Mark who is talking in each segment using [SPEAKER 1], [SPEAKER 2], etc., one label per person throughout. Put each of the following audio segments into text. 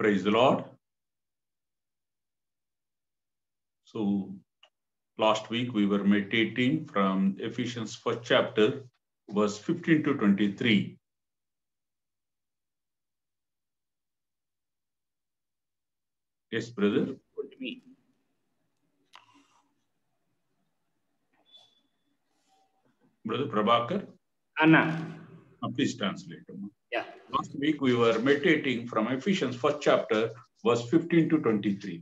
[SPEAKER 1] Praise the Lord. So last week we were meditating from Ephesians 1st chapter, verse 15 to 23. Yes, brother. Brother Prabhakar.
[SPEAKER 2] Anna.
[SPEAKER 1] Please translate.
[SPEAKER 2] Yeah.
[SPEAKER 1] Last week we were meditating from Ephesians 1st chapter, verse 15 to 23.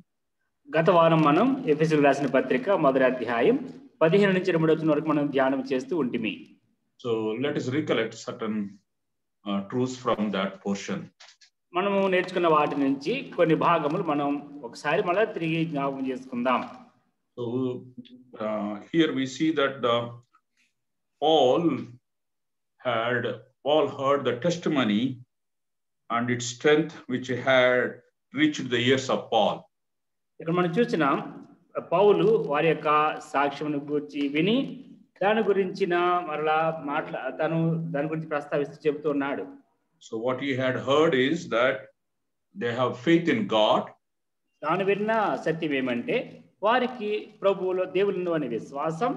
[SPEAKER 2] గత వారం మనం ఎఫెసీయులకు రాసిన పత్రిక మొదటి అధ్యాయం 15 నుంచి 20 వచనం వరకు మనం ధ్యానం చేస్తూ ఉంటిమి.
[SPEAKER 1] So let us recollect certain truths from that portion. మనము
[SPEAKER 2] నేర్చుకున్న వాటి నుంచి కొన్ని భాగములు మనం ఒకసారి మళ్ళీ తిరిగి జ్ఞాపకం చేసుకుందాం.
[SPEAKER 1] So here we see that Paul heard the testimony and its strength which had reached the ears of Paul.
[SPEAKER 2] ఇక్కడ మనం చూస్తున్నాం పౌలు వారి యొక్క సాక్ష్యమును గురించి విని దాని గురించిన మరలా దాని గురించి ప్రస్తావిస్తూ చెబుతూ ఉన్నాడు.
[SPEAKER 1] So what he had heard is that they have faith in God.
[SPEAKER 2] తాను విన్న సత్యం ఏమంటే వారికి ప్రభువులో దేవుని అనే విశ్వాసం,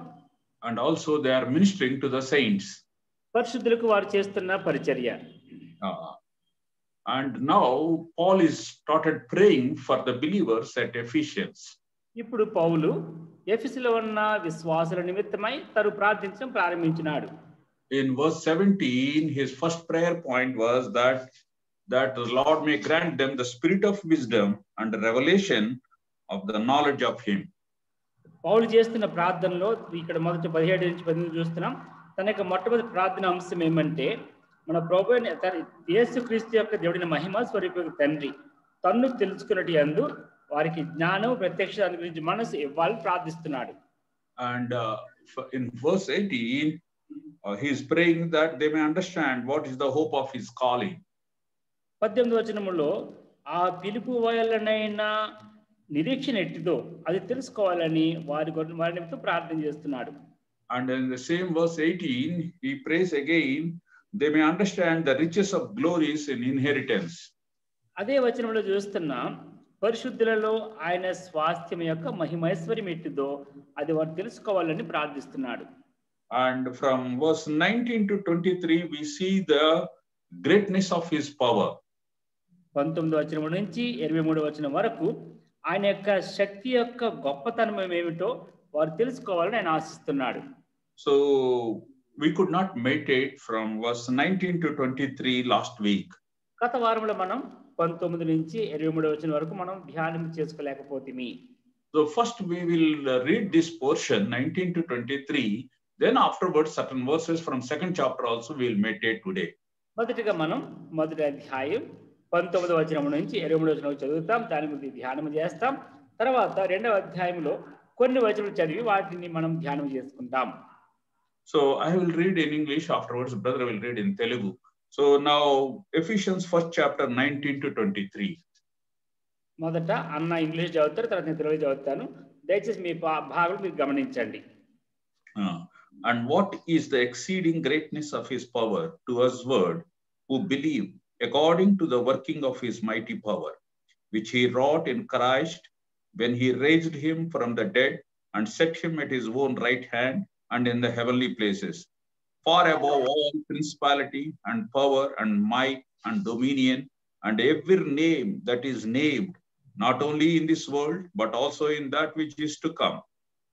[SPEAKER 1] and also they are ministering to the saints.
[SPEAKER 2] పరిశుద్ధులకు వారు చేస్తున్న పరిచర్య.
[SPEAKER 1] And now Paul is started praying for the believers at Ephesians.
[SPEAKER 2] ఇప్పుడు పౌలు ఎఫెసులో ఉన్న విశ్వాసుల నిమిత్తమై తను ప్రార్థించడం ప్రారంభించినాడు.
[SPEAKER 1] In verse 17 his first prayer point was that the Lord may grant them the spirit of wisdom and revelation of the knowledge of him.
[SPEAKER 2] పౌలు చేస్తున్న ప్రార్థనలో ఇక్కడ మొదటి 17 నుంచి 18 చూస్తున్నాం. తన యొక్క మొట్టమొదటి ప్రార్థన అంశం ఏమంటే మన ప్రభువైన యేసుక్రీస్తు యొక్క దేవుడైన మహిమ స్వరూపమైన తండ్రి తన్ను తెలుసుకున్నటి యందు వారికి జ్ఞానం ప్రత్యక్షత గురించి మనసు ఇవ్వాలని ప్రార్థిస్తున్నాడు.
[SPEAKER 1] And in verse 18 he is praying that they may understand what is the hope of his calling.
[SPEAKER 2] 18వ వచనములో ఆ పిలుపు వలనైన నిరీక్షణ ఎట్టిదో అది తెలుసుకోవాలని వారి నిమిత్తం ప్రార్థన చేస్తున్నాడు.
[SPEAKER 1] And in the same verse 18 he prays again they may understand the riches of glories in inheritance.
[SPEAKER 2] అదే వచనంలో చూస్తున్నాం పరిశుద్ధులలో ఆయన స్వాస్థ్యం యొక్క మహిమైశ్వర్యం ఎట్టిదో అది వారు తెలుసుకోవాలని ప్రార్థిస్తున్నాడు.
[SPEAKER 1] And from verse 19 to 23 we see the greatness of his power.
[SPEAKER 2] 19వ వచనం నుంచి 23వ వచనం వరకు ఆయన యొక్క శక్తి యొక్క గొప్పతనం ఏమిటో వారు తెలుసుకోవాలని ఆయన ఆశిస్తున్నాడు.
[SPEAKER 1] So we could not meditate from verse 19 to 23 last week.
[SPEAKER 2] గత వారంలో మనం 19 నుంచి 23వ వచనం వరకు మనం ధ్యానం చేసుకోలేకపోతేమి.
[SPEAKER 1] So first we will read this portion 19 to 23, then afterwards certain verses from second chapter also we will meditate today.
[SPEAKER 2] మొదటిగా మనం మొదటి అధ్యాయం 19వ వచనం నుంచి 23వ వచనం చదువుతాం, దాని గురించి ధ్యానం చేస్తాం. తర్వాత రెండవ అధ్యాయంలో కొన్ని వచనాలు చదివి వాటిని మనం ధ్యానం చేసుకుంటాం.
[SPEAKER 1] So I will read in English, afterwards brother will read in Telugu. So now Ephesians 1st chapter 19 to 23.
[SPEAKER 2] మొదట అన్న ఇంగ్లీష్ చదువుతారు, తర్వాత నేను తెలుగు చదువుతాను. దయచేసి మీ భాగం మీరు గమనించండి.
[SPEAKER 1] And what is the exceeding greatness of his power to us word who believe, according to the working of his mighty power, which he wrought in Christ when he raised him from the dead and set him at his own right hand and in the heavenly places, far above all principality and power and might and dominion and every name that is named, not only in this world, but also in that which is to come,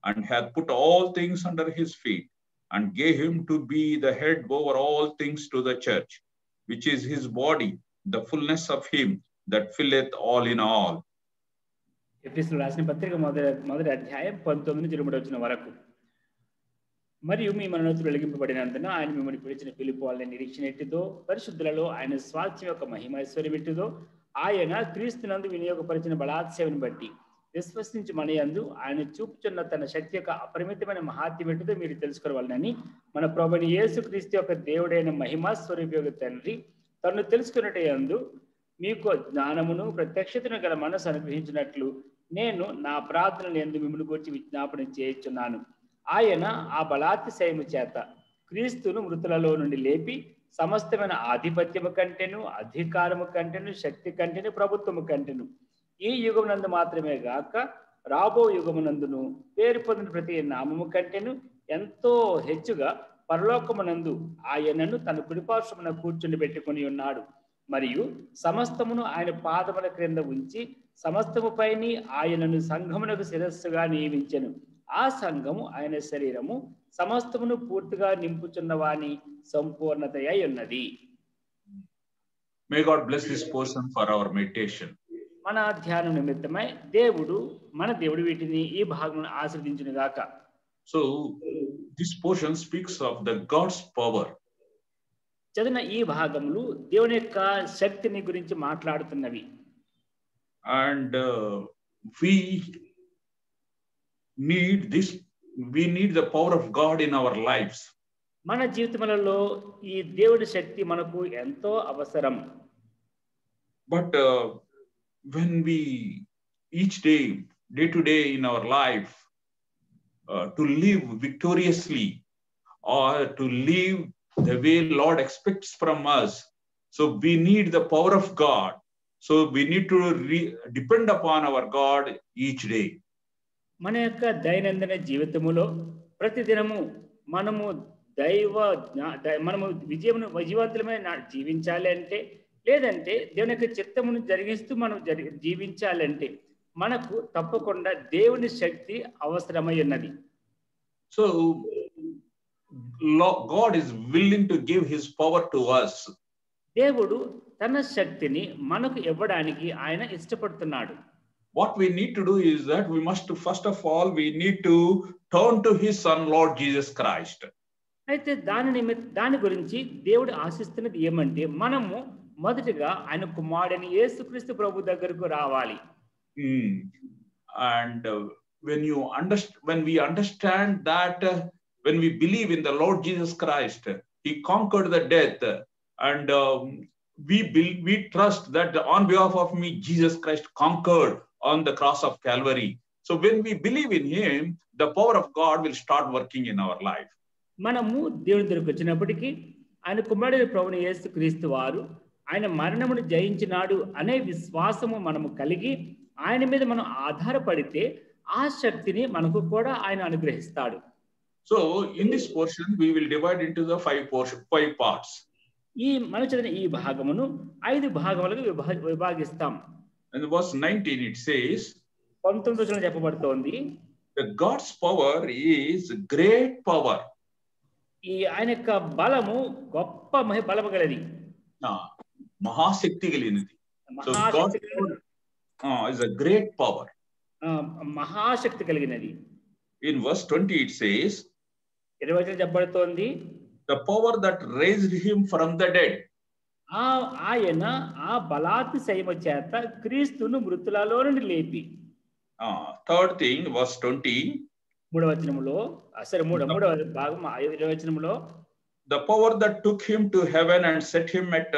[SPEAKER 1] and hath put all things under his feet, and gave him to be the head over all things to the church, which is his body, the fullness of him that filleth all in all.
[SPEAKER 2] ఎఫెసీయులకు రాసిన పత్రిక మొదటి అధ్యాయం 19 నుంచి 23 వచనం వరకు. మరియు మీ మనోతులు వెలిగింపబడినందున ఆయన మిమ్మల్ని పిలిచిన పిలుపు వాళ్ళని నిరీక్షణ ఎట్టిదో పరిశుద్ధులలో ఆయన స్వాస్థ్యం యొక్క మహిమైశ్వర్యం ఎట్టిదో ఆయన క్రీస్తునందు వినియోగపరిచిన బలాత్సేవను బట్టి విశ్వసించి మన యందు ఆయన చూపుచున్న తన శక్తి యొక్క అపరిమితమైన మహాత్యం ఎట్టిదో మీరు తెలుసుకోవాలని మన ప్రభువైన యేసుక్రీస్తు యొక్క దేవుడైన మహిమ స్వరూపయోగ తండ్రి తను తెలుసుకున్నట్టు యందు మీకు జ్ఞానమును ప్రత్యక్షతను గల మనసు అనుగ్రహించినట్లు నేను నా ప్రార్థనలు యందు మిమ్మల్ని గురించి విజ్ఞాపన చేయుచున్నాను. ఆయన ఆ బలాతిశయము చేత క్రీస్తును మృతులలో నుండి లేపి సమస్తమైన ఆధిపత్యము కంటేను, అధికారము కంటేను, శక్తి కంటేను, ప్రభుత్వము కంటేను ఈ యుగమునందు మాత్రమే గాక రాబో యుగమునందును పేరు పొందిన ప్రతి నామము కంటేను ఎంతో హెచ్చుగా పరలోకమునందు ఆయనను తన కుడిపార్శ్వమున కూర్చుని పెట్టుకొని ఉన్నాడు. మరియు సమస్తమును ఆయన పాదముల క్రింద ఉంచి సమస్తముపైని ఆయనను సంఘమునకు శిరస్సుగా నియమించెను. ఆ సంఘము ఆయన శరీరము సమస్తమును పూర్తిగా నింపుచున్న వాని సంపూర్ణత అయి ఉన్నది.
[SPEAKER 1] May God bless this portion for our meditation.
[SPEAKER 2] మన ధ్యానం నిమిత్తమై మన దేవుడు వీటిని ఈ భాగమును ఆశీర్వదించును గాక.
[SPEAKER 1] So this portion speaks of the God's power.
[SPEAKER 2] చదివిన ఈ భాగములు దేవుని యొక్క శక్తిని గురించి మాట్లాడుతున్నవి.
[SPEAKER 1] And we need the power of God in our lives.
[SPEAKER 2] మన జీవితములలో ఈ దేవుడి శక్తి మనకు ఎంతో అవసరం.
[SPEAKER 1] But when we each day to day in our life to live victoriously or to live the way Lord expects from us, so we need the power of God. So we need to depend upon our God each day.
[SPEAKER 2] మన యొక్క దైనందిన జీవితములో ప్రతిదినము మనము విజయవంతులమైన జీవించాలి అంటే, లేదంటే దేవుని యొక్క చిత్తమును జరిగిస్తూ మనం జీవించాలంటే మనకు తప్పకుండా దేవుని శక్తి అవసరమై ఉన్నది.
[SPEAKER 1] So God is willing to give his power to us.
[SPEAKER 2] దేవుడు తన శక్తిని మనకు ఇవ్వడానికి ఆయన ఇష్టపడుతున్నాడు.
[SPEAKER 1] What we need to do is that we must first of all we need to turn to his son Lord Jesus Christ.
[SPEAKER 2] అయితే దాని గురించి దేవుడు ఆశిస్తున్నది ఏమంటే మనము మొదటిగా ఆయన కుమారుడైన యేసుక్రీస్తు ప్రభు దగ్గరకు రావాలి.
[SPEAKER 1] And when we understand that when we believe in the Lord Jesus Christ, he conquered the death, and we trust that on behalf of me Jesus Christ conquered on the cross of Calvary. So when we believe in him, the power of God will start working in our life.
[SPEAKER 2] మనము దేవుని దగ్గరకు వచ్చినప్పటికీ ఆయన కుమారుడైన ప్రభువైన యేసుక్రీస్తు వారు ఆయన మరణమును జయించినాడు అనే విశ్వాసము మనము కలిగి ఆయన మీద మనం ఆధారపడితే ఆ శక్తిని మనకు కూడా ఆయన అనుగ్రహిస్తాడు.
[SPEAKER 1] So in this portion we will divide into the five parts.
[SPEAKER 2] ఈ మనం చదివిన ఈ భాగమును 5 భాగములుగా విభాగిస్తాం.
[SPEAKER 1] In verse 19 it says,
[SPEAKER 2] 19వ వచనంలో చెప్పబడుతోంది,
[SPEAKER 1] the God's power is great power.
[SPEAKER 2] ఈ ఆయన యొక్క బలము గొప్ప బలము గలది,
[SPEAKER 1] మహాశక్తి కలిగినది. So God's power is a great power.
[SPEAKER 2] మహాశక్తి కలిగినది.
[SPEAKER 1] In verse 20 it says,
[SPEAKER 2] 20వ వచనం చెప్పబడుతోంది,
[SPEAKER 1] the power that raised him from the dead.
[SPEAKER 2] ఆయన ఆ బలాతిశయము చేత క్రీస్తును మృతులలో నుండి లేపి.
[SPEAKER 1] Third thing, verse 20,
[SPEAKER 2] 3వ వచనములో మూడవ భాగం 20వ వచనములో,
[SPEAKER 1] the power that took him to heaven and set him at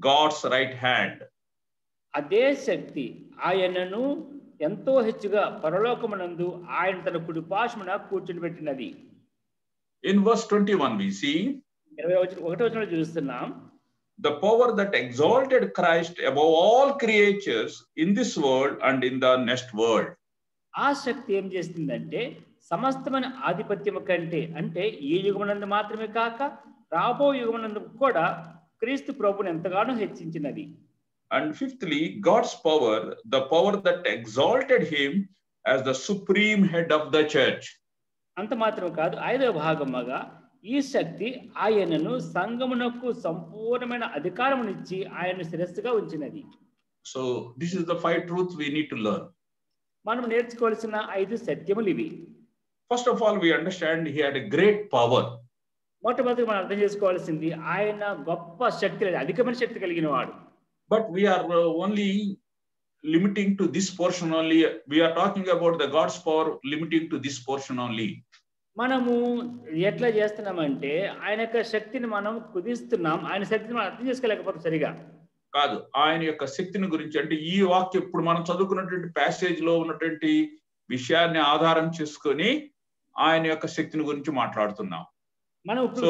[SPEAKER 1] God's right hand.
[SPEAKER 2] అదే శక్తి ఆయనను ఎంతో హెచ్చుగా పరలోకమునందు ఆయన తన కుడిపార్శ్వమున కూర్చుని పెట్టినది.
[SPEAKER 1] In verse 21 we see
[SPEAKER 2] 21వ వచనంలో చూస్తున్నాం,
[SPEAKER 1] the power that exalted Christ above all creatures in this world and in the next world.
[SPEAKER 2] ఆ శక్తి ఏం చేస్తుందంటే సమస్తమైన ఆధిపత్యము కంటే, అంటే ఈ యుగమునందు మాత్రమే కాక రాబో యుగమునందు కూడా క్రీస్తు ప్రభువును ఎంతగానో హెచ్చించినది.
[SPEAKER 1] And fifthly, God's power, the power that exalted him as the supreme head of the church.
[SPEAKER 2] అంత మాత్రం కాదు, 5వ భాగముగా ఈ శక్తి ఆయనను సంఘమునకు సంపూర్ణమైన అధికారమునిచ్చి ఆయన శిరస్సుగా ఉంచినది.
[SPEAKER 1] So this is the 5 truths we need to learn.
[SPEAKER 2] మనం నేర్చుకోవాల్సిన 5 సత్యములు ఇవి.
[SPEAKER 1] First of all, we understand he had a great power.
[SPEAKER 2] మొట్టమొదటి మనం అర్థం చేసుకోవాల్సింది ఆయన గొప్ప శక్తి, అధికమైన శక్తి కలిగిన వాడు.
[SPEAKER 1] But we are only limiting to this portion only. We are talking about the God's power limiting to this portion only.
[SPEAKER 2] మనము ఎట్లా చేస్తున్నామంటే ఆయన యొక్క శక్తిని మనం కుదిస్తున్నాం, ఆయన శక్తిని మనం అర్థం చేసుకోలేకపోతాం సరిగా.
[SPEAKER 1] కాదు, ఆయన యొక్క శక్తిని గురించి అంటే ఈ వాక్యం ఇప్పుడు మనం చదువుకున్నటువంటి ప్యాసేజ్ లో ఉన్నటువంటి విషయాన్ని ఆధారం చేసుకొని ఆయన యొక్క శక్తిని గురించి మాట్లాడుతున్నాం.
[SPEAKER 2] మనం ఇప్పుడు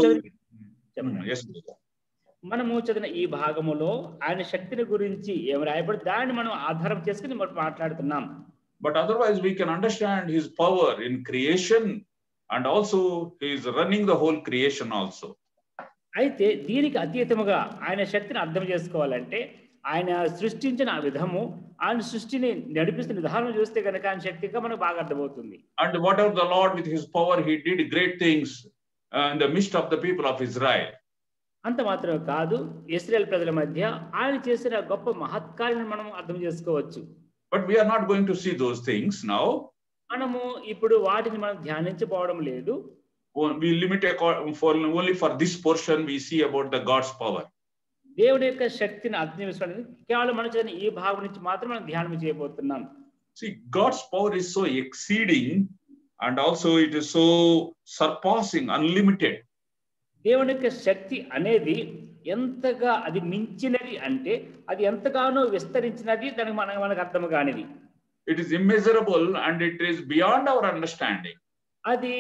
[SPEAKER 2] మనము చదివిన ఈ భాగములో ఆయన శక్తిని గురించి ఏమి రాయబడి దాన్ని మనం ఆధారం చేసుకుని మనం మాట్లాడుతున్నాం.
[SPEAKER 1] But otherwise we can understand his power in creation, and also he is running the whole creation also.
[SPEAKER 2] అయితే దీనికి అతీతముగా ఆయన శక్తిని అర్థం చేసుకోవాలంటే ఆయన సృష్టించిన ఆ విధము, ఆయన సృష్టిని నడిపిస్తున్న విధానం చూస్తే కనుక ఆయన శక్తిగా మనకు బాగా అర్థమవుతుంది.
[SPEAKER 1] And whatever the Lord with his power, he did great things in the midst of the people of Israel.
[SPEAKER 2] అంత మాత్రమే కాదు, ఇశ్రాయేల్ ప్రజల మధ్య ఆయన చేసిన గొప్ప మహత్కార్యాలను మనం అర్థం చేసుకోవచ్చు.
[SPEAKER 1] But we are not going to see those things now.
[SPEAKER 2] మనము ఇప్పుడు వాటిని మనం ధ్యానించబోవడం లేదు.
[SPEAKER 1] We limit only for this portion we see about the God's power.
[SPEAKER 2] దేవుని యొక్క శక్తిని అర్థం చేసుకోవడానికి కేవలం మనం చదివిన ఈ భాగం నుంచి మాత్రం మనం ధ్యానం చేయబోతున్నాం.
[SPEAKER 1] See, God's power is so exceeding, and also it is so surpassing, unlimited.
[SPEAKER 2] దేవుని యొక్క శక్తి అనేది ఎంతగా అది మించినది అంటే అది ఎంతగానో విస్తరించినది, దానికి మనకు అర్థం కానిది.
[SPEAKER 1] It is immeasurable and it is beyond our understanding.
[SPEAKER 2] అది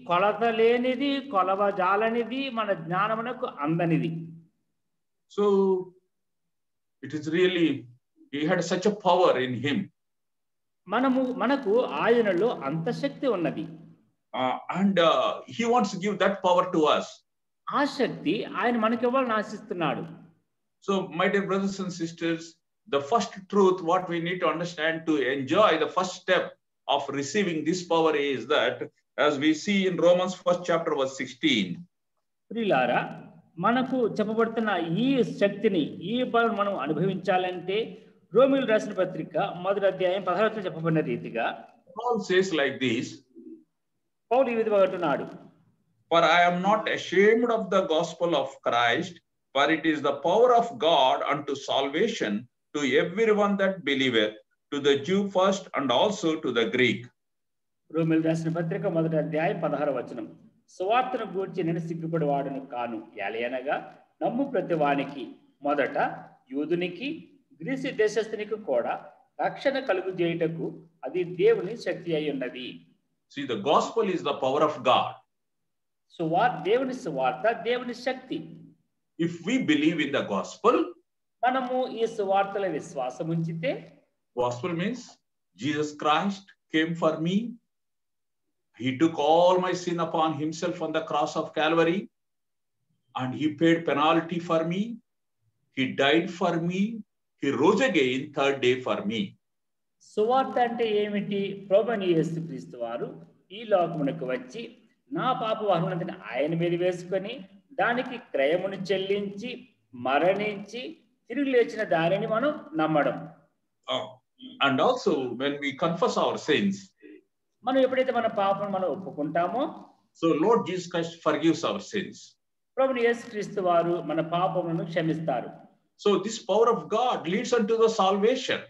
[SPEAKER 2] కొలత లేనిది, కొలవజాలనిది, మన జ్ఞానమునకు అందనిది.
[SPEAKER 1] So it is really, he had such a power in him.
[SPEAKER 2] మనకు ఆయనలో అంత శక్తి ఉన్నది.
[SPEAKER 1] And he wants to give that power to us.
[SPEAKER 2] ఆ శక్తి ఆయన మనకి ఇవ్వాలని ఆశిస్తున్నాడు.
[SPEAKER 1] So my dear brothers and sisters, the first truth what we need to understand to enjoy the first step of receiving this power is that, as we see in Romans 1st chapter verse 16.
[SPEAKER 2] ప్రియులారా, మనకు చెప్పబడుతున్న ఈ శక్తిని, ఈ బలం మనం అనుభవించాలంటే రోమీయులకు రాసిన పత్రిక 1వ అధ్యాయం 16వ చెప్పబడిన రీతిగా
[SPEAKER 1] Paul says like this.
[SPEAKER 2] పౌలు ఈ విధంగా అంటున్నాడు,
[SPEAKER 1] For I am not ashamed of the gospel of Christ, for it is the power of God unto salvation to everyone that believeth, to the Jew first and also to the Greek.
[SPEAKER 2] రోమీయులకు రాసిన పత్రిక 1వ అధ్యాయం 16వ వచనం. సువార్తను గూర్చి నేను సిగ్గుపడివాడును కాను, ఎలయనగా నమ్ము ప్రతి వానికి మొదట యూదునికి గ్రీసు దేశస్థునికి కూడా రక్షణ కలుగు చేయుటకు అది దేవుని శక్తి అయి ఉన్నది.
[SPEAKER 1] See, the gospel is the power of God.
[SPEAKER 2] దేవుని సువార్త, దేవుని శక్తి.
[SPEAKER 1] If we believe in the gospel,
[SPEAKER 2] మనము ఈ సువార్తలో విశ్వాసం ఉంచితే,
[SPEAKER 1] gospel means Jesus Christ came for me. He took all my sin upon himself on the cross of Calvary, and he paid penalty for me. He died for me. He rose again third day for me.
[SPEAKER 2] సువార్త అంటే ఏమిటి? ప్రభువైన యేసుక్రీస్తు వారు ఈ లోకమునకు వచ్చి నా పాప భారమునంతని ఆయన మీద వేసుకొని దానికి క్రయమును చెల్లించి మరణించి తిరిగి లేచిన దానిని మనం నమ్మడం.
[SPEAKER 1] And also when we confess our sins,
[SPEAKER 2] మనం ఎప్పుడైతే మన పాపం మనం ఒప్పుకుంటామో,
[SPEAKER 1] so Lord Jesus Christ forgives our sins.
[SPEAKER 2] ప్రభువైన యేసుక్రీస్తు వారు మన పాపములను క్షమిస్తారు.
[SPEAKER 1] So this power of God leads unto the salvation.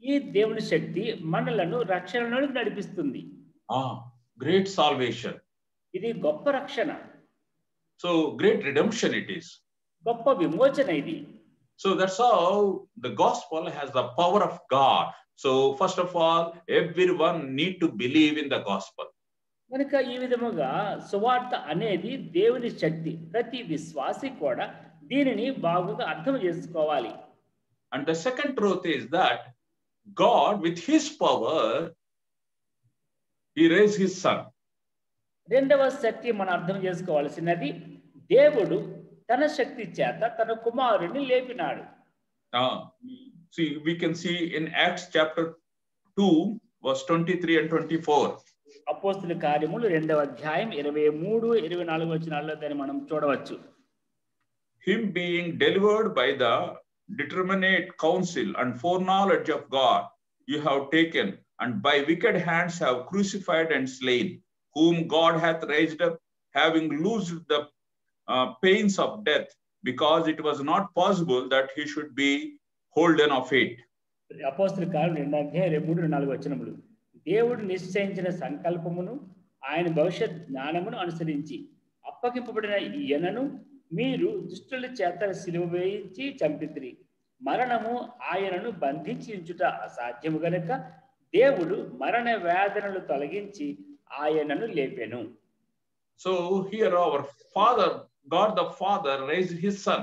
[SPEAKER 2] ఈ దేవుని శక్తి మనలను రక్షణలోకి నడిపిస్తుంది.
[SPEAKER 1] Great salvation.
[SPEAKER 2] ఇది గొప్ప రక్షణ.
[SPEAKER 1] So great redemption it is.
[SPEAKER 2] గొప్ప విమోచన ఇది.
[SPEAKER 1] So that's how the gospel has the power of God. So first of all, everyone need to believe in the gospel.
[SPEAKER 2] కనుక ఈ విధముగా సువార్త అనేది దేవుని శక్తి. ప్రతి విశ్వాసి కూడా దీనిని బాగుగా అర్థం చేసుకోవాలి.
[SPEAKER 1] And the second truth is that God with his power, he raised his son.
[SPEAKER 2] రెండవ శక్తి మనం అర్థం చేసుకోవాల్సినది, దేవుడు తన శక్తి చేత తన కుమారుని లేపినాడు.
[SPEAKER 1] See, we can see in Acts chapter 2 verse 23 and 24.
[SPEAKER 2] అపోస్తలుల కార్యములు 2వ అధ్యాయం 23, 24 వచనాల్లో దాన్ని మనం చూడవచ్చు.
[SPEAKER 1] Him being delivered by the determinate counsel and foreknowledge of God, you have taken, and by wicked hands have crucified and slain, whom God hath raised up, having loosed the pains of death, because it was not possible that he should be holden of it.
[SPEAKER 2] అపోస్తలుల కార్యములు 2వ అధ్యాయం 23, 24 వచనములు. దేవుడు నిశ్చయించిన సంకల్పమును ఆయన భవిష్యత్ జ్ఞానమును అనుసరించి అప్పగింపబడిన ఈయనను మీరు దుష్టుల చేత సిలువ వేయించి చంపితిరి. మరణము ఆయనను బంధించి ఉంచుట అసాధ్యము గనుక దేవుడు మరణ వేదనలు తొలగించి ఆయనను లేపెను.
[SPEAKER 1] So here our Father, God the Father raised his son.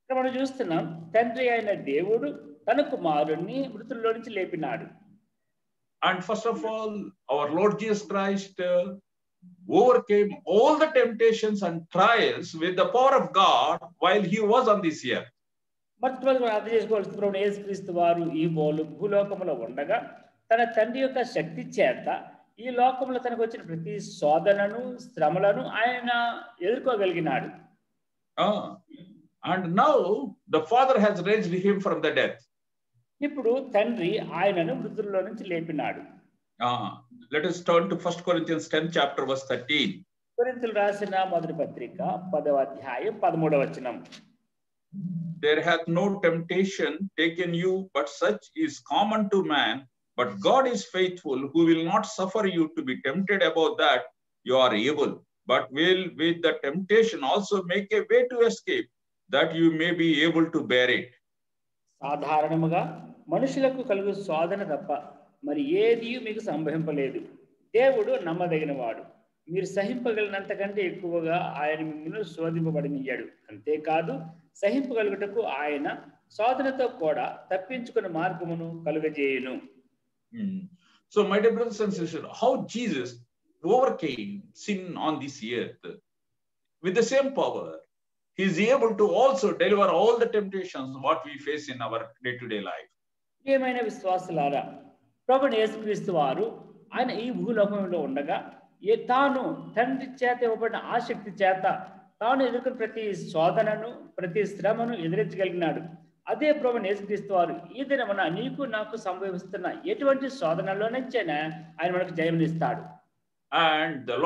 [SPEAKER 2] ఇక్కడ మనం చూస్తున్నాం తండ్రి అయిన దేవుడు తన కుమారుణ్ణి మృతుల్లో నుంచి లేపినాడు.
[SPEAKER 1] And first of all, our Lord Jesus Christ overcame all the temptations and trials with the power of God while he was on this earth.
[SPEAKER 2] మొట్టమొదటి మనం అర్థం చేసుకోవాల్సిన ప్రభువు యేసుక్రీస్తు వారు ఈ భూలోకములో ఉండగా తన తండ్రి యొక్క శక్తి చేత ఈ లోకంలో తనకు వచ్చిన ప్రతి శోధనను శ్రమలను ఆయన ఎదుర్కోగలిగినాడు.
[SPEAKER 1] And now the Father has raised him from the death.
[SPEAKER 2] ఇప్పుడు తండ్రి ఆయనను మృతుల్లో నుంచి లేపినాడు.
[SPEAKER 1] Let us turn to 1 Corinthians 10 chapter verse 13.
[SPEAKER 2] కొరింథీయులకు రాసిన మొదటి పత్రిక 10వ అధ్యాయం 13వ వచనం.
[SPEAKER 1] There hath no temptation taken you, but such is common to man. But God is faithful, who will not suffer you to be tempted above that you are able, but will with the temptation also make a way to escape, that you may be able to bear it.
[SPEAKER 2] సాధారణముగా మనుషులకు కలుగు శోధన తప్ప మరి ఏది మీకు సంభవింపలేదు. దేవుడు నమ్మదగినవాడు, మీరు సహింపగలిగినంతకంటే ఎక్కువగా ఆయన మిమ్మల్ని శోధింపబడనియ్యాడు. అంతేకాదు సహింపగలుగుటకు ఆయన శోధనతో కూడా తప్పించుకునే మార్గమును కలుగజేయును.
[SPEAKER 1] So my dear brothers and sisters, how Jesus overcame sin on this earth with the same power, he is able to also deliver all the temptations what we face in our day-to-day life.
[SPEAKER 2] ఏమైనా విశ్వాసులారా, ప్రభువు యేసుక్రీస్తు వారు ఆయన ఈ భూలోకంలో ఉండగా తాను తండ్రి చేత ఇవ్వబడిన ఆ శక్తి చేత తాను ఎదుర్కొన్న ప్రతి శోధనను ప్రతి శ్రమను ఎదిరించగలిగినాడు. అదే ప్రభువు యేసుక్రీస్తు వారు ఈ దినమున నీకు నాకు సంభవిస్తున్న ఎటువంటి శోధనలో నుంచైనా ఆయన మనకు జయమునిస్తాడు.
[SPEAKER 1] And the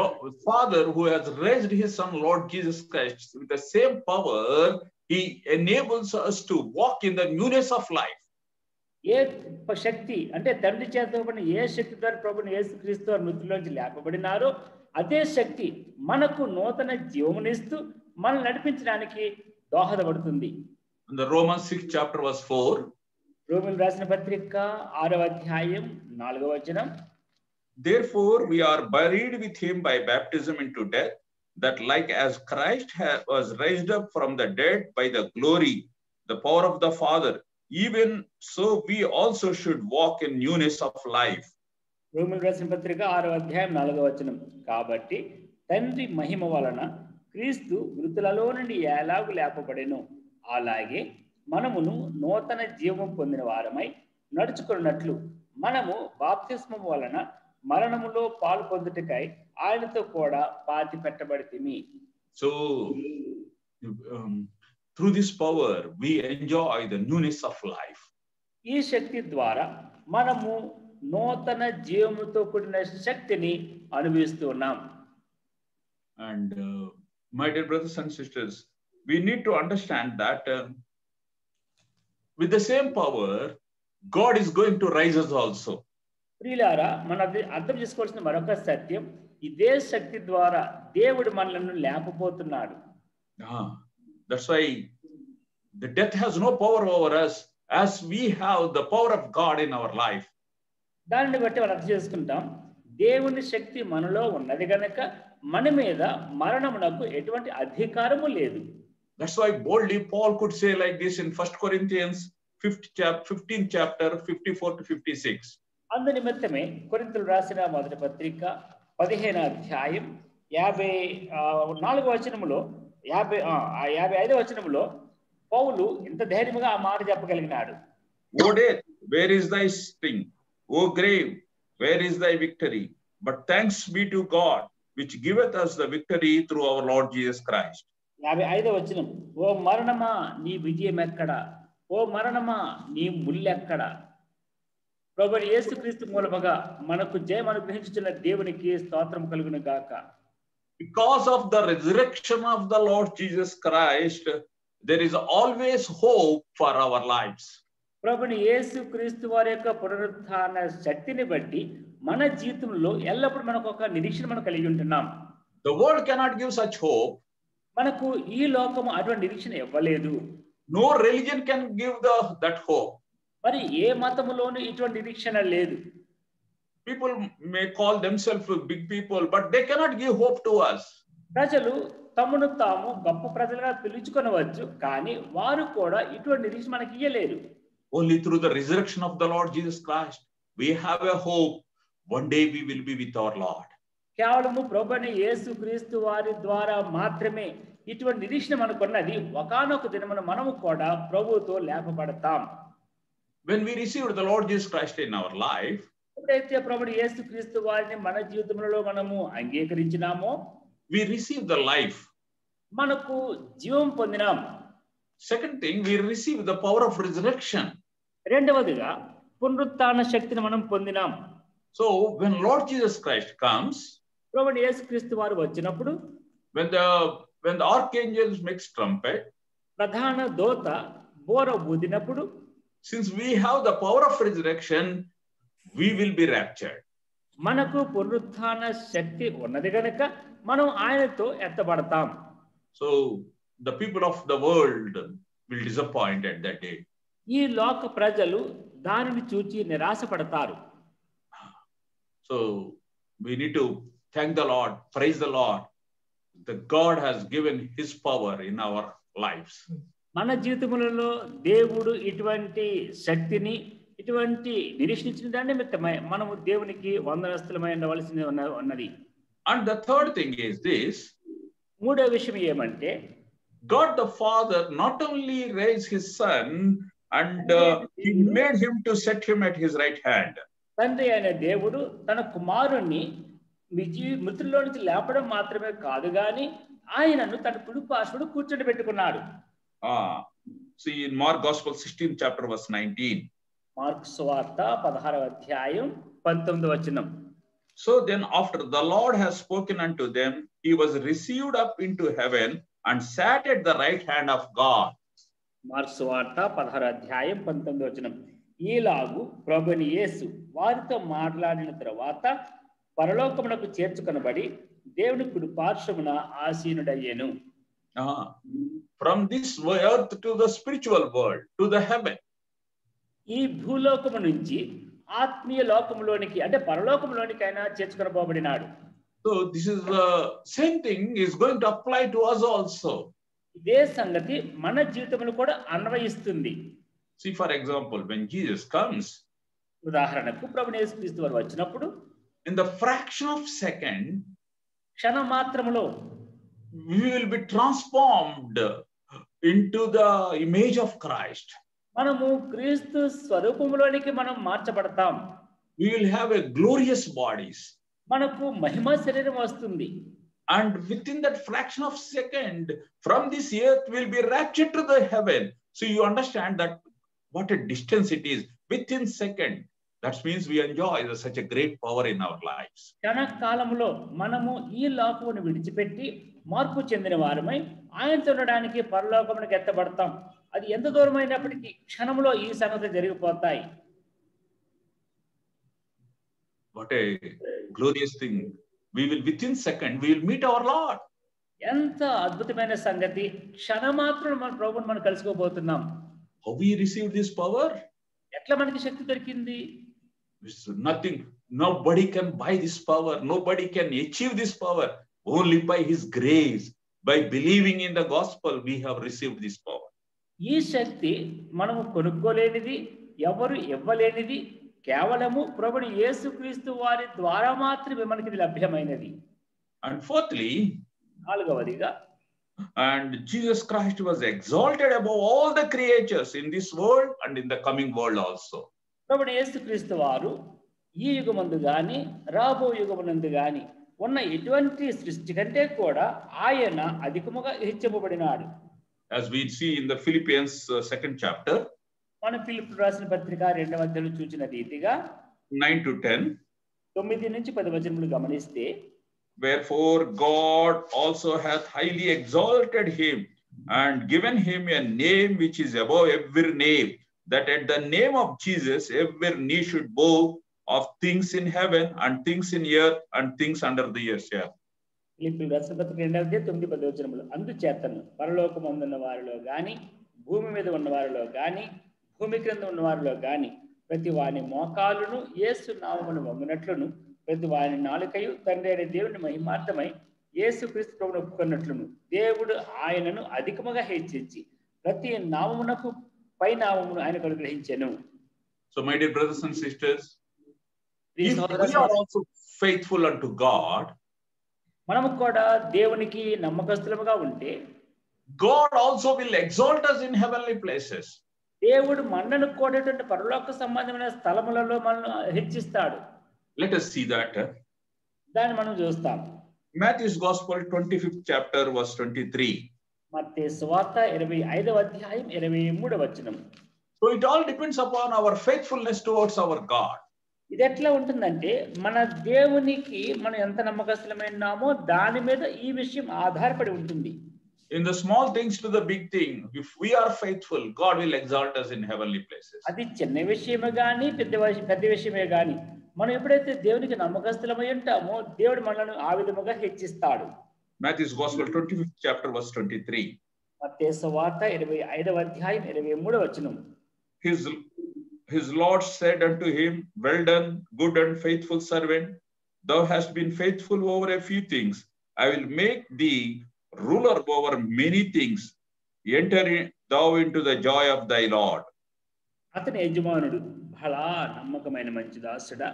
[SPEAKER 1] Father who has raised his Son Lord Jesus Christ with the same power, he enables us to walk in the newness of life.
[SPEAKER 2] ఏ శక్తి అంటే తండ్రి చేత ఇవ్వబడిన ఏ శక్తి ద్వారా ప్రభువు యేసుక్రీస్తు వారు మృతుల్లోంచి లేపబడినారో అదే శక్తి మనకు నూతన జీవమునిస్తూ మనల్ని నడిపించడానికి దోహదపడుతుంది.
[SPEAKER 1] In the Romans 6 chapter verse 4,
[SPEAKER 2] రోమీయులకు రాసిన పత్రిక 6వ అధ్యాయం 4వ వచనం.
[SPEAKER 1] Therefore we are buried with him by baptism into death, that like as Christ was raised up from the dead by the glory, the power of the Father, even so we also should walk in newness of life.
[SPEAKER 2] రోమీయులకు రాసిన పత్రిక 6వ అధ్యాయం 4వ వచనం. కాబట్టి తండ్రి మహిమ వలన క్రీస్తు మృతులలో నుండి ఎలాగు లేపబడెను, అలాగే మనమును నూతన జీవం పొందిన వారమై నడుచుకున్నట్లు మనము బాప్తిస్మము వలన మరణములో పాలు పొందుటకై ఆయనతో కూడా పాతి పెట్టబడితిమి.
[SPEAKER 1] So through this power we enjoy the newness of life.
[SPEAKER 2] ఈ శక్తి ద్వారా మనము నూతన జీవముతో కూడిన శక్తిని అనుభవిస్తున్నాం.
[SPEAKER 1] And my dear brothers and sisters, we need to understand that with the same power God is going to rise us also.
[SPEAKER 2] ప్రియులారా, మనం అర్థం చేసుకోవాల్సిన మరొక సత్యం, ఇదే శక్తి ద్వారా దేవుడు మనల్ని లేపబోతున్నాడు.
[SPEAKER 1] That's why the death has no power over us as we have the power of God in our life.
[SPEAKER 2] దానిని బట్టి మనం అర్థం చేసుకుంటాం, దేవుని శక్తి మనలో ఉన్నది కనుక మన మీద మరణమునకు ఎటువంటి అధికారము లేదు.
[SPEAKER 1] That's why boldly Paul could say like this in 1 Corinthians 15th chapter 54 to 56.
[SPEAKER 2] అందు నిమిత్తమే కొరింథీయులకు రాసిన మొదటి పత్రిక 15వ అధ్యాయం 54వ వచనములో 55వ వచనములో పౌలు ఇంత ధైర్యంగా ఆ మాట చెప్పగలిగినాడు.
[SPEAKER 1] O death, where is thy sting? O grave, where is thy victory? But thanks be to God, which giveth us the victory through our Lord Jesus Christ.
[SPEAKER 2] 55వ వచనం, ఓ మరణమా నీ విజయం ఎక్కడ, ఓ మరణమా నీ ముల్లెక్కడ. ప్రభువు యేసుక్రీస్తు మూలముగా మనకు జయం అనుగ్రహించుచున్న దేవునికి స్తోత్రం కలుగును గాక.
[SPEAKER 1] Because of the resurrection of the Lord Jesus Christ, there is always hope for our lives.
[SPEAKER 2] ప్రభువు యేసుక్రీస్తు వారి యొక్క పునరుత్థాన శక్తిని బట్టి మన జీవితంలో ఎల్లప్పుడూ మనకు ఒక నిరీక్షణ మనం కలిగి ఉంటున్నాం.
[SPEAKER 1] The world cannot give such hope.
[SPEAKER 2] మనకు ఈ లోకము అటువంటి నిరీక్షణ ఇవ్వలేదు.
[SPEAKER 1] No religion can give that hope.
[SPEAKER 2] మరి ఏ మతములోనూ ఇటువంటి నిరీక్షణ లేదు.
[SPEAKER 1] People may call themselves big people, but they cannot give hope to us.
[SPEAKER 2] ప్రజలు తమను తాము గొప్ప ప్రజలుగా పిలుచుకొనవచ్చు, కానీ వారు కూడా ఇటువంటి నిరీక్షణ మనకి ఇయ్యలేరు.
[SPEAKER 1] Only through the resurrection of the Lord Jesus Christ, we have a hope. One day we will be with our Lord.
[SPEAKER 2] కేవలము ప్రభువైన యేసుక్రీస్తు వారి ద్వారా మాత్రమే ఇటువంటి నిరీక్షణ మనకున్నది. ఒకానొక దినమున మనము కూడా ప్రభువుతో లేపబడతాం.
[SPEAKER 1] When we received the Lord Jesus Christ in our life,
[SPEAKER 2] ఎప్పుడైతే ప్రభువైన యేసుక్రీస్తు వారిని మన జీవితంలో మనము అంగీకరించినామో,
[SPEAKER 1] we received the life.
[SPEAKER 2] మనకు జీవం పొందినాం.
[SPEAKER 1] Second thing, we received the power of resurrection.
[SPEAKER 2] రెండవదిగా పునరుత్థాన శక్తిని మనం పొందినాం.
[SPEAKER 1] So when Lord Jesus Christ comes,
[SPEAKER 2] ప్రభువైన యేసుక్రీస్తు వారు వచ్చినప్పుడు,
[SPEAKER 1] when the archangels makes trumpet,
[SPEAKER 2] ప్రధాన దూత బోర ఊదినప్పుడు,
[SPEAKER 1] since we have the power of resurrection, we will be raptured.
[SPEAKER 2] మనకు పునరుత్థాన శక్తి ఉన్నది గనుక మనం ఆయనతో ఎత్తబడతాం.
[SPEAKER 1] So the people of the world will disappoint at that day.
[SPEAKER 2] ఈ లోక ప్రజలు దానిని చూచి నిరాశపడతారు.
[SPEAKER 1] So we need to thank the Lord, praise the Lord, that God has given his power in our lives.
[SPEAKER 2] మన జీవితములలో దేవుడు ఇటువంటి శక్తిని, ఇటువంటి నిరీక్షించిన దాని నిమిత్తమై మనము దేవునికి వందనస్తులమై ఉండవలసి ఉన్నది.
[SPEAKER 1] And the third thing is this:
[SPEAKER 2] మూడో విషయం ఏమంటే,
[SPEAKER 1] God the Father not only raised his son and he made him to set him at his right hand.
[SPEAKER 2] తండ్రి అయిన దేవుడు తన కుమారుణ్ణి మృతుల్లో నుంచి లేపడం మాత్రమే కాదు గాని ఆయనను తన కుడి పార్శ్వను కూర్చోబెట్టుకున్నాడు.
[SPEAKER 1] See in Mark Gospel 16th chapter verse 19.
[SPEAKER 2] Mark సువార్త 16వ అధ్యాయం 19వ వచనం.
[SPEAKER 1] So then after the Lord has spoken unto them, he was received up into heaven and sat at the right hand of God.
[SPEAKER 2] Mark సువార్త 16వ అధ్యాయం 19వ వచనం. ఈలాగు ప్రభువైన యేసు వారితో మాట్లాడిన తర్వాత పరలోకమునకు చేర్చుకొనబడి దేవుని కుడి పార్శ్వమున ఆసీనుడయ్యెను.
[SPEAKER 1] From this earth to the spiritual world, to the heaven.
[SPEAKER 2] ఈ భూలోకము నుంచి ఆత్మీయ లోకములోనికి, అంటే పరలోకములోనికి ఆయన చేర్చుకొనబడినాడు.
[SPEAKER 1] So this is the same thing is going to apply to us also.
[SPEAKER 2] ఇదే సంగతి మన జీవితంలో కూడా అన్వయిస్తుంది.
[SPEAKER 1] See, for example, when Jesus comes,
[SPEAKER 2] ఉదాహరణకు ప్రభువైన యేసుక్రీస్తు వారు వచ్చినప్పుడు,
[SPEAKER 1] in the fraction of second,
[SPEAKER 2] క్షణ మాత్రములో
[SPEAKER 1] we will be transformed into the image of Christ.
[SPEAKER 2] మనము క్రీస్తు స్వరూపములోనికి మనం మార్చబడతాం.
[SPEAKER 1] We will have a glorious bodies.
[SPEAKER 2] మనకు మహిమ శరీరం వస్తుంది.
[SPEAKER 1] And within that fraction of second, from this earth will be raptured to the heaven. So you understand that what a distance it is within second. That means we enjoy such a great power in our lives.
[SPEAKER 2] క్షణ కాలంలో మనము ఈ లోకమును విడిచిపెట్టి మార్పు చెందిన వారమై ఆయనతో ఉండడానికి పరలోకమునకు ఎత్తబడతాం. అది ఎంత దూరమైనప్పటికీ క్షణంలో ఈ సంగతి జరిగిపోతాయి.
[SPEAKER 1] What a glorious thing. We will within second, we will meet our Lord.
[SPEAKER 2] ఎంత అద్భుతమైన సంగతి. క్షణమాత్రం మన ప్రభువుని మనం కలుసుకోబోతున్నాం.
[SPEAKER 1] How we received this power?
[SPEAKER 2] ఎట్లా మనకి శక్తి దొరికింది?
[SPEAKER 1] Nothing. Nobody can buy this power. Nobody can achieve this power. Only by his grace. By believing in the gospel, we have received this power.
[SPEAKER 2] ఈ శక్తి మనము కొనుక్కోలేనిది, ఎవరు ఇవ్వలేనిది. కేవలము ప్రభువైన యేసుక్రీస్తు వారి ద్వారా మాత్రమే మనకి ఇది లభ్యమైనది.
[SPEAKER 1] And fourthly,
[SPEAKER 2] నాలుగవదిగా,
[SPEAKER 1] and Jesus Christ was exalted above all the creatures in this world and in the coming world also.
[SPEAKER 2] ప్రభువైన యేసుక్రీస్తు వారు ఈ యుగమందు గాని రాబో యుగమునందు గాని ఉన్న ఎటువంటి సృష్టి కంటే కూడా ఆయన అధికముగా హెచ్చబడినాడు.
[SPEAKER 1] As we see in the Philippians 2nd chapter,
[SPEAKER 2] మన ఫిలిప్పీయులకు రాసిన పత్రిక 2వ అధ్యాయంలో చూచిన రీతిగా
[SPEAKER 1] 9 to 10,
[SPEAKER 2] 9 నుంచి 10 వచనములు గమనిస్తే,
[SPEAKER 1] wherefore God also hath highly exalted him and given him a name which is above every name, that at the name of Jesus every knee should bow, of things in heaven and things in earth and things under the earth.
[SPEAKER 2] ఫిలిప్పీయులకు రాసిన పత్రిక 2వ అధ్యాయం 9, 10 వచనములు. అందుచేతను పరలోకమందున్న వారిలో గాని భూమి మీద ఉన్న వారిలో గాని భూమి క్రింద ఉన్న వారిలో గాని ప్రతి వాని మోకాలును యేసు నామమును వంగునట్లును ప్రతి వాని నాలుకయు తండ్రి అయిన దేవుని మహిమార్థమై యేసుక్రీస్తు ప్రభువును ఒప్పుకున్నట్లును దేవుడు ఆయనను అధికముగా హెచ్చించి ప్రతి నామమునకు పై నామమును ఆయనకు అనుగ్రహించెను.
[SPEAKER 1] So my dear brothers and sisters,
[SPEAKER 2] Priya
[SPEAKER 1] if
[SPEAKER 2] సహోదర
[SPEAKER 1] we are also faithful unto God,
[SPEAKER 2] మనము కూడా దేవునికి నమ్మకస్తులముగా ఉంటే
[SPEAKER 1] God also will exalt us in heavenly places.
[SPEAKER 2] దేవుడు మనను కూడేటువంటి పరలోక సంబంధమైన స్థలములలో మనల్ని హెచ్చిస్తాడు.
[SPEAKER 1] Let us see that.
[SPEAKER 2] దాన్ని మనం చూస్తాం.
[SPEAKER 1] Matthew's Gospel 25th chapter verse 23.
[SPEAKER 2] మత్తయి సువార్త 25వ అధ్యాయం 23వ వచనం.
[SPEAKER 1] So it all depends upon our faithfulness towards our God.
[SPEAKER 2] ఇది ఎట్లా ఉంటుందంటే మన దేవునికి మనం ఎంత నమ్మకస్తులమైనామో దాని మీద ఈ విషయం ఆధారపడి ఉంటుంది.
[SPEAKER 1] In the small things to the big thing, if we are faithful, God will exalt us in heavenly places.
[SPEAKER 2] అది చిన్న విషయమే గాని పెద్ద విషయమే గాని మనం ఎప్పుడైతే దేవునికి నమ్మకస్తులమై ఉంటామో దేవుడు మనల్ని ఆ విధముగా హెచ్చిస్తాడు.
[SPEAKER 1] Matthew's Gospel 25th chapter verse 23.
[SPEAKER 2] మత్తయి సువార్త 25వ అధ్యాయం 23వ వచనం.
[SPEAKER 1] His Lord said unto him, Well done, good and faithful servant. Thou hast been faithful over a few things. I will make thee ruler over many things. Enter thou into the joy of thy Lord.
[SPEAKER 2] అతని యజమానుడు, బహళా నమ్మకమైన మంచి దాసుడా,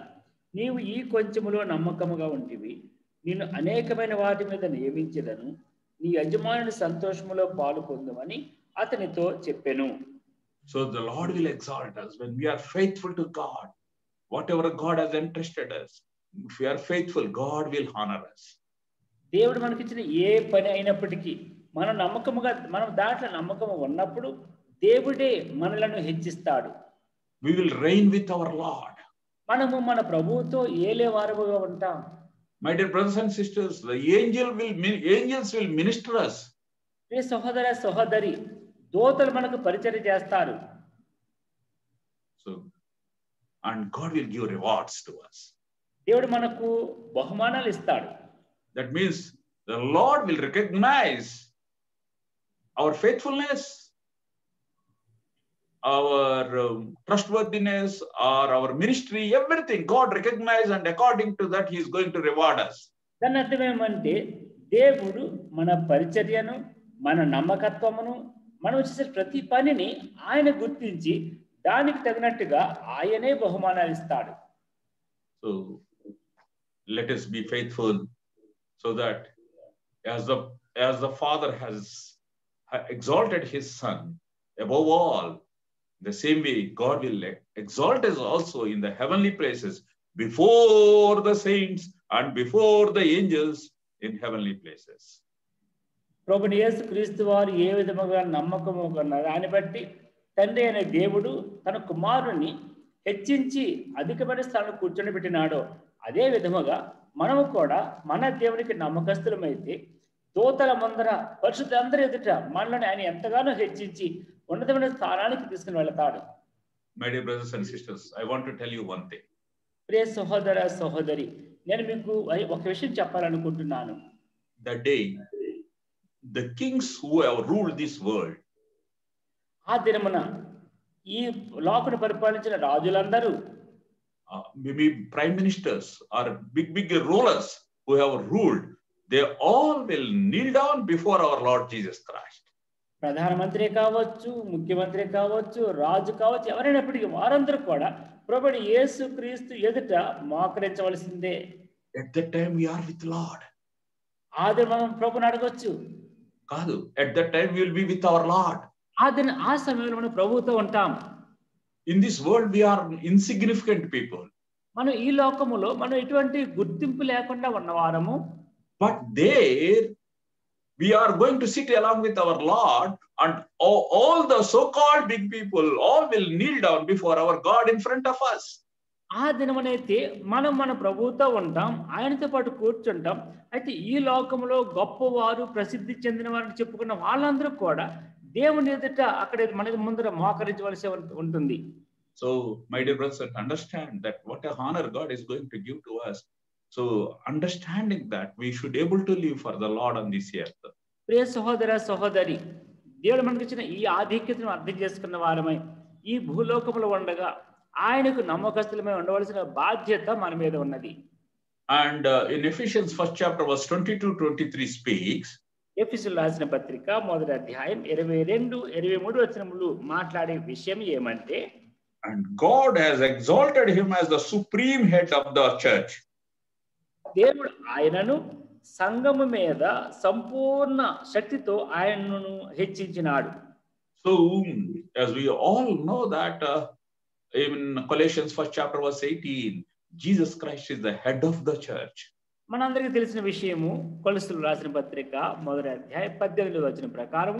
[SPEAKER 2] నీవు ఈ కొంచెములో నమ్మకముగా ఉంటివి, నిన్ను అనేకమైన వాటి మీద నియమించెదను, నీ యజమానుని సంతోషములో పాలు పొందుమని అతనితో చెప్పెను.
[SPEAKER 1] So the Lord will exalt us when we are faithful to God. Whatever God has entrusted us, if we are faithful, God will honor us.
[SPEAKER 2] దేవుడు మనకిచ్చిన ఏ పని అయినప్పటికీ మనం దాంట్లో నమ్మకము ఉన్నప్పుడు దేవుడే మనలను హెచ్చిస్తాడు.
[SPEAKER 1] We will reign with our Lord.
[SPEAKER 2] మనము మన ప్రభువుతో ఏలేవారముగా ఉంటాం.
[SPEAKER 1] My dear brothers and sisters, the angels will minister us.
[SPEAKER 2] ప్రియ సహోదర సహోదరి, దూతలు మనకు పరిచర్య చేస్తారు.
[SPEAKER 1] So, and God will give rewards to us.
[SPEAKER 2] దేవుడు మనకు బహుమానాలు ఇస్తాడు.
[SPEAKER 1] That means the Lord will recognize our faithfulness, our trustworthiness, or our ministry, everything. God recognizes, and according to that, He is going to reward us.
[SPEAKER 2] దాని అర్థం ఏమంటే దేవుడు మన పరిచర్యను, మన నమ్మకత్వమును, మనం చేసే ప్రతి పనిని ఆయన గుర్తించి దానికి తగినట్టుగా ఆయనే బహుమానాలు ఇస్తాడు.
[SPEAKER 1] So let us be faithful, so that as the Father has exalted His Son above all, the same way God will exalt us also in the heavenly places before the saints and before the angels in heavenly places.
[SPEAKER 2] ప్రభుని యేసుక్రీస్తు వారు ఏ విధముగా నమ్మకము కన్నారు దాన్ని బట్టి తండ్రి అనే దేవుడు తన కుమారుని హెచ్చించి అధికమైన స్థానంలో కూర్చొని పెట్టినాడో అదే విధముగా మనము కూడా మన దేవునికి నమ్మకస్తులమైతే దూతల ముందర పరిశుద్ధులందరి ఎదుట మనల్ని ఆయన ఎంతగానో హెచ్చించి ఉన్నతమైన స్థానానికి తీసుకుని వెళతాడు.
[SPEAKER 1] My dear brothers and sisters, I want to tell you one thing.
[SPEAKER 2] ప్రియ సహోదర సహోదరి, నేను మీకు ఒక విషయం చెప్పాలనుకుంటున్నాను.
[SPEAKER 1] The day the kings who have ruled this world,
[SPEAKER 2] ఆ దినమున ఈ లోకను పరిపాలించిన రాజులందరూ,
[SPEAKER 1] maybe prime ministers or big rulers who have ruled, they all will kneel down before our Lord Jesus Christ.
[SPEAKER 2] ప్రధానమంత్రి కావచ్చు, ముఖ్యమంత్రి కావచ్చు, రాజు కావచ్చు, ఎవరైనప్పటికీ వారందరూ కూడా ప్రభుని యేసుక్రీస్తు ఎదుట మోకరించవలసిందే.
[SPEAKER 1] At that time we are with Lord.
[SPEAKER 2] ఆది మనం ప్రభుని అడగొచ్చు
[SPEAKER 1] కాదు, at that time we will be with our Lord.
[SPEAKER 2] ఆ సమయంలో మనం ప్రభువుతో ఉంటాం.
[SPEAKER 1] In this world we are insignificant people.
[SPEAKER 2] మనం ఈ లోకములో మనం ఎటువంటి గుర్తింపు లేకుండా ఉన్నవారము.
[SPEAKER 1] But there we are going to sit along with our Lord, and all the so-called big people all will kneel down before our God in front of us.
[SPEAKER 2] ఆ దినమనైతే మనం మన ప్రభువుతో ఉంటాం, ఆయనతో పాటు కూర్చుంటాం. అయితే ఈ లోకంలో గొప్పవారు, ప్రసిద్ధి చెందిన వారిని చెప్పుకున్న వాళ్ళందరూ కూడా దేవుని ఎదుట అక్కడ మన ముందర మోకరించవలసి ఉంటుంది.
[SPEAKER 1] So my dear brothers, understand that what a honor God is going to give to us. So understanding that, we should able to live for the Lord on this earth.
[SPEAKER 2] ప్రియ సహోదర సహోదరి, దేవుడు మనకి ఇచ్చిన ఈ ఆధిక్యతను అర్థం చేసుకున్న వారమై ఈ భూలోకములో ఉండగా ఆయనకు నమ్మకస్తులమై ఉండవలసిన బాధ్యత మన మీద ఉన్నది.
[SPEAKER 1] And in Ephesians 1st chapter, verse 22-23 speaks,
[SPEAKER 2] ఎఫెసీయులకు రాసిన పత్రిక మొదటి అధ్యాయం 22-23 వచనములు మాట్లాడే విషయం ఏమంటే,
[SPEAKER 1] and God has exalted him as the supreme head of the church.
[SPEAKER 2] దేవుడు ఆయనను సంఘము మీద సంపూర్ణ శక్తితో ఆయనను హెచ్చించినాడు.
[SPEAKER 1] So as we all know that in Colossians 1st chapter verse 18, Jesus Christ is the head of the church.
[SPEAKER 2] మనందరికీ తెలిసిన విషయము, కొలస్సీయులకు రాసిన పత్రిక మొదటి అధ్యాయం 18వ వచనం ప్రకారం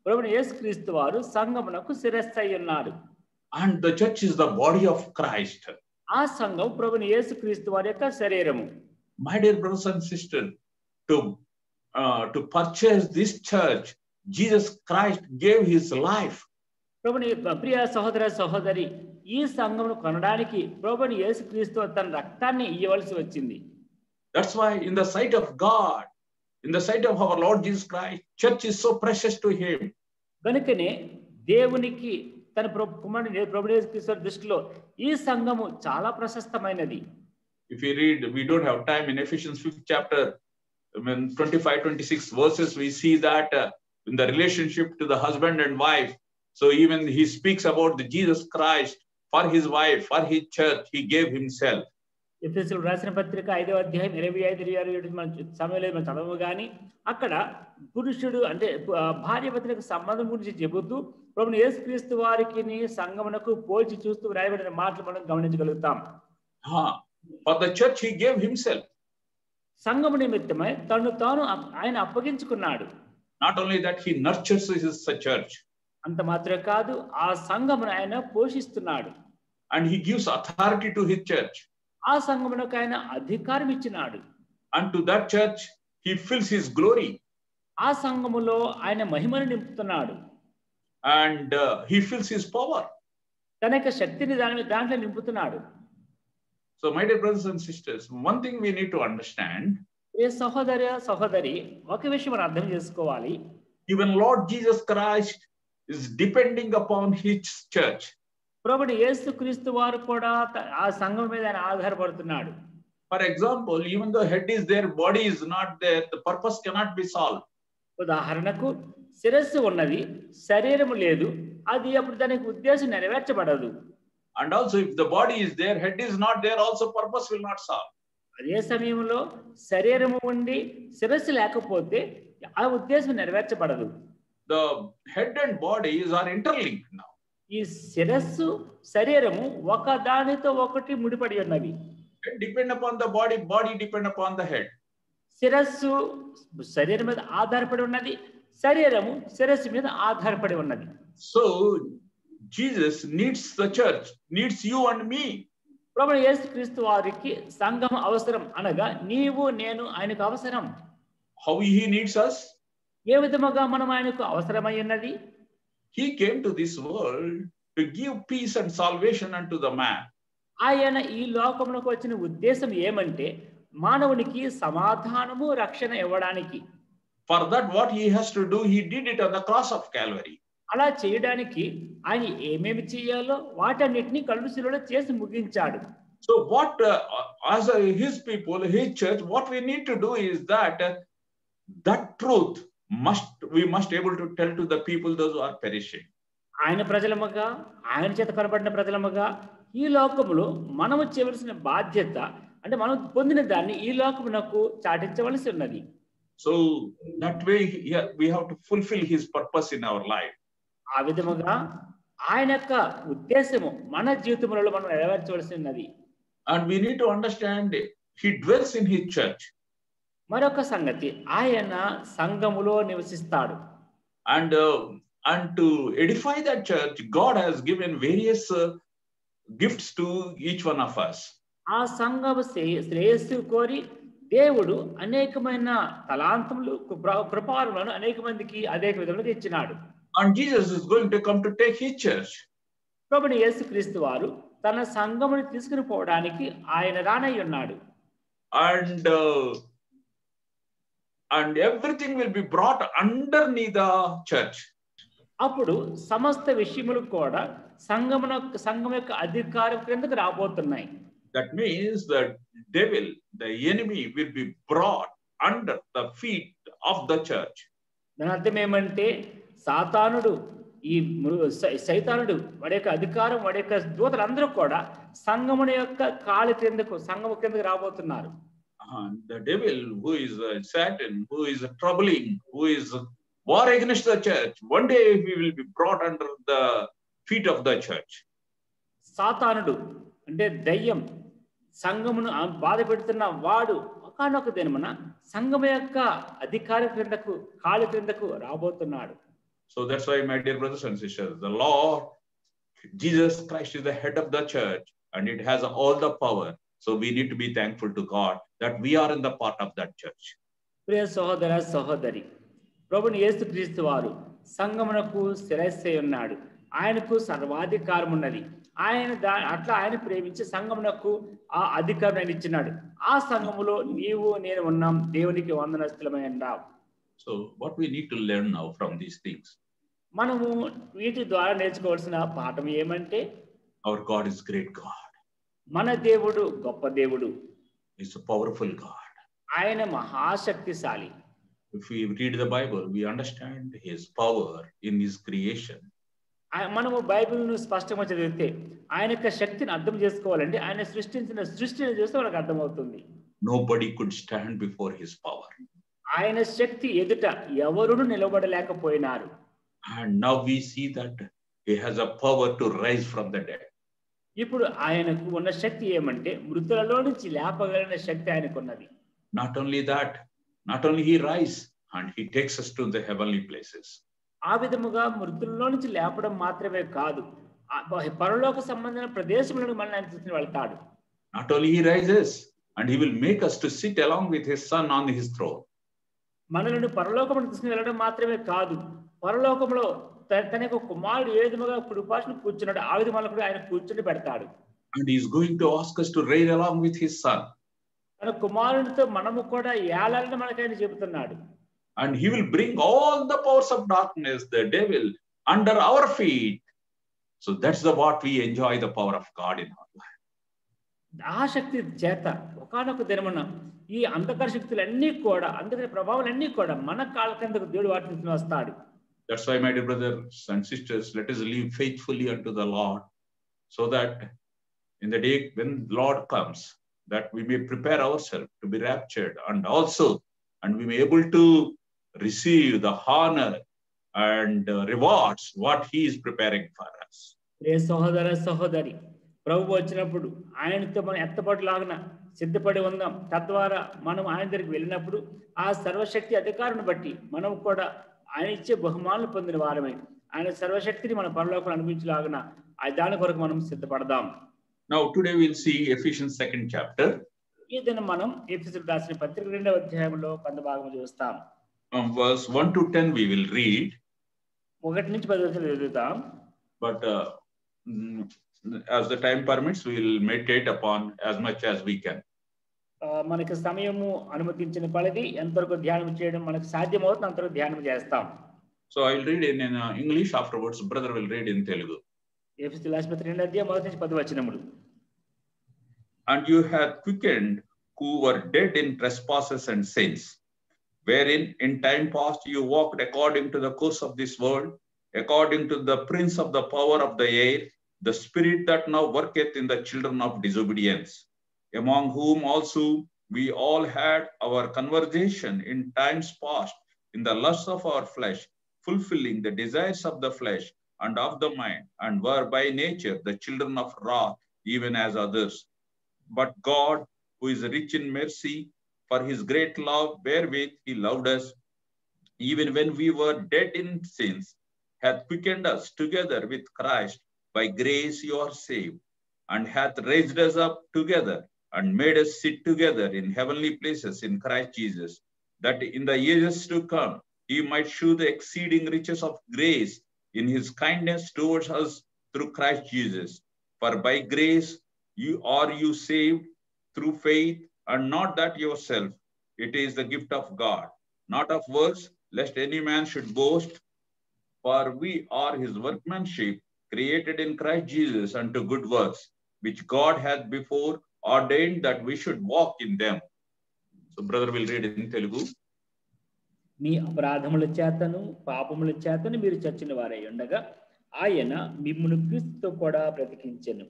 [SPEAKER 2] ప్రభువైన యేసుక్రీస్తు వారు సంఘమునకు శిరస్సు అయి ఉన్నాడు.
[SPEAKER 1] And the church is the body of Christ.
[SPEAKER 2] ఆ సంఘం ప్రభువైన యేసుక్రీస్తు వారి యొక్క శరీరము.
[SPEAKER 1] My dear brothers and sisters, to purchase this church, Jesus Christ gave his life.
[SPEAKER 2] ప్రభుని ప్రియ సహోదర సహోదరి, ఈ సంఘమును కొనడానికి ప్రభువైన యేసుక్రీస్తు తన రక్తాన్ని ఇవ్వవలసి వచ్చింది.
[SPEAKER 1] That's why in the sight of God, in the sight of our Lord Jesus Christ, church is so precious to him.
[SPEAKER 2] కనుకనే దేవునికి తన కుమారుడు ప్రభువైన యేసుక్రీస్తు దృష్టిలో ఈ సంఘము చాలా ప్రశస్తమైనది.
[SPEAKER 1] If you read, we don't have time, in Ephesians 5th chapter, 25-26 verses, we see that in the relationship to the husband and wife. So even he speaks about the Jesus Christ for his wife, for his church, he gave himself.
[SPEAKER 2] ఎఫెసీయులకు రాసిన పత్రిక 5వ అధ్యాయం 25-27 మన సమయంలో మనం చదవము కానీ అక్కడ పురుషుడు అంటే భార్య భర్తలకు సంబంధం గురించి చెబుతూ ప్రభువైన యేసుక్రీస్తు వారికి సంఘమునకు పోల్చి చూస్తూ రాయబడిన మాటలు మనం గమనించగలుగుతాం.
[SPEAKER 1] For the church he gave himself.
[SPEAKER 2] సంఘము నిమిత్తమై తను తాను ఆయన అప్పగించుకున్నాడు.
[SPEAKER 1] Not only that, he nurtures his church.
[SPEAKER 2] అంత మాత్రమే కాదు, ఆ సంఘమును ఆయన పోషిస్తున్నాడు.
[SPEAKER 1] And he gives authority to his church.
[SPEAKER 2] ఆ సంఘమునకు ఆయన అధికారం ఇచ్చినాడు.
[SPEAKER 1] And to that church he fills his glory.
[SPEAKER 2] ఆ సంఘములో ఆయన మహిమను నింపుతున్నాడు.
[SPEAKER 1] And he fills his power.
[SPEAKER 2] తన యొక్క శక్తిని దాంట్లో నింపుతున్నాడు.
[SPEAKER 1] So my dear brothers and sisters, one thing we need to understand.
[SPEAKER 2] ఏ సహోదర సహోదరి, ఒక విషయం మనం అర్థం చేసుకోవాలి.
[SPEAKER 1] Even Lord Jesus Christ is depending upon his church.
[SPEAKER 2] ప్రభువైన యేసుక్రీస్తు వారు కూడా ఆ సంఘం మీద ఆయన ఆధారపడుతున్నాడు.
[SPEAKER 1] For example, even though head is there, body is not there, the purpose cannot be solved.
[SPEAKER 2] ఉదాహరణకు శిరస్సు ఉన్నది, శరీరము లేదు, అది అప్పుడు దానికి ఉద్దేశం నెరవేర్చబడదు.
[SPEAKER 1] And also if the body is there, head is not there, also purpose will not solve.
[SPEAKER 2] అదే సమయంలో శరీరము ఉండి శిరస్సు లేకపోతే ఆ ఉద్దేశం నెరవేర్చబడదు.
[SPEAKER 1] The head and body are interlinked now.
[SPEAKER 2] ఈ శిరస్సు శరీరము ఒక దానితో ఒకటి ముడిపడి ఉన్నవి.
[SPEAKER 1] Head depend upon the body, body depend upon the head.
[SPEAKER 2] శిరస్సు శరీరం మీద ఆధారపడి ఉన్నది, శరీరము శిరస్సు మీద ఆధారపడి ఉన్నది.
[SPEAKER 1] So Jesus needs the church, needs you and me.
[SPEAKER 2] ప్రభువైన యేసుక్రీస్తు వారికి సంఘం అవసరం, అనగా నీవు నేను ఆయనకు అవసరం.
[SPEAKER 1] How he needs us?
[SPEAKER 2] ఏ విధముగా మనం ఆయనకు అవసరమై ఉన్నది?
[SPEAKER 1] He came to this world to give peace and salvation unto the man.
[SPEAKER 2] ఆయన ఈ లోకమునకు వచ్చిన ఉద్దేశం ఏమంటే మానవునికి సమాధానము రక్షణ ఇవ్వడానికి.
[SPEAKER 1] For that what he has to do, he did it on the cross of Calvary.
[SPEAKER 2] అలా చేయడానికి ఆయన ఏమేమి చేయాలో వాటన్నిటిని కలువరిలో చేసి ముగించాడు.
[SPEAKER 1] So what as his people, his church, what we need to do is that that truth we must able to tell to the people, those who are perishing.
[SPEAKER 2] ఆయన ప్రజలముగా, ఆయన చేత కనబడిన ప్రజలముగా ఈ లోకములో మనము చేయవలసిన బాధ్యత అంటే మనం పొందిన దాన్ని ఈ లోకమునకు చాటించవలసి ఉన్నది.
[SPEAKER 1] So that way we have to fulfill his purpose in our life.
[SPEAKER 2] ఆ విధముగా ఆయన యొక్క ఉద్దేశము మన జీవితంలో మనం నెరవేర్చవలసి ఉన్నది.
[SPEAKER 1] And we need to understand he dwells in his church.
[SPEAKER 2] మరొక సంగతి, ఆయన సంఘములో నివసిస్తాడు.
[SPEAKER 1] And to edify that church, God has given various gifts to each one of us.
[SPEAKER 2] ఆ సంఘము శ్రేయస్సు కోరి దేవుడు అనేకమైన తలాంతములు కృపావరములను అనేక మందికి అనేక విధములుగా ఇచ్చినాడు.
[SPEAKER 1] And Jesus is going to come to take his church.
[SPEAKER 2] ప్రభువైన యేసుక్రీస్తు వారు తన సంఘమును తీసుకుని పోవడానికి ఆయన రానై ఉన్నాడు.
[SPEAKER 1] And everything will be brought underneath the church.
[SPEAKER 2] అప్పుడు సమస్త విషయములు కూడా సంఘం యొక్క అధికారం క్రిందకు రాబోతున్నాయి.
[SPEAKER 1] That means the devil, the enemy, will be brought under the feet of the church.
[SPEAKER 2] దాని అర్థం ఏమంటే సాతానుడు ఈ సైతానుడు వాడి యొక్క అధికారం వాడి యొక్క దూతలందరూ కూడా సంఘముని యొక్క కాలి క్రిందకు సంఘము కిందకు రాబోతున్నారు.
[SPEAKER 1] The devil, who is Satan, who is troubling, who is war against the church, one day he will be brought under the feet of the church.
[SPEAKER 2] సాతానుడు అంటే దయ్యం సంఘమును బాధ పెడుతున్న వాడు ఒకానొక దినమున సంఘము యొక్క అధికార క్రిందకు కాలి క్రిందకు రాబోతున్నాడు.
[SPEAKER 1] So that's why, my dear brothers and sisters, the Lord Jesus Christ is the head of the church and it has all the power. So we need to be thankful to God that we are in the part of that church.
[SPEAKER 2] ప్రియ సహోదర సహోదరి, ప్రభుని యేసుక్రీస్తు వారు సంఘమునకు శిరస్సై ఉన్నాడు. ఆయనకు సర్వాధికారం ఉన్నది. అట్లా ఆయన ప్రేమించి సంఘమునకు ఆ అధికారం ఆయన ఇచ్చినాడు. ఆ సంఘములో నీవు నేను ఉన్నాం. దేవునికి వందనస్తులమై ఉన్నాం.
[SPEAKER 1] So what we need to learn now from these things?
[SPEAKER 2] మనము వీటి ద్వారా నేర్చుకోవాల్సిన పాఠం ఏమంటే,
[SPEAKER 1] our God is great God.
[SPEAKER 2] మన దేవుడు గొప్ప దేవుడు.
[SPEAKER 1] He's a powerful God.
[SPEAKER 2] ఆయన మహాశక్తిశాలి.
[SPEAKER 1] If we read the Bible, we understand his power in his creation.
[SPEAKER 2] మనము బైబిల్ను స్పష్టంగా చదివితే ఆయన యొక్క శక్తిని అర్థం చేసుకోవాలంటే ఆయన సృష్టించిన సృష్టిని చూస్తే మనకు అర్థమవుతుంది.
[SPEAKER 1] Nobody could stand before his power.
[SPEAKER 2] ఆయన శక్తి ఎదుట ఎవరును నిలబడలేకపోయినారు.
[SPEAKER 1] And now we see that he has a power to rise from the dead.
[SPEAKER 2] ఇప్పుడు ఆయనకు ఉన్న శక్తి ఏమంటే మృతులలో నుంచి లేపగలిగిన శక్తి ఆయనకు ఉన్నది.
[SPEAKER 1] Not only that, not only he rise and he takes us to the heavenly places.
[SPEAKER 2] ఆ విధముగా మృతుల్లో నుంచి లేపడం మాత్రమే కాదు, పరలోక సంబంధమైన ప్రదేశములను మనల్ని ఆయన తీసుకుని వెళ్తాడు.
[SPEAKER 1] Not only he rises and he will make us to sit along with his son on his throne.
[SPEAKER 2] మనల్ని పరలోకమును తీసుకుని వెళ్ళడం మాత్రమే కాదు, పరలోకంలో తన యొక్క కుమారుడు ఏ విధముగా కుడిపార్శ్వన కూర్చున్నాడు ఆ విధంగా కూడా ఆయన కూర్చుని పెడతాడు.
[SPEAKER 1] And he is going to ask us to reign along with his son.
[SPEAKER 2] తన కుమారునితో మనము కూడా ఏలాలని మనకు ఆయన చెబుతున్నాడు.
[SPEAKER 1] And he will bring all the powers of darkness, the devil, under our feet. So that's what we enjoy, the power of God in our life.
[SPEAKER 2] ఆ శక్తి చేత ఒకానొక దినమున ఈ అంధకార శక్తులన్నీ కూడా అంధకార ప్రభావాలన్నీ కూడా మన కాళ్ళ కిందకు దేవుడు వాటిని వస్తాడు.
[SPEAKER 1] That's why, my dear brothers and sisters, let us live faithfully unto the Lord, so that in the day when the Lord comes, that we may prepare ourselves to be raptured, and we may able to receive the honor and rewards what he is preparing for us.
[SPEAKER 2] ప్రియ సహోదర సహోదరి, ప్రభు వచ్చినప్పుడు ఆయనతో మనం ఎత్తపడిలాగున సిద్ధపడి ఉందాం. తద్వారా మనం ఆయన దగ్గరికి వెళ్ళినప్పుడు ఆ సర్వశక్తి అధికారాన్ని బట్టి మనం కూడా ఆయన ఇచ్చే బహుమానాలు పొందిన వారమే. ఆయన సర్వశక్తిని మన పరలోకంలో అనుభవించలాగున దాని కొరకు మనం సిద్ధపడదాం.
[SPEAKER 1] Now today we'll see Ephesians 2nd chapter.
[SPEAKER 2] ఈ దినం మనం ఎఫెసీయులకు రాసిన పత్రిక 2వ అధ్యాయంలో కొంత భాగం చూస్తాం.
[SPEAKER 1] Verse 1 to 10 we will read.
[SPEAKER 2] 1 నుంచి 10 వరకు చదువుతాం.
[SPEAKER 1] But as the time permits, we will meditate upon as much as we can.
[SPEAKER 2] మనకి సమయము అనుమతించిన కొలది ఎంతవరకు ధ్యానం చేయడం మనకు సాధ్యమవుతుంది అంతవరకు ధ్యానం చేస్తాం.
[SPEAKER 1] So I will read in English, afterwards brother will read in Telugu.
[SPEAKER 2] ఎఫెసీయుల రాసిన పత్రిక 2వ అధ్యాయం 1 నుంచి 10 వచనములు.
[SPEAKER 1] And you have quickened who were dead in trespasses and sins, wherein in time past you walked according to the course of this world, according to the prince of the power of the air, the spirit that now worketh in the children of disobedience, among whom also we all had our conversation in times past in the lusts of our flesh, fulfilling the desires of the flesh and of the mind, and were by nature the children of wrath, even as others. But God, who is rich in mercy, for his great love wherewith he loved us, even when we were dead in sins, hath quickened us together with Christ. By grace you are saved, and hath raised us up together, and made us sit together in heavenly places in Christ Jesus, that in the years to come he might shew the exceeding riches of grace in his kindness towards us through Christ Jesus. For by grace you are saved through faith, and not that yourself. It is the gift of God, not of works, lest any man should boast. For we are his workmanship, created in Christ Jesus unto good works, which God hath before ordained that we should walk in them. So brother will read in Telugu.
[SPEAKER 2] మీ అపరాధముల చేతను పాపముల చేతను మీరు చచ్చిన వారై ఉండగా ఆయన మిమ్మును క్రీస్తుతో కూడా బ్రతికించెను.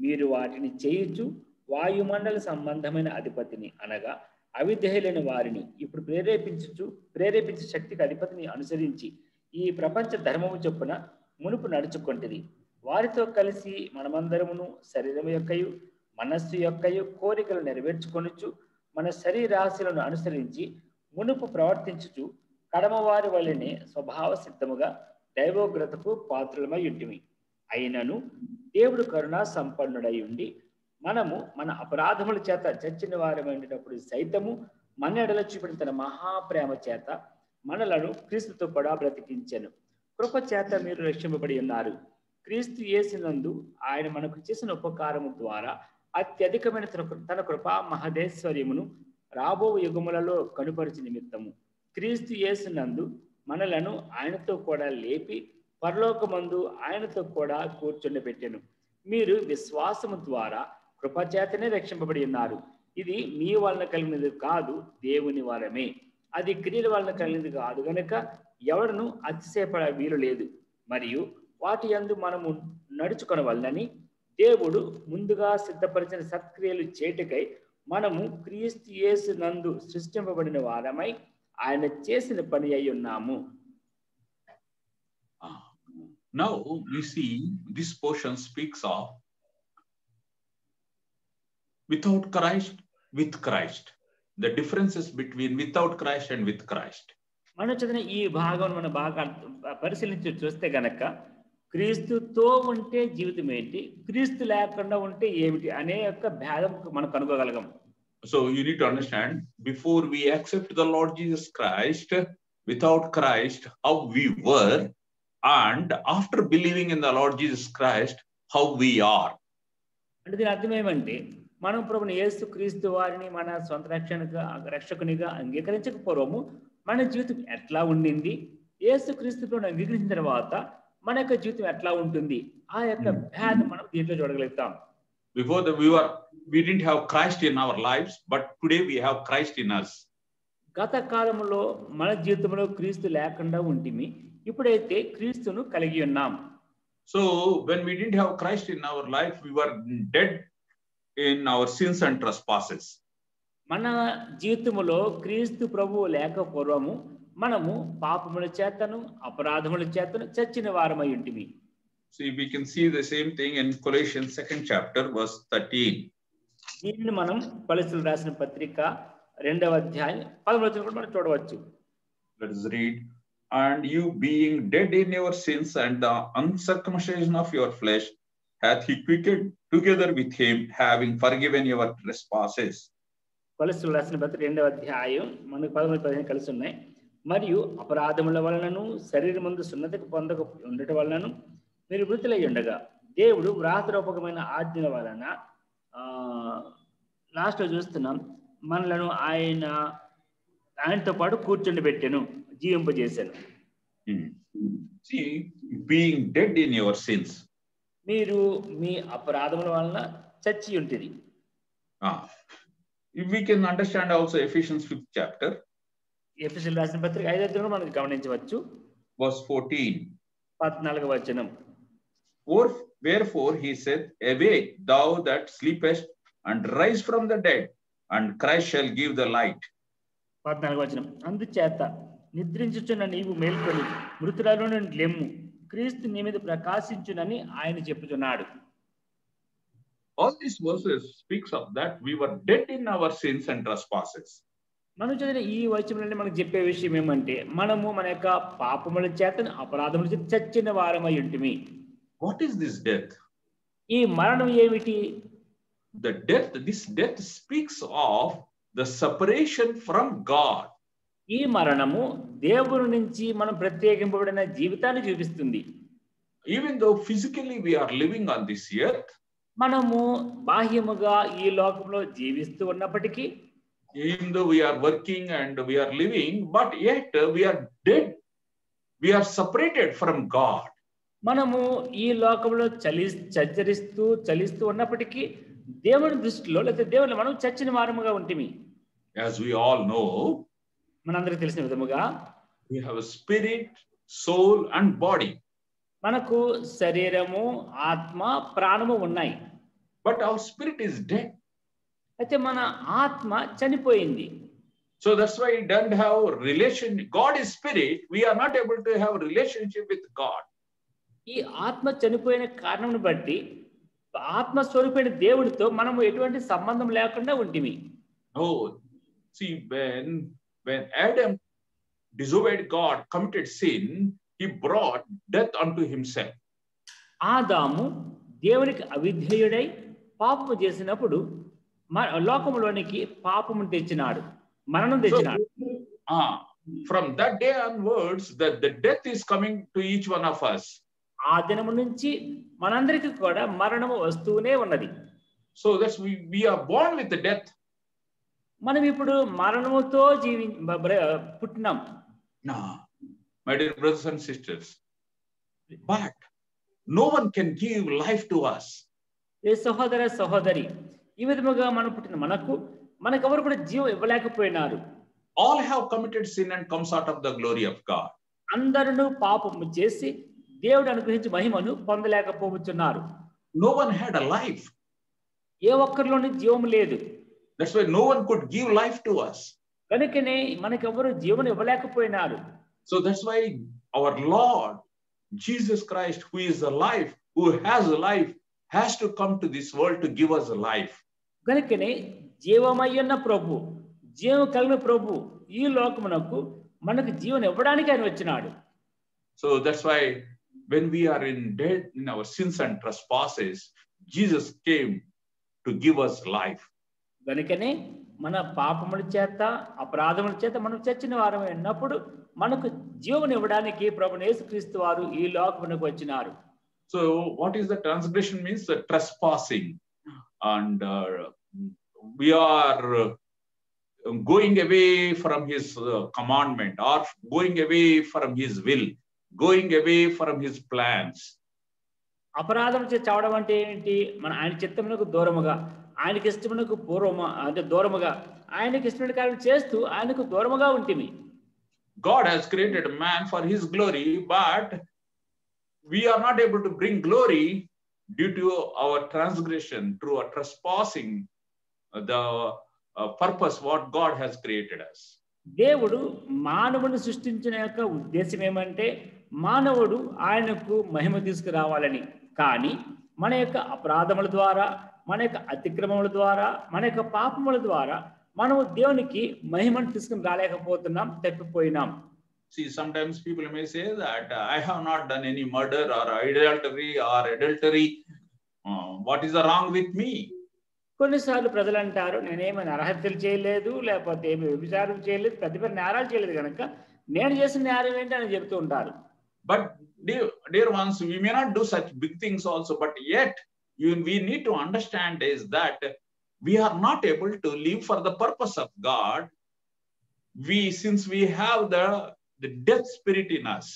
[SPEAKER 2] మీరు వాటిని చేయుచు వాయుమండల సంబంధమైన అధిపతిని అనగా అవిధేయులైన వారిని ఇప్పుడు ప్రేరేపించే శక్తికి అధిపతిని అనుసరించి ఈ ప్రపంచ ధర్మము చొప్పున మునుపు నడుచుకొంటిరి. వారితో కలిసి మనమందరమును శరీరము యొక్కయు మనస్సు యొక్కయు కోరికలు నెరవేర్చుకొనుచు మన శరీరాశలను అనుసరించి మునుపు ప్రవర్తించుచు కడమవారి వలనే స్వభావ సిద్ధముగా దైవోగ్రతకు పాత్రులమై ఉంటిమి. అయినను దేవుడు కరుణా సంపన్నుడై ఉండి మనము మన అపరాధముల చేత చచ్చిన వారమైనప్పుడు సైతము మన ఎడల చూపిన తన మహాప్రేమ చేత మనలను క్రీస్తుతో కూడా బ్రతికించెను. కృప చేత మీరు రక్షింపబడి ఉన్నారు. క్రీస్తు యేసునందు ఆయన మనకు చేసిన ఉపకారము ద్వారా అత్యధికమైన తన కృపా మహదేశ్వర్యమును రాబో యుగములలో కనుపరిచి నిమిత్తము క్రీస్తు యేసునందు మనలను ఆయనతో కూడా లేపి పరలోకమందు ఆయనతో కూడా కూర్చుండబెట్టెను. మీరు విశ్వాసము ద్వారా కృపచేతనే రక్షింపబడి ఉన్నారు. ఇది మీ వలన కలిగినది కాదు, దేవుని వరమే. అది క్రియల వలన కలిగినది కాదు గనుక ఎవడను అతిశయపడ వీలు లేదు. మరియు వాటి యందు మనము నడుచుకొనవలనని దేవుడు ముందుగా సిద్ధపరిచిన సత్క్రియలు చేటుకై మనము క్రీస్తు యేసు నందు సృష్టింపబడిన వారమై ఆయన చేసిన పని అయి ఉన్నాము.
[SPEAKER 1] Now we see this portion speaks of without Christ, with Christ. The differences between without Christ and with Christ.
[SPEAKER 2] మనం చదివిన ఈ భాగం మనం బాగా పరిశీలించి చూస్తే గనక క్రీస్తుతో ఉంటే జీవితం ఏంటి, క్రీస్తు లేకుండా ఉంటే ఏమిటి అనే యొక్క భేదం మనం కనుగొనగలం.
[SPEAKER 1] So you need to understand, before we accept the Lord Jesus Christ, without Christ, how we were, and after believing in the Lord Jesus Christ, how we are.
[SPEAKER 2] అంటే దీని అర్థం ఏమంటే మనం ప్రభుని యేసు క్రీస్తు వారిని మన సొంత రక్షకునిగా అంగీకరించక పూర్వము మన జీవితం ఎట్లా ఉండింది, యేసు క్రీస్తును అంగీకరించిన తర్వాత మన యొక్క జీవితం ఎట్లా ఉంటుంది, ఆ యొక్క భేదం మనం దీంట్లో చూడగలుగుతాం.
[SPEAKER 1] Before that we didn't have Christ in our lives, but today we have Christ in us.
[SPEAKER 2] గత కాలంలో మన జీవితంలో క్రీస్తు లేకుండా ఉంటిమి, ఇప్పుడైతే క్రీస్తును కలిగి ఉన్నాం.
[SPEAKER 1] So when we didn't have Christ in our life, we were dead in our sins and trespasses.
[SPEAKER 2] మన జీవితంలో క్రీస్తు ప్రభువు లేక పూర్వము మనము పాపముల చేతను అపరాధముల చేతను చచ్చిన వారమై ఉంటిమి.
[SPEAKER 1] See, we can see the same thing in Colossians 2nd chapter verse 13.
[SPEAKER 2] దీనిని మనం కొలస్సీయులకు రాసిన పత్రిక 2వ అధ్యాయం 10వ వచనం కూడా మనం చూడవచ్చు.
[SPEAKER 1] Let us read. And you being dead in your sins and the uncircumcision of your flesh, hath he quickened together with him, having forgiven your trespasses.
[SPEAKER 2] కొలస్సీయులకు రాసిన పత్రిక 2వ అధ్యాయం మనకు 11-15 కలిసి ఉన్నాయి. మరియు అపరాధముల వలనను శరీరమందు సున్నతికి పొందక ఉండటం వలనను మీరు మృతులై ఉండగా దేవుడు వ్రాతరూపకమైన ఆజ్ఞల వలన లాస్ట్లో చూస్తున్నాం మనలను ఆయనతో పాటు కూర్చుండి పెట్టాను, జీవింపజేశాను.
[SPEAKER 1] See, being dead in your sins.
[SPEAKER 2] మీరు మీ అపరాధముల వలన చచ్చి ఉంటుంది.
[SPEAKER 1] We can understand also Ephesians 5th chapter.
[SPEAKER 2] ఎఫెసీయులకు రాసిన పత్రిక 5వ అధ్యాయం మనం గమనించవచ్చు.
[SPEAKER 1] Verse 14.
[SPEAKER 2] 14వ వచనం.
[SPEAKER 1] Wherefore he said, awake thou that sleepest, and rise from the dead, and Christ shall give the light.
[SPEAKER 2] 14వ వచనం. అందుచేత నిద్రించుచున్న నీవు మేల్కొని మృతులలో నుండి లెమ్ము, క్రీస్తు నీ మీద ప్రకాశించునని ఆయన చెప్పుచున్నాడు.
[SPEAKER 1] All these verses speaks of that we were dead in our sins and trespasses.
[SPEAKER 2] మనం చదివిన ఈ వచనంలో మనకు చెప్పే విషయం ఏమంటే మనము మన యొక్క పాపముల చేత అపరాధముల చేత చచ్చిన వారమై ఉంటిమి.
[SPEAKER 1] What is this death?
[SPEAKER 2] ఈ మరణం ఏమిటి?
[SPEAKER 1] This death speaks of the separation from God.
[SPEAKER 2] ఈ మరణము దేవుని నుంచి మనం ప్రత్యేకింపబడిన జీవితాన్ని చూపిస్తుంది.
[SPEAKER 1] Even though physically we are living on this earth,
[SPEAKER 2] మనము బాహ్యముగా ఈ లోకంలో జీవిస్తూ ఉన్నప్పటికీ,
[SPEAKER 1] even though we are working and we are living, but yet we are dead. We are separated from God.
[SPEAKER 2] మనము ఈ లోకంలో చలిస్తూ ఉన్నప్పటికీ దేవుని దృష్టిలో లేకపోతే దేవుని మనం చచ్చిన వారముగా ఉంటిమి.
[SPEAKER 1] As we all know,
[SPEAKER 2] మనందరికీ తెలిసిన విధముగా
[SPEAKER 1] we have a spirit, soul, and body.
[SPEAKER 2] మనకు శరీరము, ఆత్మ, ప్రాణము ఉన్నాయి.
[SPEAKER 1] But our spirit is dead.
[SPEAKER 2] అయితే మన ఆత్మ చనిపోయింది.
[SPEAKER 1] So that's why we don't have relation. God is spirit. We are not able to have a relationship with God.
[SPEAKER 2] ఈ ఆత్మ చనిపోయిన కారణం బట్టి ఆత్మ స్వరూపమైన దేవుడితో మనము ఎటువంటి సంబంధం లేకుండా ఉంటిమి.
[SPEAKER 1] Oh, see, when Adam disobeyed God, committed sin, he brought death unto himself.
[SPEAKER 2] ఆదాము దేవునికి అవిధేయుడై పాపము చేసినప్పుడు లోకములోనికి పాపము తెచ్చినాడు, మరణం తెచ్చినాడు.
[SPEAKER 1] From that day onwards, the death is coming to each one of us.
[SPEAKER 2] ఆ దినము నుంచి మనందరికీ కూడా మరణము వస్తూనే ఉన్నది.
[SPEAKER 1] So that's we are born with the death.
[SPEAKER 2] మనం ఇప్పుడు మరణముతో పుట్టినాం.
[SPEAKER 1] My dear brothers and sisters, but no one can give life to us.
[SPEAKER 2] ఏ సహోదర సహోదరి, ఈ విధముగా మనం పుట్టిన మనకెవరు కూడా జీవం ఇవ్వలేకపోయినారు.
[SPEAKER 1] All have committed sin and comes out of the glory of God.
[SPEAKER 2] అందరూ పాపము చేసి దేవుడు అనుగ్రహించి మహిమను పొందలేకపోతున్నారు.
[SPEAKER 1] No one had a life.
[SPEAKER 2] ఏ ఒక్కరిలోని జీవం లేదు.
[SPEAKER 1] That's why no one could give life to us.
[SPEAKER 2] కనుకనే మనకెవరు జీవన ఇవ్వలేకపోయినారు.
[SPEAKER 1] So that's why our Lord Jesus Christ, who is alive, who has a life, has to come to this world to give us a life.
[SPEAKER 2] కనుకనే జీవమయ్యున్న ప్రభు, జీవం కలిగిన ప్రభు ఈ లోకమునకు మనకు జీవన ఇవ్వడానికి ఆయన వచ్చినాడు.
[SPEAKER 1] So that's why when we are dead in our sins and trespasses, Jesus came to give us life.
[SPEAKER 2] కనుకనే మన పాపముల చేత అపరాధముల చేత మనం చచ్చిన వారం అన్నప్పుడు మనకు జీవన ఇవ్వడానికి ప్రభువు యేసుక్రీస్తు వారు ఈ లోకమునకు వచ్చినారు.
[SPEAKER 1] So what is the transgression means? The trespassing, and we are going away from his commandment, or going away from his will, going away from his plans.
[SPEAKER 2] అపరాధం చేసి చావడం అంటే ఏంటి? మన ఆయన చిత్తమునకు దూరముగా, ఆయనకి ఇష్టమునకు అంటే దూరముగా, ఆయనకి ఇష్టమైన కార్యం చేస్తూ ఆయనకు దూరముగా ఉంటిమి.
[SPEAKER 1] God has created man for his glory, but we are not able to bring glory due to our transgression, through our trespassing the purpose what God has created us.
[SPEAKER 2] దేవుడు మానవుని సృష్టించిన యొక్క ఉద్దేశం ఏమంటే మానవుడు ఆయనకు మహిమ తీసుకురావాలని. కానీ మన యొక్క అపరాధముల ద్వారా, మన యొక్క అతిక్రమముల ద్వారా, మన యొక్క పాపముల ద్వారా మనము దేవునికి మహిమను తీసుకుని రాలేకపోతున్నాం, తప్పిపోయినాం.
[SPEAKER 1] See, sometimes people may say that I have not done any murder or adultery. What is the wrong with me?
[SPEAKER 2] కొన్నిసార్లు ప్రజలు అంటారు, నేనేమైనా అర్హతలు చేయలేదు, లేకపోతే ఏమి వ్యభిచారం చేయలేదు, పెద్ద పెద్ద నేరాలు చేయలేదు కనుక నేను చేసిన నేరం ఏంటి అని చెప్తూ ఉంటారు.
[SPEAKER 1] But dear ones, we may not do such big things also, but yet we need to understand is that we are not able to live for the purpose of God. Since we have the death spirit in us.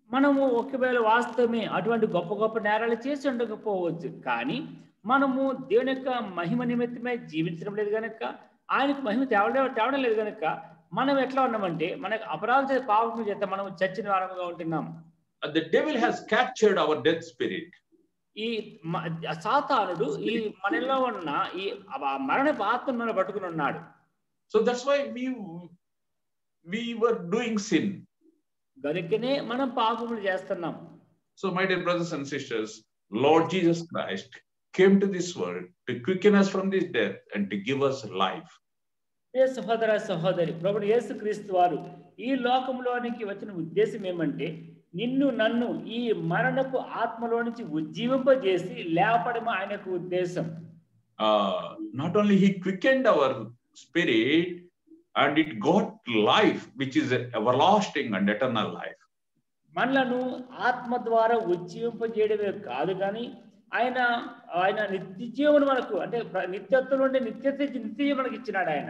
[SPEAKER 2] మనము ఒకవేళ వాస్తవమే అటువంటి గొప్ప గొప్ప నేరాలు చేసి ఉండకపోవచ్చు, కానీ మనము దేవుని యొక్క మహిమ నిమిత్తమై జీవించడం లేదు కనుక, ఆయనకు మహిమ తేవడం లేదు కనుక మనం ఎట్లా ఉన్నామంటే మనకు అపరాధ పాపం చేత మనం చచ్చిన వారముగా ఉంటున్నాం.
[SPEAKER 1] The devil has captured our death spirit.
[SPEAKER 2] ఈ సాతానుడు ఈ మనలో ఉన్న ఈ మరణపు ఆత్మను మనం పట్టుకుని ఉన్నాడు.
[SPEAKER 1] So that's why we were doing sin.
[SPEAKER 2] గనుకనే మనం పాపములు చేస్తున్నాం.
[SPEAKER 1] So my dear brothers and sisters, Lord Jesus Christ came to this world to quicken us from this death and to give us life.
[SPEAKER 2] ఏ సహోదర సహోదరి, ప్రభువు యేసుక్రీస్తు వారు ఈ లోకంలోనికి వచ్చిన ఉద్దేశం ఏమంటే నిన్ను నన్ను ఈ మరణపు ఆత్మలో నుంచి ఉజ్జీవింపజేసి లేపడం ఆయనకు ఉద్దేశం.
[SPEAKER 1] Not only he quickened our spirit and it got life, which is everlasting and eternal life.
[SPEAKER 2] మనలను ఆత్మ ద్వారా ఉజ్జీవింపజేయడమే కాదు కానీ ఆయన నిత్య జీవన మనకు అంటే నిత్యత్వం నుండి నిత్య మనకి ఇచ్చినాడు ఆయన.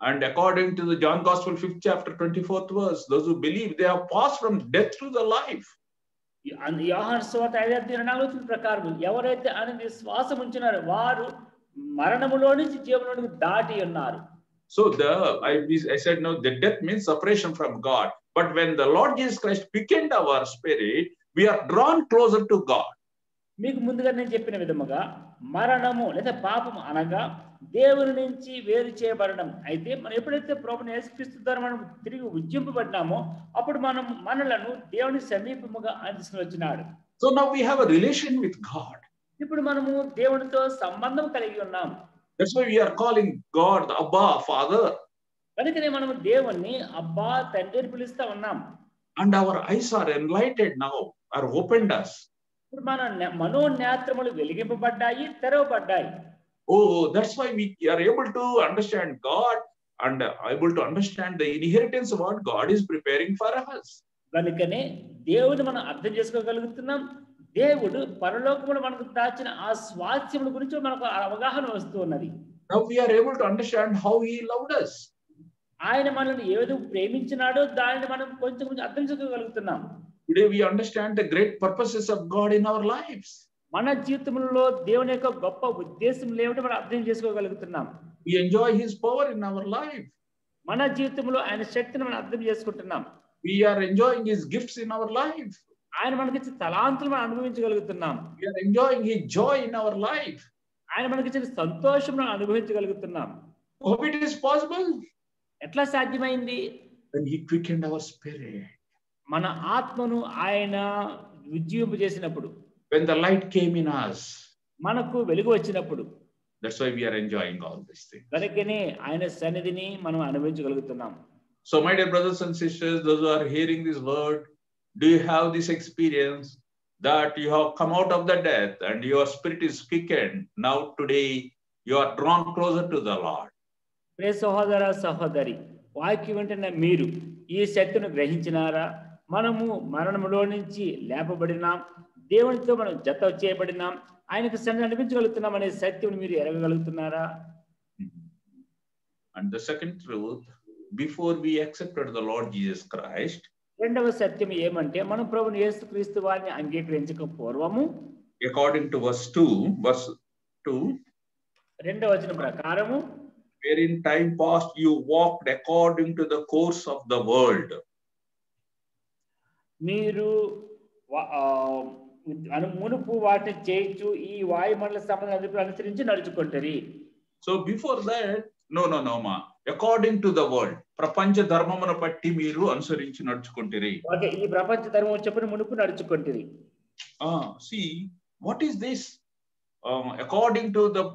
[SPEAKER 1] And according to the John Gospel 5th chapter 24th verse, those who believe they have passed from death to the life.
[SPEAKER 2] యోహాను సువార్త 5:24 ప్రకారం ఎవరైతే ఆయన విశ్వాసం ఉంచినారో వారు మరణములో నుంచి జీవములోనికి దాటి ఉన్నారు.
[SPEAKER 1] So I said no, the death means separation from God. But when the Lord Jesus Christ quickened our spirit, we are drawn closer to God.
[SPEAKER 2] మీకు ముందుగా నేను చెప్పిన విధముగా మరణము లేదా పాపము అనగా దేవుని నుంచి వేరు చేయబడడం. అయితే మనం ఎప్పుడైతే ప్రభువుని యేసుక్రీస్తు ద్వారా మనం తిరిగి ఉజ్జింపబడినామో అప్పుడు మనలను దేవుని సమీపముగా ఆయన తీసుకుని వచ్చినాడు.
[SPEAKER 1] So now we have a relation with God.
[SPEAKER 2] ఇప్పుడు మనము దేవునితో సంబంధం కలిగి ఉన్నాం.
[SPEAKER 1] That's why we are calling God Abba, Father.
[SPEAKER 2] కనుకనే మనము దేవుణ్ణి అబ్బా తండ్రి అని పిలుస్తా ఉన్నాం.
[SPEAKER 1] And our eyes are enlightened now, are opened us.
[SPEAKER 2] ఇప్పుడు మన మనోనేత్రములు వెలిగింపబడ్డాయి, తెరవబడ్డాయి.
[SPEAKER 1] Oh, that's why we are able to understand God and able to understand the inheritance of what God is preparing for us.
[SPEAKER 2] కనుకనే దేవుని మనం అర్థం చేసుకోగలుగుతున్నాం. దేవుడు పరలోకములో మనకు దాచిన ఆ స్వాస్థ్యముల గురించి మనకు అవగాహన వస్తూ ఉన్నది.
[SPEAKER 1] Now we are able to understand how He loved us.
[SPEAKER 2] ఆయన మనల్ని ఏ విధంగా ప్రేమించినాడో దానిని మనం కొంచెం అర్థం చేసుకోగలుగుతున్నాం.
[SPEAKER 1] Today we understand the great purposes of God in our lives.
[SPEAKER 2] మన జీవితంలో దేవుని యొక్క గొప్ప ఉద్దేశం ఏమిటో మనం అర్థం చేసుకోగలుగుతున్నాం.
[SPEAKER 1] We enjoy His power in our life.
[SPEAKER 2] మన జీవితంలో ఆయన శక్తిని మనం అర్థం చేసుకుంటున్నాం.
[SPEAKER 1] We are enjoying His gifts in our life.
[SPEAKER 2] ఆయన మనకిచ్చే తలాంతులు మనం అనుభవించగలుగుతున్నాం.
[SPEAKER 1] We are enjoying His joy in our life.
[SPEAKER 2] ఆయన మనకిచ్చే సంతోషం మనం అనుభవించగలుగుతున్నాం.
[SPEAKER 1] Hope it is possible.
[SPEAKER 2] ఎట్లా సాధ్యమైంది?
[SPEAKER 1] When He quickened our spirit.
[SPEAKER 2] మన ఆత్మను ఆయన ఉజ్జీవింపజేసినప్పుడు,
[SPEAKER 1] when the light came in us,
[SPEAKER 2] మనకు వెలుగు వచ్చినప్పుడు.
[SPEAKER 1] That's why we are enjoying all these things.
[SPEAKER 2] కనుకనే ఆయన సన్నిధిని మనం అనుభవించగలుగుతున్నాం.
[SPEAKER 1] So my dear brothers and sisters, those who are hearing this word, do you have this experience that you have come out of the death and your spirit is quickened? Now today you are drawn closer to the Lord.
[SPEAKER 2] ప్రియ సహోదర సహోదరి, వాక్యం వింటున్న మీరు ఈ శక్తిని గ్రహించినారా? మనము మరణములో నుంచి లేపబడినాం, దేవునితో మనం జత చేయబడినాం, ఆయనకు సన్నిధిని అనిపించగలుగుతున్నాం అనే సత్యం మీరు ఎరగగలుగుతున్నారా?
[SPEAKER 1] And the second truth, before we accepted the Lord Jesus Christ,
[SPEAKER 2] రెండవ సత్యం ఏమంటే మనం ప్రభువుని యేసుక్రీస్తు వారిని అంగీకరించక పూర్వము,
[SPEAKER 1] according to verse 2,
[SPEAKER 2] రెండవ వచనం ప్రకారము,
[SPEAKER 1] where in time past you walked according to the course of the world.
[SPEAKER 2] మీరు మునుపు వాటిని చేయొచ్చు ఈ వాయుమండల సంబంధం అనుసరించి నడుచుకుంటారు.
[SPEAKER 1] So before that, no ma, according to the world, ప్రపంచ ధర్మమును బట్టి మీరు అనుసరించి నడుచుకుంటారు.
[SPEAKER 2] ఓకే, ఈ ప్రపంచ ధర్మం చెప్పిన మునుపు నడుచుకుంటారు.
[SPEAKER 1] See, what is this? According to the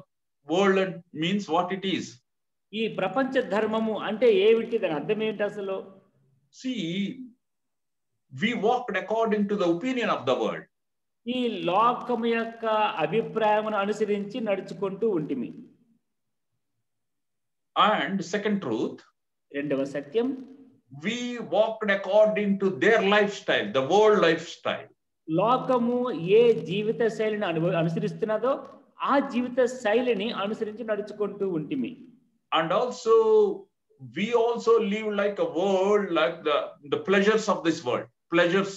[SPEAKER 1] world means what it is.
[SPEAKER 2] ఈ ప్రపంచ ధర్మము అంటే ఏమిటి? దాని అర్థం ఏంటి అసలు?
[SPEAKER 1] See, we walked according to the opinion of the world.
[SPEAKER 2] ఈ లోకము యొక్క అభిప్రాయమును అనుసరించి నడుచుకుంటూ ఉంటిమి.
[SPEAKER 1] And second truth,
[SPEAKER 2] రెండవ సత్యం,
[SPEAKER 1] we walked according to their lifestyle, the world lifestyle.
[SPEAKER 2] లోకము ఏ జీవిత శైలిని అనుసరిస్తున్నదో ఆ జీవిత శైలిని అనుసరించి నడుచుకుంటూ ఉంటిమి.
[SPEAKER 1] And also we also live like a world, like the pleasures of this world. Pleasures,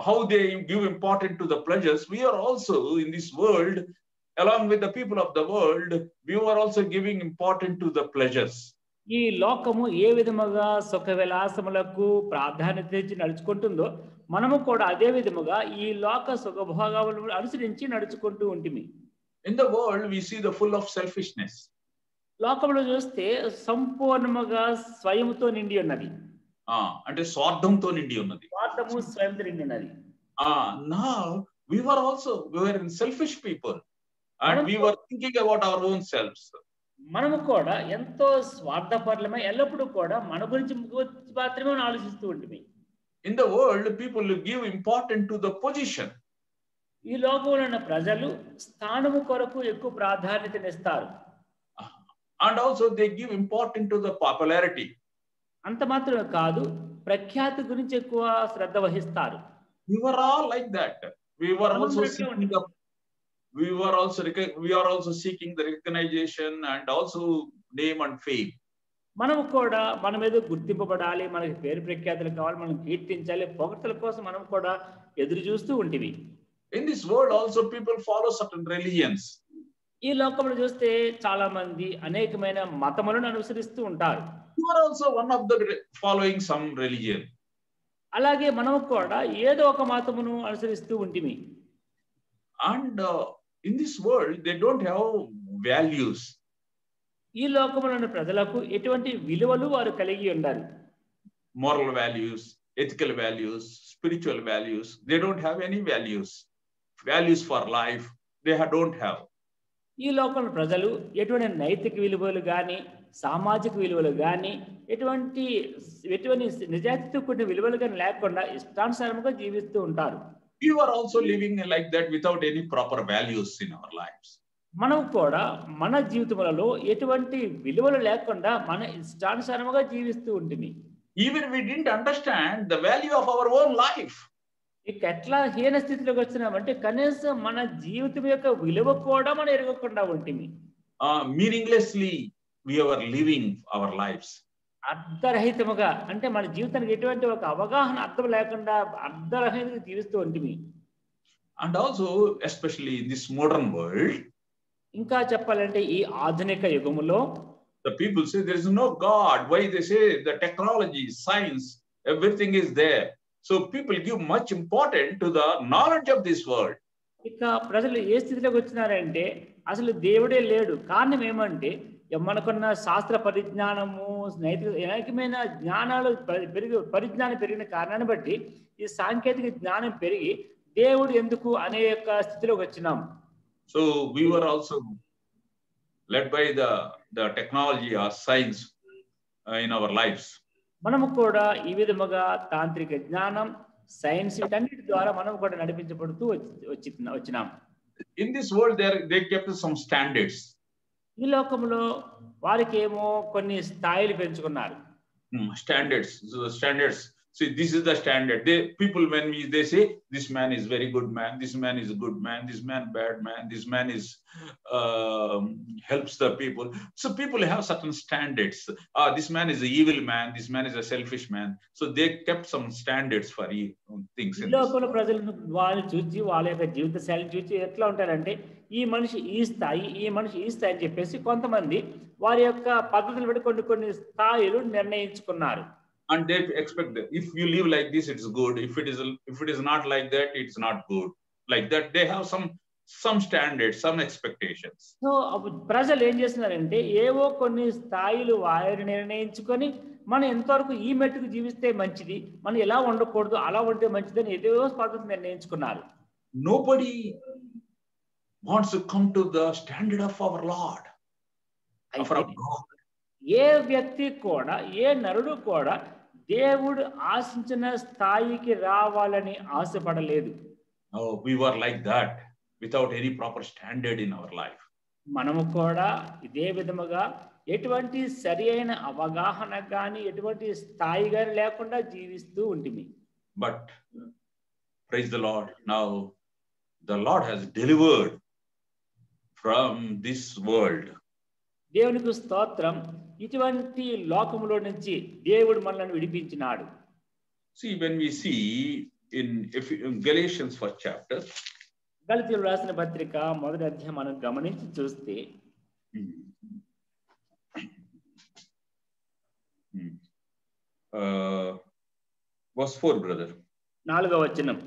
[SPEAKER 1] how they give importance to the pleasures. We are also in this world, along with the people of the world, we were also giving importance to the pleasures.
[SPEAKER 2] ఈ లోకము ఏ విధముగా సుఖ విలాసములకు ప్రాధాన్యత ఇచ్చి నడుచుకుంటుందో మనము కూడా అదే విధముగా ఈ లోక సుఖభోగములను అనుసరించి నడుచుకుంటూ ఉంటిమి.
[SPEAKER 1] In the world we see the full of selfishness.
[SPEAKER 2] లోకంలో చూస్తే సంపూర్ణముగా స్వయముతో నిండి ఉన్నది.
[SPEAKER 1] అంటే స్వార్థంతో నిండి ఉన్నది.
[SPEAKER 2] స్వార్థము స్వయంతో నిండి ఉన్నది.
[SPEAKER 1] Now we were in selfish people and we were thinking about our own selves.
[SPEAKER 2] మనము కూడా ఎంతో స్వార్థపరులమై ఎల్లప్పుడూ కూడా మన గురించి మాత్రమే ఆలోచిస్తూ ఉంటుంది.
[SPEAKER 1] In the world people give importance to the position.
[SPEAKER 2] ఈ లోకంలో ఉన్న ప్రజలు స్థానము కొరకు ఎక్కువ ప్రాధాన్యతనిస్తారు.
[SPEAKER 1] And also they give importance to the popularity.
[SPEAKER 2] అంత మాత్రమే కాదు, ప్రఖ్యాతి గురించి ఎక్కువ శ్రద్ధ వహిస్తారు.
[SPEAKER 1] We were all like that. We are also seeking the recognition and also name and fame.
[SPEAKER 2] మనము కూడా మన మీద గుర్తింపబడాలి, మనకి పేరు ప్రఖ్యాతులు కావాలి, మనం కీర్తించాలి, పొగడ్తల కోసం మనం కూడా ఎదురు చూస్తూ ఉంటివి.
[SPEAKER 1] In this world also people follow certain religions.
[SPEAKER 2] ఈ లోకంలో చూస్తే చాలా మంది అనేకమైన మతములను అనుసరిస్తూ ఉంటారు.
[SPEAKER 1] You are also one of the following some religion.
[SPEAKER 2] అలాగే మనము కూడా ఏదో ఒక మతమును అనుసరిస్తూ ఉంటిమి.
[SPEAKER 1] And in this world they don't have values.
[SPEAKER 2] ఈ లోకంలోని ప్రజలకు ఎటువంటి విలువలు వారు కలిగి ఉండాలి.
[SPEAKER 1] Moral values, ethical values, spiritual values, they don't have any values. Values for life, they don't have.
[SPEAKER 2] ఈ లోకంలో ప్రజలు ఎటువంటి నైతిక విలువలు కానీ, సామాజిక విలువలు కానీ, ఎటువంటి నిజాయితీతో కూడిన విలువలు కానీ లేకుండా ఇష్టానుసారంగా జీవిస్తూ ఉంటారు.
[SPEAKER 1] You are also living like that without any proper values in our lives.
[SPEAKER 2] మనం కూడా మన జీవితంలో ఎటువంటి విలువలు లేకుండా మన ఇష్టానుసారంగా జీవిస్తూ ఉంటుంది.
[SPEAKER 1] Even we didn't understand the value of our own life.
[SPEAKER 2] ఇక ఎట్లా హీన స్థితిలోకి వచ్చినామంటే కనీసం మన జీవితం యొక్క విలువ కూడా మనం ఎరగకుండా ఉంటుంది.
[SPEAKER 1] Meaninglessly we are living our lives.
[SPEAKER 2] అర్థరహితముగా అంటే మన జీవితానికి ఎటువంటి ఒక అవగాహన అర్థం లేకుండా అర్థరహితంగా జీవిస్తూ ఉంటుంది.
[SPEAKER 1] And also especially in this modern world,
[SPEAKER 2] ఇంకా చెప్పాలంటే ఈ ఆధునిక యుగములో
[SPEAKER 1] the people say there is no God. Why they say the technology, science, everything is there. So people give much importance to the knowledge of this world.
[SPEAKER 2] ఇక ప్రజలు ఏ స్థితిలోకి వచ్చినారంటే అసలు దేవుడే లేడు. కారణం ఏమంటే మనకున్న శాస్త్ర పరిజ్ఞానము, అనేకమైన జ్ఞానాలు పరిజ్ఞానం పెరిగిన కారణాన్ని బట్టి ఈ సాంకేతిక జ్ఞానం పెరిగి దేవుడు ఎందుకు అనే యొక్క స్థితిలోకి వచ్చినాం.
[SPEAKER 1] So we were also led by the technology or science in our lives.
[SPEAKER 2] మనము కూడా ఈ విధముగా తాంత్రిక జ్ఞానం, సైన్స్ వీటన్నిటి ద్వారా మనం కూడా నడిపించబడుతూ వచ్చినాం.
[SPEAKER 1] In this world they kept some standards.
[SPEAKER 2] ఈ లోకంలో వారికి ఏమో కొన్ని స్థాయిలు పెంచుకున్నారు.
[SPEAKER 1] Standards. See, this is the standard. People when they say this man is very good man, this man is a good man, this man bad man, this man is helps the people. So people have certain standards. This man is an evil man, this man is a selfish man. So they kept some standards for things.
[SPEAKER 2] ఈ లోకంలో ప్రజలను వాళ్ళు చూసి వాళ్ళ యొక్క జీవిత శైలిని చూసి ఎట్లా ఉంటారంటే ఈ మనిషి ఈ స్థాయి, ఈ మనిషి ఈ స్థాయి అని చెప్పేసి కొంతమంది వారి యొక్క పద్ధతులు బట్టి కొన్ని స్థాయిలు నిర్ణయించుకున్నారు.
[SPEAKER 1] And they expect that if you live like this, it's good. If it is not like that, it's not good. Like that, they have some standards, some expectations.
[SPEAKER 2] So ప్రజలు ఏం చేస్తున్నారంటే ఏవో కొన్ని స్థాయిలు వారిని నిర్ణయించుకొని మనం ఎంతవరకు ఈ మెట్టుకు జీవిస్తే మంచిది, మనం ఎలా ఉండకూడదు, అలా ఉంటే మంచిది అని ఏదో పద్ధతి నిర్ణయించుకున్నారు.
[SPEAKER 1] Nobody wants to come to the standard of our Lord, of our God.
[SPEAKER 2] ఏ వ్యక్తి కూడా, ఏ నరుడు కూడా దేవుడు ఆశించిన స్థాయికి రావాలని ఆశపడలేదు.
[SPEAKER 1] We were like that without any proper standard in our life.
[SPEAKER 2] మనము కూడా ఇదే విధముగా ఎటువంటి సరి అయిన అవగాహన కానీ ఎటువంటి స్థాయి కానీ లేకుండా జీవిస్తూ ఉంటుంది.
[SPEAKER 1] But praise the Lord, now the Lord has delivered from this world.
[SPEAKER 2] దేవునికి స్తోత్రం, ఇటువంటి లోకములో నుంచి దేవుడు మనల్ని విడిపించినాడు.
[SPEAKER 1] See, when we see in Galatians 1st chapter,
[SPEAKER 2] గలతీయులకు రాసిన పత్రిక 1వ అధ్యాయం మనం గమనించి చూస్తే
[SPEAKER 1] verse 4, brother.
[SPEAKER 2] 4వ వచనం.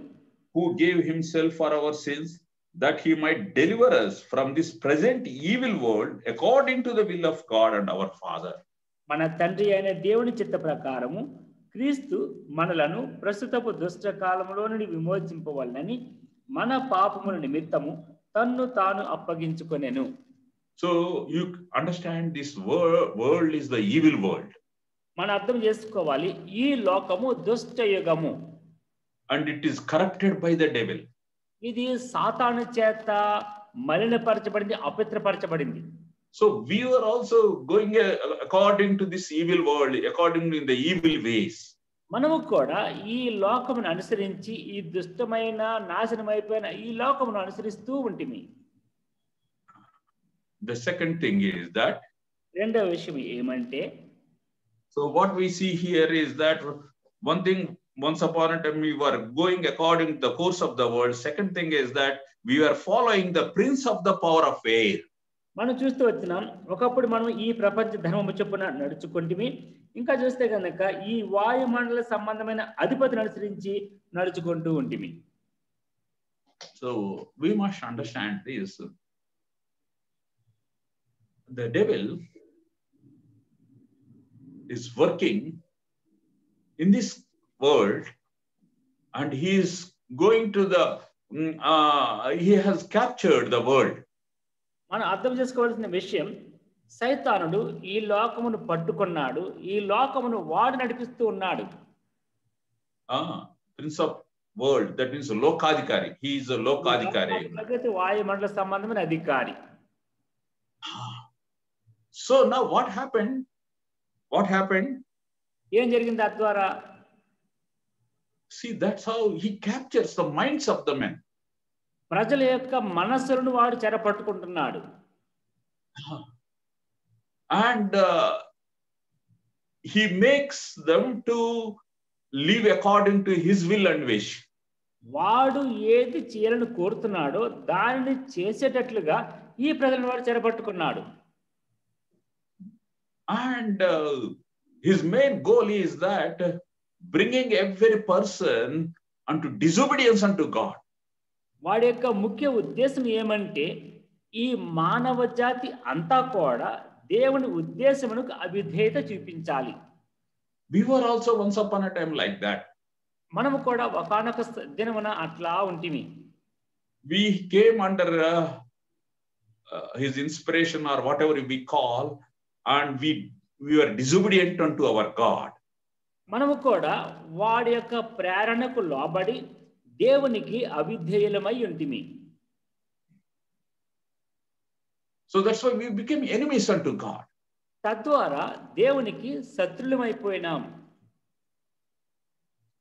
[SPEAKER 1] Who gave himself for our sins, that he might deliver us from this present evil world according to the will of God and our Father.
[SPEAKER 2] మన తండ్రి అయిన దేవుని చిత్త ప్రకారము క్రీస్తు మనలను ప్రస్తుతపు దుష్ట కాలంలో నుండి విమోచింపవలనని మన పాపముల నిమిత్తము తన్ను తాను అప్పగించుకొనెను.
[SPEAKER 1] So you understand this world is the evil world.
[SPEAKER 2] మనం అర్థం చేసుకోవాలి, ఈ లోకము దుష్ట యుగము.
[SPEAKER 1] And it is corrupted by the devil.
[SPEAKER 2] ఇది సాతాను చేత మలినపరచబడింది, అపవిత్రపరచబడింది.
[SPEAKER 1] So we are also going according to this evil world, according to the evil ways.
[SPEAKER 2] మనము కూడా ఈ లోకమును అనుసరించి ఈ దుష్టమైన నాశనమైపోయిన ఈ లోకమును అనుసరిస్తూ ఉంటిమి.
[SPEAKER 1] The second thing is that
[SPEAKER 2] రెండవ విషయం ఏమంటే
[SPEAKER 1] So what we see here is that one thing, once upon a time we were going according to the course of the world. Second thing is that we were following the prince of the power of air.
[SPEAKER 2] మనం చూస్తూ వచ్చినాం, ఒకప్పుడు మనం ఈ ప్రపంచ ధర్మము చొప్పున నడుచుకుంటుమి. ఇంకా చూస్తే కనుక ఈ వాయుమండల సంబంధమైన అధిపతిని అనుసరించి నడుచుకుంటూ ఉంటిమి.
[SPEAKER 1] So we must understand this. The devil is working in this world, and he is going to the he has captured the world.
[SPEAKER 2] మనం అర్థం చేసుకోవాల్సిన విషయం, సైతానుడు ఈ లోకమును పట్టుకున్నాడు, ఈ లోకమును వాడు నడిపిస్తూ ఉన్నాడు.
[SPEAKER 1] Prince of world, that means lokadhikari. He is a lokadhikari.
[SPEAKER 2] ప్రగతి వాయుమండల సంబంధమైన అధికారి.
[SPEAKER 1] So now what happened?
[SPEAKER 2] ఏం జరిగింది తద్వారా?
[SPEAKER 1] See, that's how he captures the minds of the men.
[SPEAKER 2] ప్రజల యొక్క మనస్సులను వాడు చెరపట్టుకుంటున్నాడు.
[SPEAKER 1] And he makes them to live according to his will and wish.
[SPEAKER 2] వాడు ఏది చేయాలని కోరుతున్నాడో దానిని చేసేటట్లుగా ఈ ప్రజలను వాడు చెరపట్టుకున్నాడు.
[SPEAKER 1] And his main goal is that bringing every person unto disobedience unto God.
[SPEAKER 2] వాడి యొక్క ముఖ్య ఉద్దేశం ఏమంటే ఈ మానవ జాతి అంతా కూడా దేవుని ఉద్దేశమునకు అవిధేయత చూపించాలి.
[SPEAKER 1] We were also once upon a time like that.
[SPEAKER 2] మనము కూడా ఒకానొక దినమున అట్లా ఉంటిమి.
[SPEAKER 1] We came under his inspiration or whatever we call, and we were disobedient unto our God.
[SPEAKER 2] మనము కూడా వాడి యొక్క ప్రేరణకు లోబడి దేవునికి అవిధేయులమై ఉంటిమి.
[SPEAKER 1] So that's why we became enemies unto God.
[SPEAKER 2] తద్వారా దేవునికి శత్రులమైపోయినాం.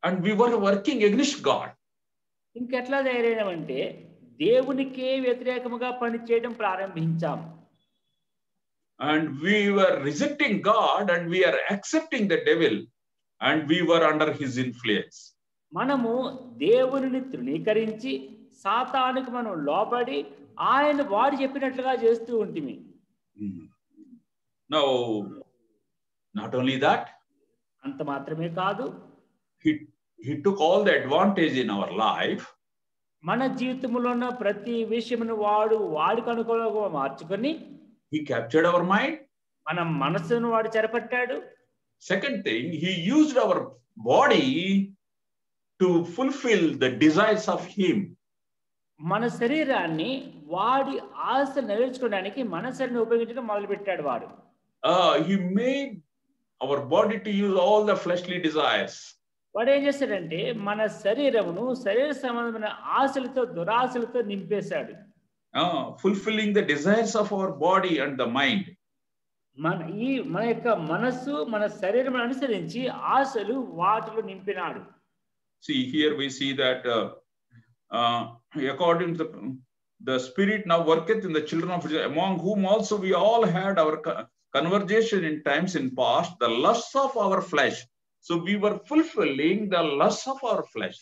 [SPEAKER 1] And we were working against God.
[SPEAKER 2] ఇంకెట్లా తయారైనామంటే దేవునికే వ్యతిరేకముగా పనిచేయడం ప్రారంభించాం.
[SPEAKER 1] And we were rejecting God and we are accepting the devil, and we were under his influence.
[SPEAKER 2] మనము దేవునిని తృణీకరించి సాతానుకు మనం లోబడి ఆయన వాడు చెప్పినట్లుగా చేస్తూ ఉంటిమి.
[SPEAKER 1] Now, not only that,
[SPEAKER 2] అంత మాత్రమే కాదు,
[SPEAKER 1] he took all the advantage in our life.
[SPEAKER 2] మన జీవితంలో ఉన్న ప్రతి విషయమును వాడికి అనుకూలంగా మార్చుకొని
[SPEAKER 1] he captured our mind.
[SPEAKER 2] మన మనసును వాడు చెరపట్టాడు.
[SPEAKER 1] Second thing, he used our body to fulfill the desires of him.
[SPEAKER 2] మన శరీరాన్ని వాడి ఆశ నెరవేర్చుకోవడానికి మన శరీరాన్ని ఉపయోగించడం మొదలుపెట్టాడు వాడు.
[SPEAKER 1] He made our body to use all the fleshly desires.
[SPEAKER 2] వాడు ఏం చేశాడంటే మన శరీరమును శరీర సంబంధమైన ఆశలతో దురాశలతో నింపేశాడు.
[SPEAKER 1] Fulfilling the desires of our body and the mind.
[SPEAKER 2] మన యొక్క మనస్సు మన శరీరం అనుసరించి ఆశలు వాటిలో నింపినాడు.
[SPEAKER 1] See, here we see that according to the Spirit now worketh in the children of Israel, among whom also we all had our conversation in times in past, the lusts of our flesh. So we were fulfilling the lusts of our flesh.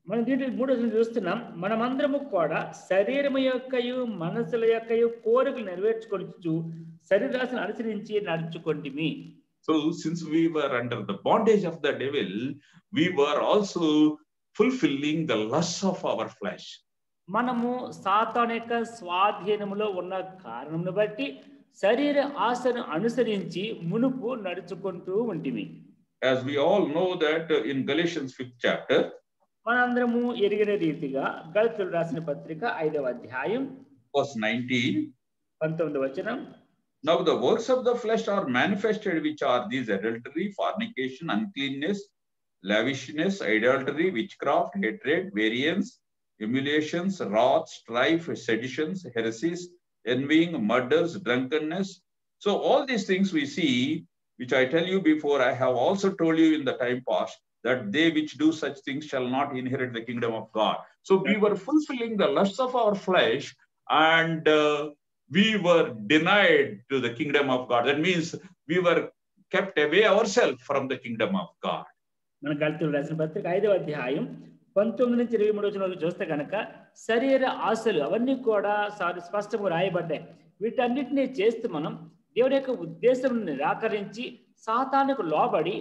[SPEAKER 2] మనం దీంట్లో మూడో చూస్తున్నాం, మనమందరము కూడా శరీరము యొక్కయు మనసుల యొక్కయు కోరికలు నెరవేర్చుకొనుచు శరీరాశను అనుసరించి నడుచుకొంటిమి.
[SPEAKER 1] So since we were under the bondage of the devil, we were also fulfilling the lusts of our flesh.
[SPEAKER 2] మనము సాతాను యొక్క స్వాధీనములో ఉన్న కారణమును బట్టి శరీర ఆశను అనుసరించి మునుపు నడుచుకుంటూ ఉంటిమి.
[SPEAKER 1] As we all know that in Galatians 5th chapter,
[SPEAKER 2] మనందరము ఎరిగిన రీతిగా గలతీయులకు రాసిన పత్రిక 5వ అధ్యాయం
[SPEAKER 1] verse 19
[SPEAKER 2] వచనం,
[SPEAKER 1] now the works of the flesh are manifested, which are these: adultery, fornication, uncleanness, lavishness, idolatry, witchcraft, hatred, variance, emulations, wrath, strife, seditions, heresies, envying, murders, drunkenness. So all these things we see, which I tell you before, I have also told you in the time past, that they which do such things shall not inherit the kingdom of God. So we were fulfilling the lusts of our flesh, and we were denied to the kingdom of God. That means we were kept away ourselves from the kingdom of God.
[SPEAKER 2] మన గళతీయులకు రాసిన పత్రిక 5వ అధ్యాయం 19 నుంచి 23 వచనాలు చూస్తే కనుక శరీర ఆశలు అవన్నీ కూడా స్పష్టంగా రాయబడ్డాయి. వీటన్నిటిని చేస్తూ మనం దేవుని యొక్క ఉద్దేశం నిరాకరించి సాతానుకు లోబడి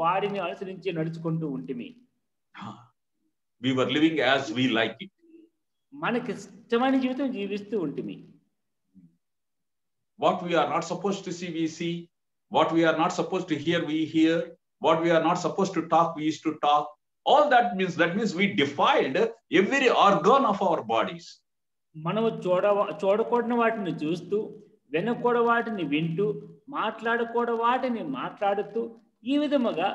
[SPEAKER 2] వాడిని అనుసరించి నడుచుకుంటూ ఉంటిమి.
[SPEAKER 1] We were living as we like it.
[SPEAKER 2] మనకి ఇష్టమైన జీవితం జీవిస్తూ ఉంటిమి.
[SPEAKER 1] What we are not supposed to see, we see. What we are not supposed to hear, we hear. What we are not supposed to talk, we used to talk. All that means we defiled every organ of our bodies.
[SPEAKER 2] మనము చూడకూడని వాటిని చూస్తూ, వినకూడని వాటిని వింటూ, మాట్లాడకూడని వాటిని మాట్లాడుతూ, ఈ విధముగా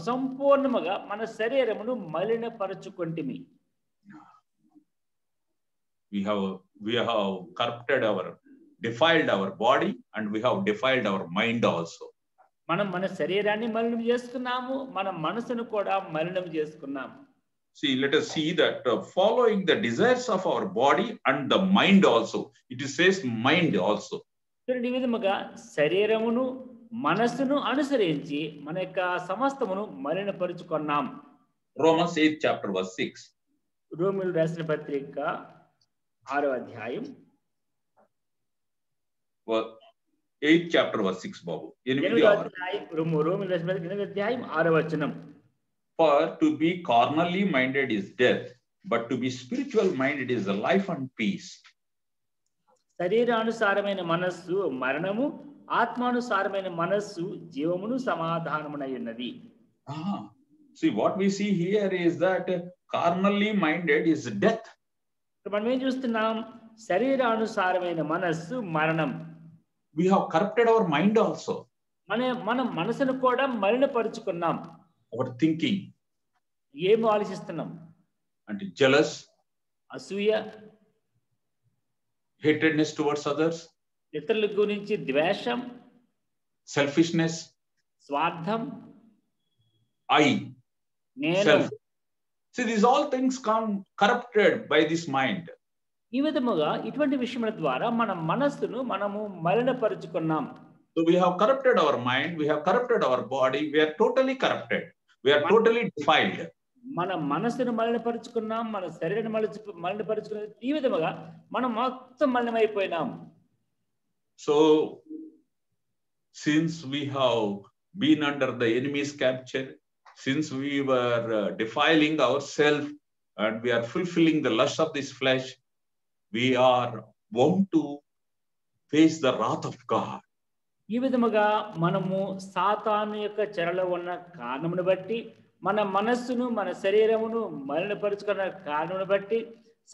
[SPEAKER 2] సంపూర్ణముగా మన శరీరమును మలినపరచుకొంటిమి.
[SPEAKER 1] We have corrupted defiled our body, and we have defiled our mind also.
[SPEAKER 2] మనం మన శరీరాన్ని మలినం చేసుకున్నాము, మన మనసును కూడా మలినం చేసుకున్నాము.
[SPEAKER 1] See, let us see that following the desires of our body and the mind also. It says mind also.
[SPEAKER 2] ఈ విధముగా శరీరమును మనసును అనుసరించి మన యొక్క సమస్తమును మలినపరుచుకున్నాం.
[SPEAKER 1] Romans 8th chapter verse 6.
[SPEAKER 2] రోమీయులు రాసిన పత్రిక 6వ అధ్యాయం
[SPEAKER 1] 8th chapter verse 6 బాబు.
[SPEAKER 2] రోమీయులు రాసిన పత్రిక 8వ అధ్యాయం 6వ వచనం.
[SPEAKER 1] For to be carnally minded is death, but to be spiritual minded is life and peace.
[SPEAKER 2] శరీరానుసారమైన మనస్సు మరణము, ఆత్మానుసారమైన మనస్సు జీవమును సమాధానమునై ఉన్నది.
[SPEAKER 1] See, what we see here is that carnally minded is death.
[SPEAKER 2] మనం ఏం చూస్తున్నాం? శరీరానుసారమైన మనస్సు మరణం.
[SPEAKER 1] We have corrupted our mind also.
[SPEAKER 2] మన మనసును కూడా మలినపరుచుకున్నాం.
[SPEAKER 1] Our thinking.
[SPEAKER 2] ఏం ఆలోచిస్తున్నాం?
[SPEAKER 1] అంటే jealous,
[SPEAKER 2] అసూయ,
[SPEAKER 1] hatredness towards others,
[SPEAKER 2] ఇతరుల గురించి ద్వేషం,
[SPEAKER 1] selfishness,
[SPEAKER 2] స్వార్థం,
[SPEAKER 1] I,
[SPEAKER 2] నేను.
[SPEAKER 1] self. See, these all things come corrupted by this mind.
[SPEAKER 2] ఈ విధముగా ఇటువంటి విషయముల ద్వారా మన మనస్సును మనము మలినపరుచుకున్నాం.
[SPEAKER 1] So we have corrupted our mind, we have corrupted our body, we are totally corrupted. We are totally defiled.
[SPEAKER 2] మన మనసును మలినపరుచుకున్నాం, మన శరీరాన్ని మలినపరుచుకున్నాం. ఈ విధముగా మనం మొత్తం మలినమైపోయినాం.
[SPEAKER 1] So since we have been under the enemy's capture, since we were defiling ourselves and we are fulfilling the lust of this flesh, we are bound to face the wrath of God.
[SPEAKER 2] ఈ విధముగా మనము సాతాను యొక్క చెరలో ఉన్న కారణమును బట్టి, మన మనస్సును మన శరీరమును మలినపరుచుకున్న కారణమును బట్టి,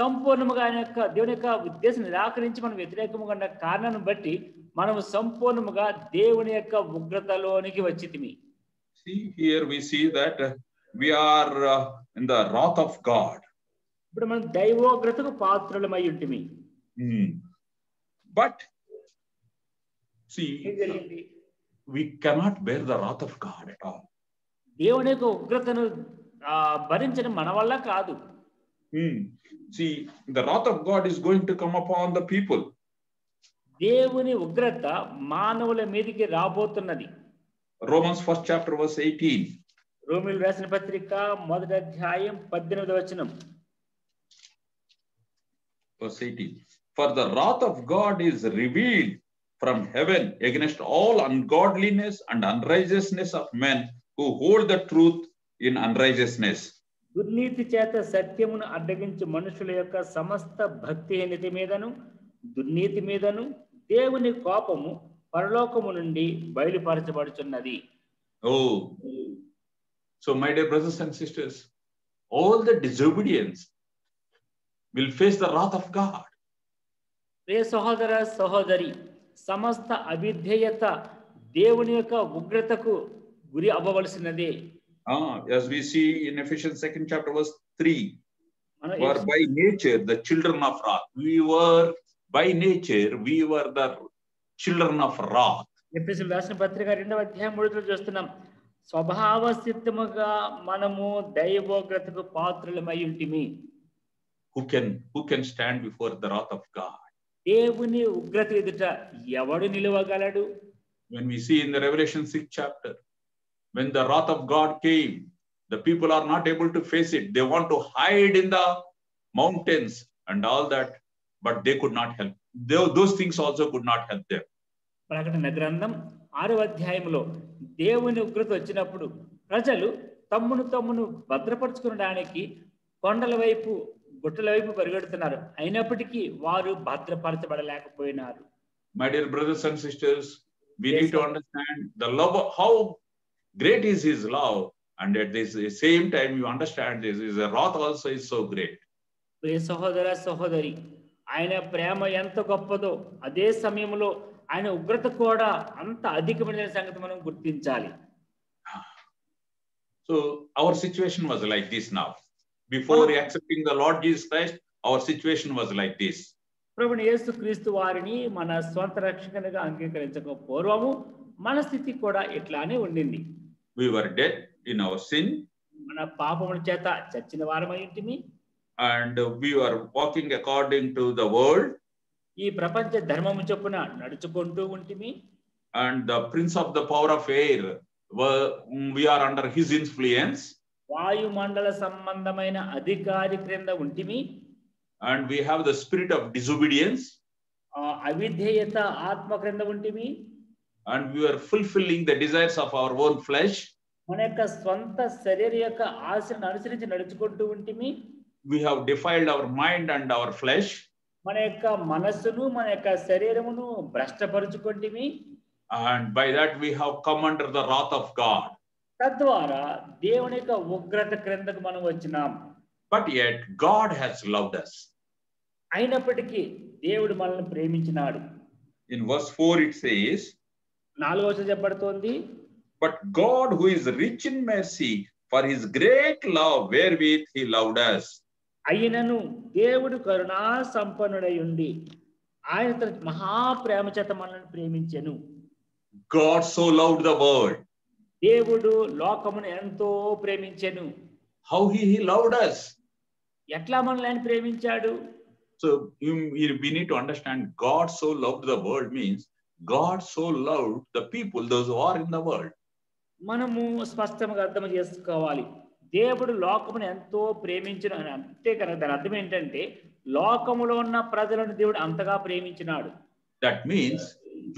[SPEAKER 2] సంపూర్ణముగా ఆయన యొక్క దేవుని యొక్క ఉద్దేశం నిరాకరించి మనం వ్యతిరేకముగా ఉన్న కారణాన్ని బట్టి మనము సంపూర్ణముగా దేవుని యొక్క ఉగ్రతలోనికి వచ్చితిమి.
[SPEAKER 1] See, here we see that we are in the wrath of God.
[SPEAKER 2] ఇప్పుడు మనం దైవోగ్రతకు పాత్రులమై ఉంటిమి.
[SPEAKER 1] But see, we cannot bear the wrath of God at all.
[SPEAKER 2] దేవుని యొక్క ఉగ్రతను భరించడం మన వల్ల కాదు.
[SPEAKER 1] See, the wrath of God is going to come upon the people.
[SPEAKER 2] దేవుని ఉగ్రత మానవుల మీదకి రాబోతున్నది.
[SPEAKER 1] Romans 1st chapter verse 18.
[SPEAKER 2] రోమీయులు రాసిన పత్రిక 1వ అధ్యాయం 18వ వచనం.
[SPEAKER 1] Verse 18. For the wrath of God is revealed from heaven against all ungodliness and unrighteousness of men who hold the truth in unrighteousness.
[SPEAKER 2] దుర్నీతి చేత సత్యమును అడ్డగించు మనుషుల యొక్క సమస్త భక్తిహీనత మీదను దుర్నీతి మీదను దేవుని కోపము పరలోకము నుండి బయలుపరచబడుచున్నది.
[SPEAKER 1] Oh, so my dear brothers and sisters, all the disobedience will face the wrath of God.
[SPEAKER 2] ప్రియ సహోదర సహోదరి, సమస్త అవిధేయత దేవుని యొక్క ఉగ్రతకు గురి అవ్వవలసినదే.
[SPEAKER 1] As we see in Ephesians 2nd chapter verse 3, for by nature the children of wrath. By nature we were the children of wrath.
[SPEAKER 2] ఎఫెసీయుల రాసిన పత్రిక 2వ అధ్యాయం 3లో చూస్తున్నాం. స్వభావ సిద్ధముగా మనము దైవోగ్రతకు పాత్రులమై ఉంటిమి.
[SPEAKER 1] Who can stand before the wrath of God?
[SPEAKER 2] దేవుని ఉగ్రత ఎదుట ఎవడు నిలవగలడు?
[SPEAKER 1] When we see in the Revelation 6th chapter, when the wrath of God came, the people are not able to face it. They want to hide in the mountains and all that, but they could not help. Those things also could not help them.
[SPEAKER 2] ప్రకటన గ్రంథం 6వ అధ్యాయంలో దేవుని ఉగ్రత వచ్చినప్పుడు ప్రజలు తమ్మును భద్రపరచుకోవడానికి కొండల వైపు గుట్టల వైపు పరిగెడుతున్నారు. అయినప్పటికీ వారు భద్రపరచబడలేకపోయినారు.
[SPEAKER 1] My dear brothers and sisters, we need to understand the love, how great is his love, and at the same time you understand this is a wrath also is so great.
[SPEAKER 2] ప్రియ సహోదర సహోదరి, ఆయన ప్రేమ ఎంత గొప్పదో అదే సమయంలో ఆయన ఉగ్రత కూడా అంత అధికమైన సంగతి మనం గుర్తించాలి.
[SPEAKER 1] So our situation was like this now. Before accepting the Lord Jesus Christ, our situation was like this.
[SPEAKER 2] ప్రభుని యేసుక్రీస్తు వారిని మన స్వంత రక్షకునిగా అంగీకరించక పూర్వము మన స్థితి కూడా ఇట్లానే ఉండింది.
[SPEAKER 1] We were dead in our sin.
[SPEAKER 2] మన పాపముల చేత చచ్చిన వారమై ఉంటిమి.
[SPEAKER 1] And we were walking according to the world.
[SPEAKER 2] ఈ ప్రపంచ ధర్మము చొప్పున నడుచుకుంటూ ఉంటిమి.
[SPEAKER 1] And the prince of the power of air, we are under his influence.
[SPEAKER 2] వాయుమండల సంబంధమైన అధికారి క్రింద ఉంటిమి.
[SPEAKER 1] And we have the spirit of disobedience.
[SPEAKER 2] అవిధేయత ఆత్మ క్రింద ఉంటిమి.
[SPEAKER 1] And we were fulfilling the desires of our own flesh.
[SPEAKER 2] మన యొక్క స్వంత శరీర యొక్క ఆశలను అనుసరించి నడుచుకుంటూ ఉంటిమి.
[SPEAKER 1] We have defiled our mind and our flesh.
[SPEAKER 2] మన యొక్క మనస్సును మన యొక్క శరీరమును భ్రష్టపరుచుకుంటిమి.
[SPEAKER 1] And by that we have come under the wrath of God.
[SPEAKER 2] తద్వారా దేవుని యొక్క ఉగ్రత క్రిందకు మనం వచ్చినాం.
[SPEAKER 1] But yet God has loved us.
[SPEAKER 2] అయినప్పటికీ దేవుడు మనల్ని ప్రేమించినాడు.
[SPEAKER 1] In verse 4 it says,
[SPEAKER 2] 4వ వచనం చెప్పబడుతోంది,
[SPEAKER 1] but God who is rich in mercy, for his great love wherewith he loved us.
[SPEAKER 2] అయినను దేవుడు కరుణా సంపన్నుడై ఉండి ఆయన తన మహాప్రేమ చేత మనల్ని ప్రేమించెను.
[SPEAKER 1] God so loved the world.
[SPEAKER 2] దేవుడు లోకమును ఎంతో ప్రేమించెను.
[SPEAKER 1] How he loved us.
[SPEAKER 2] ఎట్లా మనల్ని ఆయన ప్రేమించాడు?
[SPEAKER 1] So we need to understand God so loved the world means God so loved the people, those who are in the world.
[SPEAKER 2] మనము స్పష్టంగా అర్థం చేసుకోవాలి. దేవుడు లోకమును ఎంతో ప్రేమించిన అంటే కనుక దాని అర్థం ఏంటంటే లోకములో ఉన్న ప్రజలను దేవుడు అంతగా ప్రేమించినాడు.
[SPEAKER 1] That means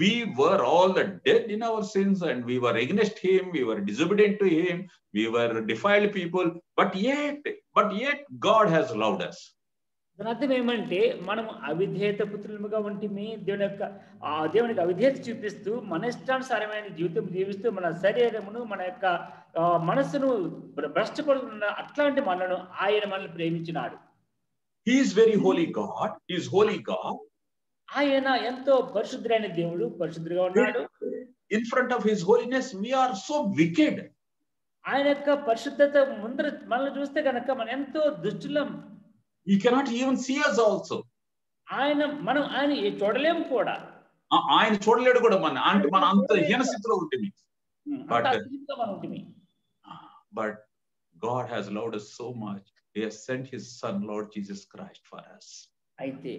[SPEAKER 1] we were all dead in our sins and we were against him, we were disobedient to him, we were defiled people, but yet God has loved us.
[SPEAKER 2] దాని అర్థం ఏమంటే మనము అవిధేయత పుత్రులుగా ఉంటిమి. దేవునికి అవిధేయత చూపిస్తూ మన ఇష్టానుసారమైన జీవితం జీవిస్తూ మన శరీరమును మన యొక్క మనస్సును భ్రష్టపడుతున్న అట్లాంటి మనను ఆయన మనల్ని ప్రేమించినాడు.
[SPEAKER 1] He is very holy God. He is holy God.
[SPEAKER 2] ఆయన ఎంతో పరిశుద్ధుడైన దేవుడు, పరిశుద్ధుడిగా ఉన్నాడు.
[SPEAKER 1] In front of his holiness we are so wicked.
[SPEAKER 2] ఆయన యొక్క పరిశుద్ధత ముందర మనల్ని చూస్తే కనుక మనం ఎంతో దుష్టులం.
[SPEAKER 1] He cannot even see us also.
[SPEAKER 2] మనం ఆయన చూడలేము కూడా.
[SPEAKER 1] ఆయన చూడలేడు కూడా మన అంత హీన స్థితిలో ఉంటుంది. But God has loved us so much. He has sent his son Lord Jesus Christ for us.
[SPEAKER 2] అయితే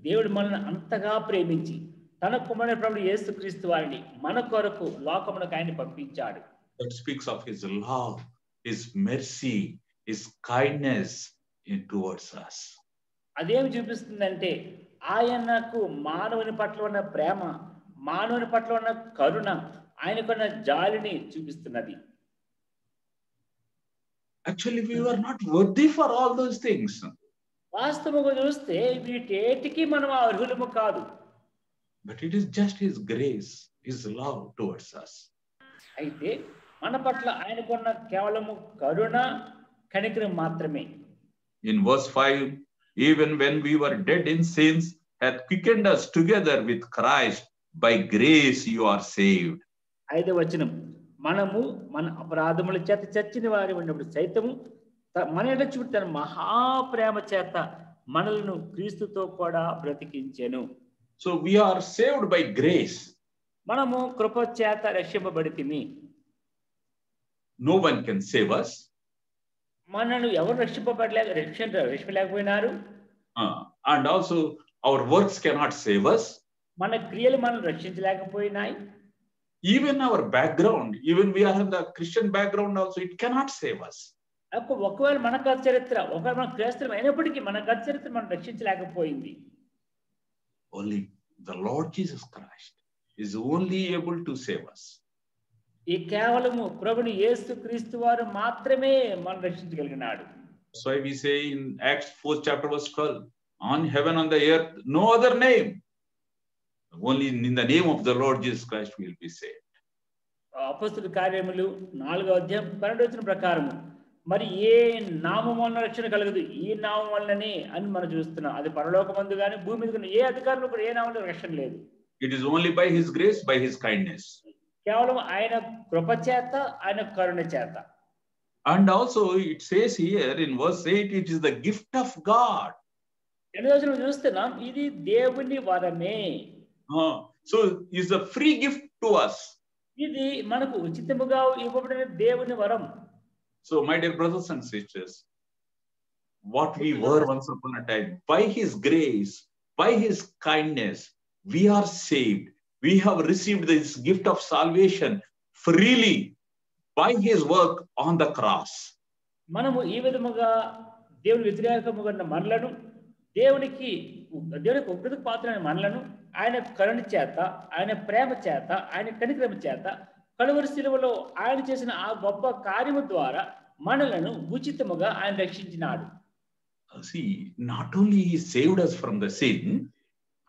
[SPEAKER 2] దేవుడు మనల్ని అంతగా ప్రేమించి తన కుమారుడైన ప్రభువు యేసుక్రీస్తు వారిని మన కొరకు లోకమునకు ఆయన పంపించాడు.
[SPEAKER 1] That speaks of his love, his mercy, his kindness towards us.
[SPEAKER 2] అదేమి చూపిస్తుందంటే ఆయనకు మానవుని పట్ల ఉన్న ప్రేమ, మానవుని పట్ల ఉన్న కరుణ, ఆయనకున్న జాలిని చూపిస్తున్నది.
[SPEAKER 1] Actually we were not worthy for all those things.
[SPEAKER 2] వాస్తవంగా చూస్తే వీటేటికి మనం అర్హులము కాదు.
[SPEAKER 1] But it is just his grace, his love towards us.
[SPEAKER 2] అయితే మన పట్ల ఆయనకున్న కేవలము కరుణ, కనికరం మాత్రమే.
[SPEAKER 1] In verse 5, even when we were dead in sins, hath quickened us together with Christ. By grace you are saved.
[SPEAKER 2] 5వ వచనం, మనము మన అపరాధముల చేత చచ్చిన వారి ఉన్నప్పుడు సైతము మన ఎడల చూపుతున్న మహాప్రేమ చేత మనలను క్రీస్తుతో కూడా బ్రతికించెను.
[SPEAKER 1] So we are saved by grace.
[SPEAKER 2] మనము కృప చేత రక్షింపబడితిమి.
[SPEAKER 1] No one can save us.
[SPEAKER 2] మనను ఎవరు రక్షించలేకపోయినారు.
[SPEAKER 1] And also our works cannot save us.
[SPEAKER 2] మన క్రియలు మనల్ని రక్షించలేకపోయినాయి.
[SPEAKER 1] Even our background, even we are in the Christian background also, it cannot save us.
[SPEAKER 2] ఒకవేళ మన గత చరిత్ర, ఒకవేళ మన క్రైస్తవం అయినప్పటికీ మన గత చరిత్ర మనం రక్షించలేకపోయింది.
[SPEAKER 1] Only the Lord Jesus Christ is only able to save us.
[SPEAKER 2] ఈ కేవలము ప్రభుని యేసుక్రీస్తు వారు మాత్రమే మనం రక్షించగలిగినాడు.
[SPEAKER 1] That's why we say in Acts 4th chapter verse 12, on heaven on the earth no other name, only in the name of the Lord Jesus Christ we will be saved.
[SPEAKER 2] అపొస్తలుల కార్యములు 4వ అధ్యాయం 12వ వచనం ప్రకారం మరి ఏ నామం వలన రక్షణ కలగదు, ఈ నామం వలననే అని మనం చూస్తున్నాం. అది పరలోకమందు గాని భూమి మీద గాని ఏ అధికారంలో కూడా ఏ నామంలో రక్షణ లేదు.
[SPEAKER 1] It is only by his grace, by his kindness.
[SPEAKER 2] కేవలం ఆయన కృప చేత, ఆయన కరుణ చేత.
[SPEAKER 1] And also it says here in verse 8, it is the gift of God.
[SPEAKER 2] 8వ వచనం చూస్తున్నాం, ఇది దేవుని వరమే.
[SPEAKER 1] So is a free gift to us.
[SPEAKER 2] ఇది మనకు ఉచితముగా ఇవ్వబడిన దేవుని వరం.
[SPEAKER 1] So my dear brothers and sisters, what we were once upon a time, by his grace, by his kindness, we are saved. We have received this gift of salvation freely by his work on the cross.
[SPEAKER 2] మనము ఈ విధముగా దేవుని వ్యతిరేకముగా ఉన్న మనలను దేవునికి ఉగ్రతకు పాత్రమైన మనలను ఆయన కరుణ చేత, ఆయన ప్రేమ చేత, ఆయన కనికరము చేత కలువరి శిలువలో ఆయన చేసిన ఆ గొప్ప కార్యము ద్వారా మనలను ఉచితముగా ఆయన రక్షించినాడు.
[SPEAKER 1] See, not only he saved us from the sin,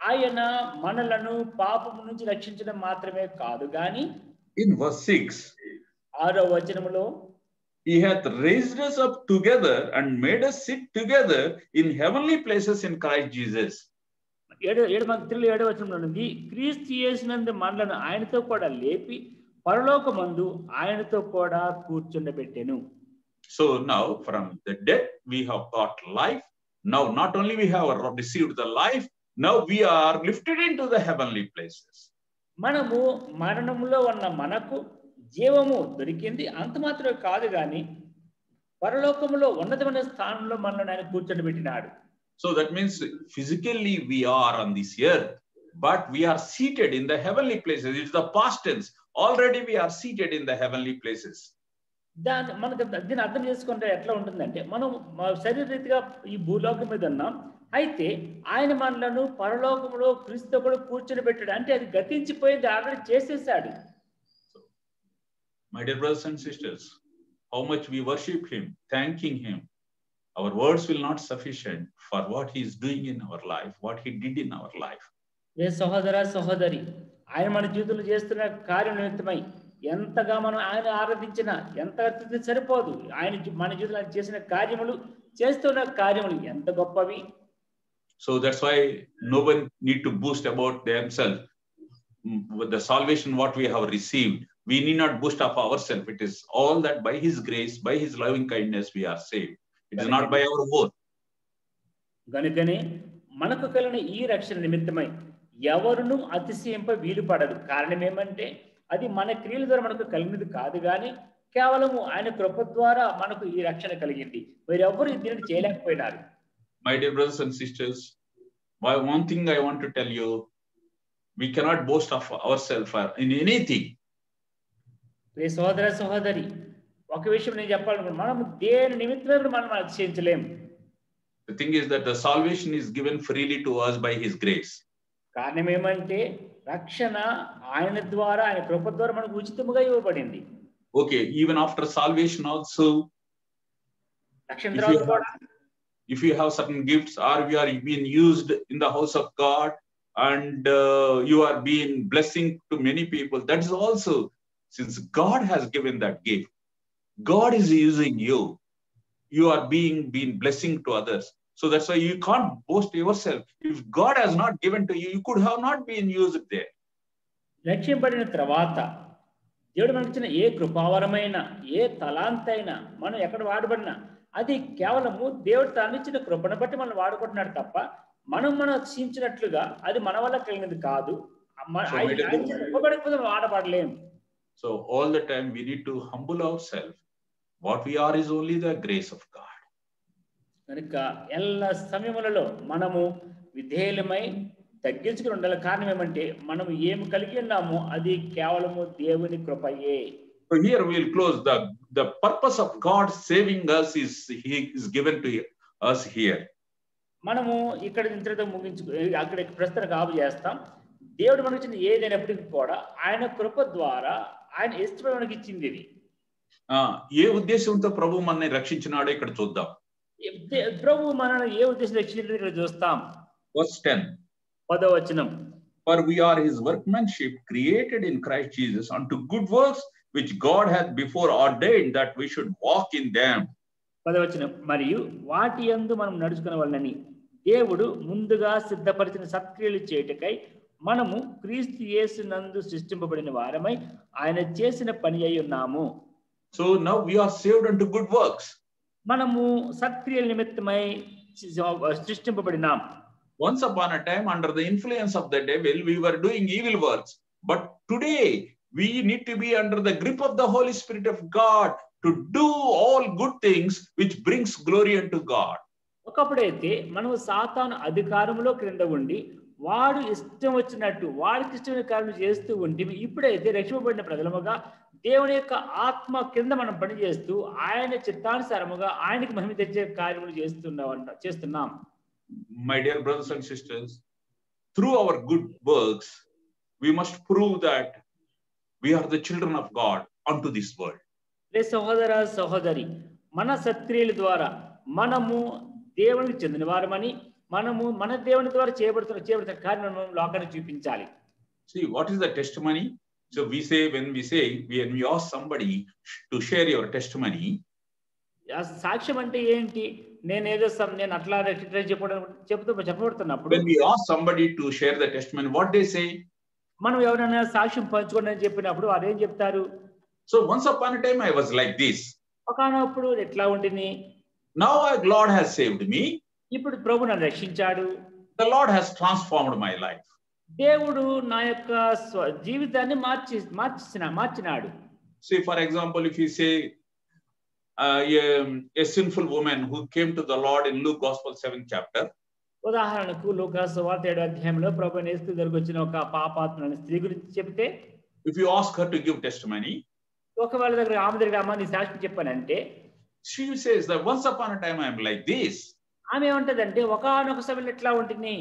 [SPEAKER 2] ఆయన మనలను పాపము నుంచి రక్షించడం మాత్రమే కాదు గాని
[SPEAKER 1] in verse 6,
[SPEAKER 2] 6వ వచనములో
[SPEAKER 1] he hath raised us up together and made us sit together in heavenly places in Christ Jesus.
[SPEAKER 2] 7వ వచనంలో ఉంది, క్రీస్తు యేసునందు మనలను ఆయనతో కూడా లేపి పరలోకమందు ఆయనతో కూడా కూర్చుండబెట్టెను.
[SPEAKER 1] So now from the death we have got life. Now not only we have received the life, now we are lifted into the heavenly places.
[SPEAKER 2] మనము మరణములో ఉన్న మనకు జీవము దొరికింది. అంత మాత్రమే కాదు గాని పరలోకములో ఉన్నతమైన స్థానంలో మనల్ని ఆయన కూర్చోబెట్టినాడు.
[SPEAKER 1] So that means physically we are on this earth, but we are seated in the heavenly places. It's the past tense. Already we are seated in the heavenly places.
[SPEAKER 2] దీన్ని అర్థం చేసుకుంటే ఎట్లా ఉంటుందంటే, మనం శరీరరీతిగా ఈ భూలోకం మీద ఉన్నాం, అయితే ఆయన మనలను పరలోకంలో క్రీస్తుతో కూడా కూర్చొని పెట్టాడు. అంటే అది గతించిపోయింది, ఆల్రెడీ చేసేసాడు.
[SPEAKER 1] My dear brothers and sisters, how much we worship him, thanking him, our words will not sufficient for what he is doing in our life, what he did in our life.
[SPEAKER 2] ఏ సహోదర సహోదరి, ఆయన మన జీవితంలో చేస్తున్న కార్యం నిమిత్తమై ఎంతగా మనం ఆయన ఆరాధించినా ఎంత సరిపోదు. ఆయన మన జీవితంలో చేసిన కార్యములు, చేస్తున్న కార్యములు ఎంత గొప్పవి.
[SPEAKER 1] So that's why no one need to boast about themselves. With the salvation what we have received, we need not boast of ourselves. It is all that by his grace, by his loving kindness we are saved. It is not by our own.
[SPEAKER 2] గనుకనే మనకు కలిగిన ఈ రక్షణ నిమిత్తమై ఎవరును అతిశయింప వీలు పడదు. కారణం ఏమంటే అది మన క్రియల ద్వారా మనకు కలిగినది కాదు గాని కేవలము ఆయన కృప ద్వారా మనకు ఈ రక్షణ కలిగింది. వేరెవరు దీనిని చేయలేకపోయినారు.
[SPEAKER 1] My dear brothers and sisters, one thing I want to tell you, we cannot boast of ourselves in anything.
[SPEAKER 2] ప్రియ సహోదర సహోదరి, ఒక విషయం నేను చెప్పాలనుకుంటున్నాను, మనం దేని నిమిత్తమే మనం అతిశయించలేము.
[SPEAKER 1] The thing is that the salvation is given freely to us by his grace.
[SPEAKER 2] కారణం ఏమంటే రక్షణ ఆయన ద్వారా, ఆయన కృప ద్వారా మనకు ఉచితముగా ఇవ్వబడింది.
[SPEAKER 1] Okay, even after salvation also,
[SPEAKER 2] రక్షణ తర్వాత కూడా
[SPEAKER 1] if you have certain gifts or you are being used in the house of God and you are being blessing to many people, that is also, since God has given that gift, God is using you, you are being blessing to others. So that's why you can't boast yourself. If God has not given to you, you could have not been used there.
[SPEAKER 2] రక్షింపబడిన తర్వాత దేవుడు మనకి ఇచ్చిన ఏ కృపావరమైన, ఏ తలాంతైనా మనం ఎక్కడ వాడబడినా అది కేవలము దేవుడు తాను ఇచ్చిన కృపను బట్టి మనం వాడుకుంటున్నాడు తప్ప మనం రక్షించినట్లుగా అది మన వల్ల కలిగినది కాదు. వాడబడలేము.
[SPEAKER 1] So all the time we need to humble ourselves. What we are is only the grace of God.
[SPEAKER 2] కనుక ಎಲ್ಲ సమయములలో మనము విధేయులమై తగ్గించుకుని ఉండాలి. కారణం ఏమంటే మనం ఏమి కలిగి ఉన్నామో అది కేవలము దేవుని కృపయే.
[SPEAKER 1] So here we will close. The purpose of God saving us He is given to us here.
[SPEAKER 2] మనము ఇక్కడ ఇంతటితో అక్కడ ప్రశ్నకు ఆపు చేస్తాం. దేవుడు మనకి ఇచ్చిన ఏదైనప్పటికీ కూడా ఆయన కృప ద్వారా ఆయన ఇష్టం మనకి ఇచ్చింది ఇది.
[SPEAKER 1] ఏ ఉద్దేశంతో ప్రభు మనల్ని రక్షించినాడో ఇక్కడ చూద్దాం.
[SPEAKER 2] ప్రభు మనల్ని ఏ ఉద్దేశం రక్షించినాడో ఇక్కడ చూస్తాం.
[SPEAKER 1] Verse 10.
[SPEAKER 2] 10వ వచనం.
[SPEAKER 1] For we are his workmanship, created in Christ Jesus unto good works which God hath before ordained that we should walk in them.
[SPEAKER 2] 10వ వచనం. మరియు వాటి యందు మనం నడుచుకునవలెనని దేవుడు ముందుగా సిద్ధపరిచిన సత్క్రియలు చేయుటకై మనము క్రీస్తు యేసునందు సృష్టింపబడిన వారమై ఆయన చేసిన పని అయి ఉన్నాము.
[SPEAKER 1] So now we are saved unto good works.
[SPEAKER 2] మనము సత్క్రియల నిమిత్తమై సృష్టింపబడినాం.
[SPEAKER 1] Once upon a time, under the influence of the devil, we were doing evil works. But today, we need to be under the grip of the Holy Spirit of God to do all good things which brings glory unto God.
[SPEAKER 2] ఒకప్పుడైతే మనం సాతాను అధికారంలో క్రింద ఉండి వాడు ఇష్టం వచ్చినట్టు వాడికి ఇష్టమైన కార్యం చేస్తూ ఉంటే, ఇప్పుడైతే రక్షింపబడిన ప్రజలముగా దేవుని యొక్క ఆత్మ కింద మనం పని చేస్తూ ఆయన చిత్తానుసారముగా ఆయనకి మహిమ తెచ్చే కార్యములు చేస్తున్నాం.
[SPEAKER 1] My dear brothers and sisters, through our good works, we must prove that we are the children of God unto this world.
[SPEAKER 2] సహోదర సహోదరి, మన సత్క్రియల ద్వారా మనము దేవునికి చెందిన వారమని, మనము మన దేవుని ద్వారా చేయబడుతున్న కార్యం లోకానికి చూపించాలి.
[SPEAKER 1] See, what is the testimony? So when we ask somebody to share your testimony,
[SPEAKER 2] సాక్ష్యం అంటే ఏంటి? నేను అట్లా చెప్పబడుతున్నప్పుడు,
[SPEAKER 1] when we ask somebody to share the testimony, what they say?
[SPEAKER 2] మనం ఎవరైనా సాక్ష్యం పంచుకోండి అని చెప్పినప్పుడు వారు ఏం చెప్తారు?
[SPEAKER 1] So once upon a time I was like this.
[SPEAKER 2] ఒకనప్పుడు ఎట్లా ఉంటుంది?
[SPEAKER 1] Now Lord has saved me.
[SPEAKER 2] ఇప్పుడు ప్రభు నన్ను రక్షించాడు.
[SPEAKER 1] The Lord has transformed my life.
[SPEAKER 2] దేవుడు నా యొక్క జీవితాన్ని మార్చినాడు.
[SPEAKER 1] See, for example, if you say a sinful woman who came to the Lord in Luke Gospel 7th chapter.
[SPEAKER 2] ఉదాహరణకు లూకా సువార్త 7వ అధ్యాయంలో ప్రభువుని యేసు దగ్గరికి వచ్చిన ఒక పాపాత్మురాలి స్త్రీ గురించి చెప్తే,
[SPEAKER 1] if you ask her to give testimony,
[SPEAKER 2] ఒకవేళ ఆమె దగ్గర అమ్మ నీ సాక్ష్యం చెప్పానంటే,
[SPEAKER 1] she says that once upon a time I am like this.
[SPEAKER 2] ఆమె ఏమంటదంటే, ఒకానొక సమయంలో ఎట్లా ఉంటుంది?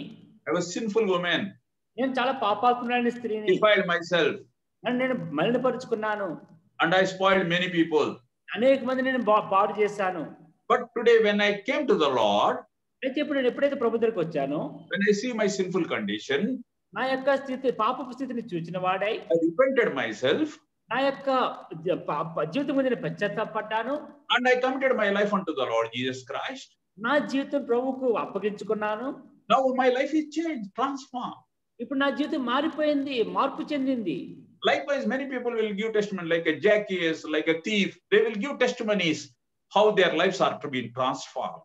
[SPEAKER 1] I was sinful woman.
[SPEAKER 2] నేను చాలా పాపాత్మురాలి స్త్రీని.
[SPEAKER 1] Defiled myself.
[SPEAKER 2] నేను మలినపరుచుకున్నాను.
[SPEAKER 1] And I spoiled many people.
[SPEAKER 2] అనేక మంది నేను పాడు చేశాను.
[SPEAKER 1] But today when I came to the Lord,
[SPEAKER 2] అయితే ఇప్పుడు నేను ఎప్పుడైతే ప్రభు దగ్గరికి వచ్చానో,
[SPEAKER 1] when I see my sinful condition,
[SPEAKER 2] నా యొక్క స్థితి పాపపు స్థితిని చూచిన వాడై,
[SPEAKER 1] I repented myself.
[SPEAKER 2] నా యొక్క జీవితం మీద పశ్చాత్తాపడ్డాను.
[SPEAKER 1] And I committed my life unto the Lord Jesus Christ.
[SPEAKER 2] నా జీవితం ప్రభువుకు అప్పగించుకున్నాను.
[SPEAKER 1] Now my life is changed, transformed.
[SPEAKER 2] ఇప్పుడు నా జీవితం మారిపోయింది, మార్పు చెందింది.
[SPEAKER 1] Likewise, many people will give testimony, like a Zacchaeus, like a thief. They will give testimonies how their lives are to be transformed.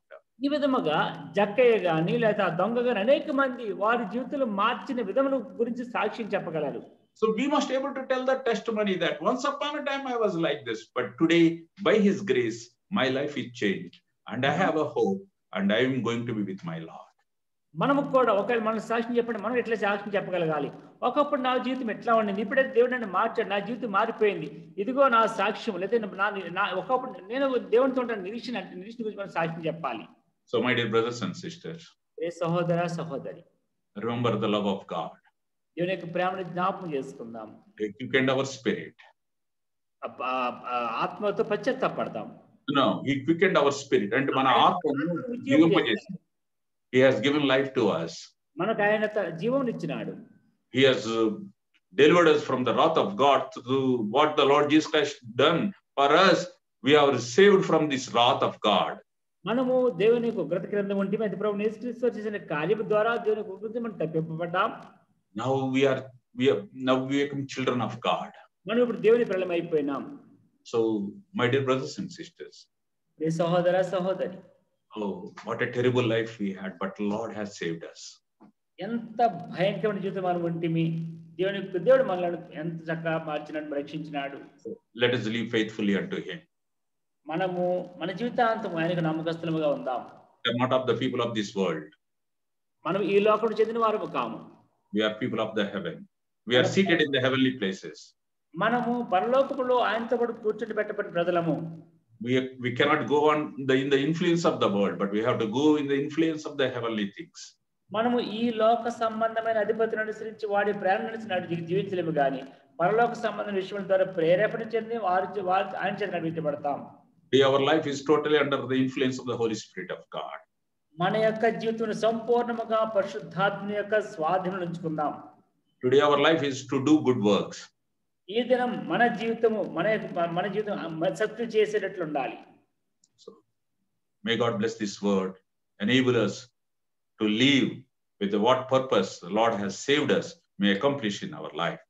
[SPEAKER 2] ఈ విధముగా జక్కయ్య గాని లేదా దొంగ గాని అనేక మంది వారి జీవితంలో మార్చిన విధముల గురించి సాక్ష్యం చెప్పగలరు.
[SPEAKER 1] So we must able to tell the testimony that once upon a time I was like this, but today by His grace my life is changed, and I have a hope, and I am going to be with my Lord.
[SPEAKER 2] మనము కూడా ఒకవేళ మన సాక్ష్యం చెప్పండి, మనం ఎట్లా సాక్ష్యం చెప్పగలగాలి? ఒకప్పుడు నా జీవితం ఎట్లా ఉండింది, ఇప్పుడైతే దేవుడు నన్ను మార్చాడు, నా జీవితం మారిపోయింది, ఇదిగో నా సాక్ష్యం. లేదా ఒకప్పుడు నేను దేవునితో ఉంటాను, నిరీక్షణ గురించి మనం సాక్ష్యం చెప్పాలి.
[SPEAKER 1] So my dear brothers and sisters,
[SPEAKER 2] సహోదర సహోదరి,
[SPEAKER 1] remember the love of God.
[SPEAKER 2] దేవుని యొక్క ప్రేమను జ్ఞాపకం చేసుకుందాం.
[SPEAKER 1] Quicken our spirit.
[SPEAKER 2] ఆత్మతో పశ్చాత్తాపడతాం.
[SPEAKER 1] No, He quickened our spirit, and మన ఆత్మను జీవింపజేసి He has given life to us.
[SPEAKER 2] మనకు ఆయన జీవం ఇచ్చినాడు.
[SPEAKER 1] He has delivered us from the wrath of God through what the Lord Jesus Christ done for us. We are saved from this wrath of God.
[SPEAKER 2] మనము దేవుని ఉగ్రత క్రింద ఉంటే అది ప్రభువు యేసుక్రీస్తు చేసిన కార్యము ద్వారా దేవుని ఉగ్రత మనం తప్పింపబడ్డాం.
[SPEAKER 1] Now we become children of God.
[SPEAKER 2] మనం ఇప్పుడు దేవుని పిల్లలం అయిపోయినాం.
[SPEAKER 1] So my dear brothers and sisters,
[SPEAKER 2] సహోదర సహోదరి,
[SPEAKER 1] oh, what a terrible life we had, but Lord has saved us.
[SPEAKER 2] ఎంత భయంకరమైన జీవితం మనం ఉంటిమి, దేవుడు మనల్ని ఎంత చక్కగా మార్చినట్టు రక్షించినాడు.
[SPEAKER 1] Let us live faithfully unto Him.
[SPEAKER 2] మనము మన జీవితాంతం ఆయనకు నమ్మకస్తులుగా ఉందాం.
[SPEAKER 1] We are not of the people of this world.
[SPEAKER 2] మనం ఈ లోకం చెందిన వారము కాము.
[SPEAKER 1] We are people of the heaven. We are seated in the heavenly places.
[SPEAKER 2] మనము పరలోకములో ఆయనతో పాటు కూర్చుని పెట్టబడిన ప్రజలము.
[SPEAKER 1] We cannot go on in the influence of the world, but we have to go in the influence of the heavenly things.
[SPEAKER 2] మనము ఈ లోక సంబంధమైన అధిపతిని అనుసరించి వాడి ప్రేరణ అనుసరించి జీవించలేము కానీ పరలోక సంబంధమైన విషయాల ద్వారా ప్రేరేపణ చెంది ఆయన చేత నడిపించబడతాం.
[SPEAKER 1] Our life is totally under the influence of the Holy Spirit of God.
[SPEAKER 2] మన యొక్క జీవితం సంపూర్ణముగా పరిశుద్ధాత్మ యొక్క స్వాధీనం ఉంచుకుందాం.
[SPEAKER 1] Today our life is to do good works.
[SPEAKER 2] ఈ దినం మన జీవితము మన జీవితం సత్యం చేసేటట్లు ఉండాలి.
[SPEAKER 1] So may God bless this word, enable us to live with what purpose the Lord has saved us may accomplish in our life.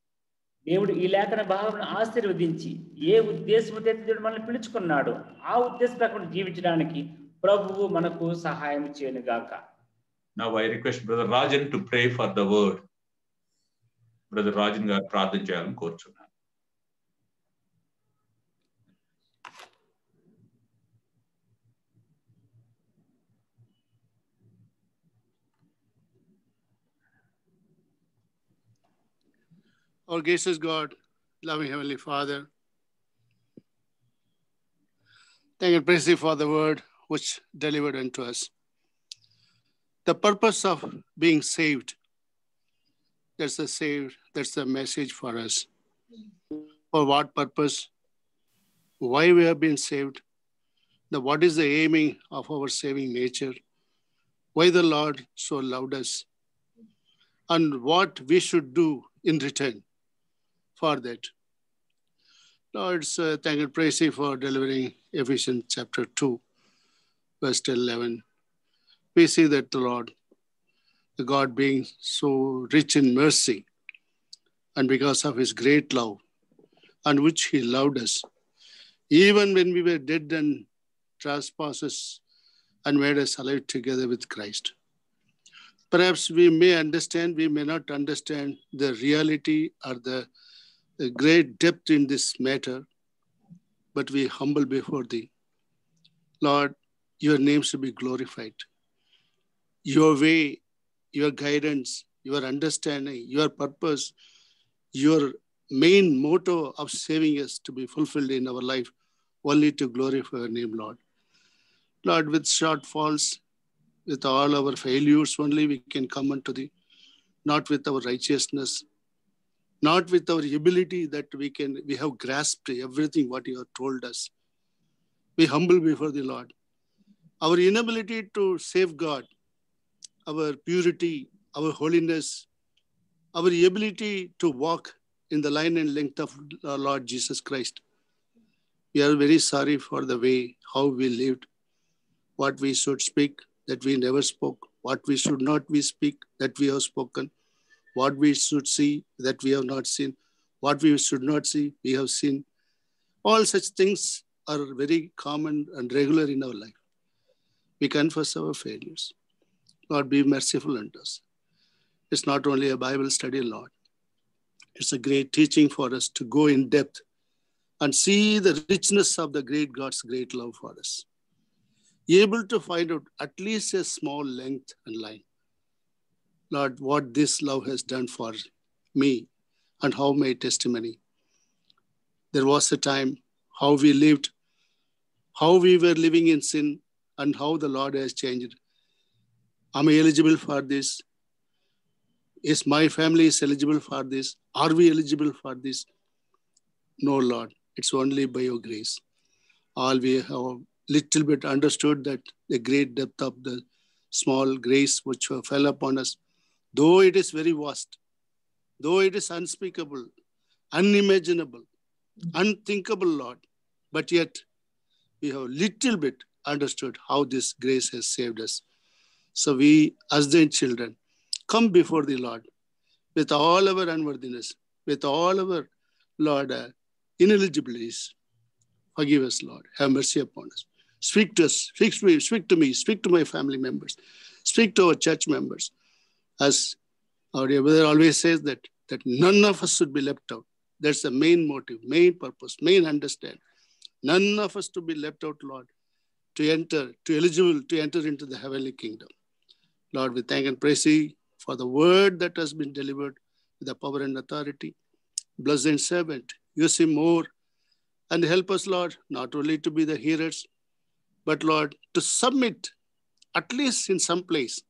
[SPEAKER 2] దేవుడు ఈ లేఖన భాగమును ఆశీర్వదించి ఏ ఉద్దేశంతో దేవుడు మనల్ని పిలుచుకున్నాడు ఆ ఉద్దేశం ప్రకారం జీవించడానికి ప్రభువు మనకు సహాయం చేయను గాక.
[SPEAKER 1] Now I request Brother Rajan to pray for the word. Brother Rajan గారు ప్రార్థన చేయాలని కోరుచున్నాను.
[SPEAKER 3] Our gracious God, loving Heavenly Father, thank and praise Thee for the word which delivered unto us. The purpose of being saved, that's the message for us. For what purpose? Why we have been saved? What is the aiming of our saving nature? Why the Lord so loved us? And what we should do in return for that. Lord, thank and praise Thee for delivering Ephesians chapter 2, verse 11. We see that the Lord, the God being so rich in mercy, and because of His great love, and which He loved us, even when we were dead and trespasses, and made us alive together with Christ. Perhaps we may understand, we may not understand the reality or the great depth in this matter, but we humble before Thee. Lord, Your name should be glorified. Your way, Your guidance, Your understanding, Your purpose, Your main motto of saving us to be fulfilled in our life, only to glorify Your name, Lord. Lord, with shortfalls, with all our failures, only we can come unto Thee, not with our righteousness, not with our ability that we have grasped everything what You have told us. We humble before the Lord. Our inability to safeguard our purity, our holiness, our ability to walk in the line and length of our Lord Jesus Christ. We are very sorry for the way how we lived, what we should speak, that we never spoke, what we should not we speak, that we have spoken, what we should see, that we have not seen, what we should not see, we have seen. All such things are very common and regular in our life. We confess our failures. Lord, be merciful unto us. It's not only a Bible study, Lord. It's a great teaching for us to go in depth and see the richness of the great God's great love for us. Able to find out at least a small length and line. Lord, what this love has done for me and how my testimony. There was a time how we lived, how we were living in sin, and how the Lord has changed. Am I eligible for this? Is my family eligible for this? Are we eligible for this? No, Lord. It's only by Your grace. All we have little bit understood that the great depth of the small grace which fell upon us, though it is very vast, though it is unspeakable, unimaginable, unthinkable, Lord, but yet we have little bit understood how this grace has saved us. So we, as Thy children, come before the Lord with all our unworthiness, with all our, Lord, ineligibilities. Forgive us, Lord. Have mercy upon us. Speak to us. Speak to me. Speak to my family members. Speak to our church members. As our brother always says that none of us should be left out. That's the main motive, main purpose, main understanding. None of us to be left out, Lord, to enter into the heavenly kingdom. Lord, we thank and praise Thee for the word that has been delivered with the power and authority. Blessed servant, use him more and help us, Lord, not only to be the hearers, but, Lord, to submit, at least in some place,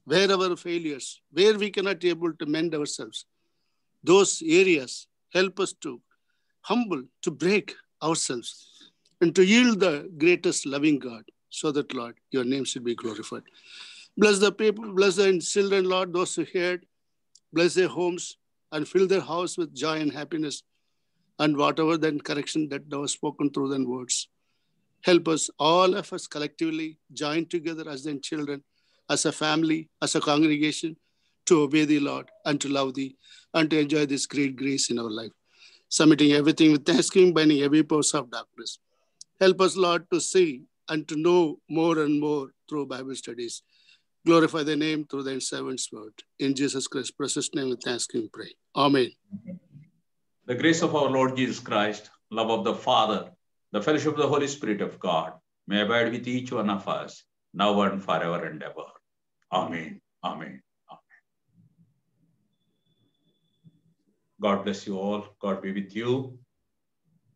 [SPEAKER 3] where our failures, where we cannot be able to mend ourselves, those areas, help us to humble, to break ourselves, and to yield the greatest loving God, so that, Lord, your name should be glorified. Bless the people, bless the children, Lord, those who heard, bless their homes, and fill their house with joy and happiness, and whatever then correction that was spoken through the words. Help us, all of us collectively, join together as then children, as a family, as a congregation, to obey thee, Lord, and to love thee, and to enjoy this great grace in our life. Submitting everything with thanksgiving, binding every force of darkness. Help us, Lord, to see and to know more and more through Bible studies. Glorify the name through thy servant's word. In Jesus Christ's precious name with thanksgiving pray. Amen.
[SPEAKER 1] The grace of our Lord Jesus Christ, love of the Father, the fellowship of the Holy Spirit of God may abide with each one of us, now and forever and ever. Amen. Amen. Amen. God bless you all. God be with you.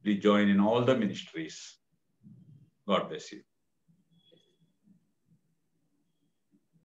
[SPEAKER 1] Please join in all the ministries. God bless you.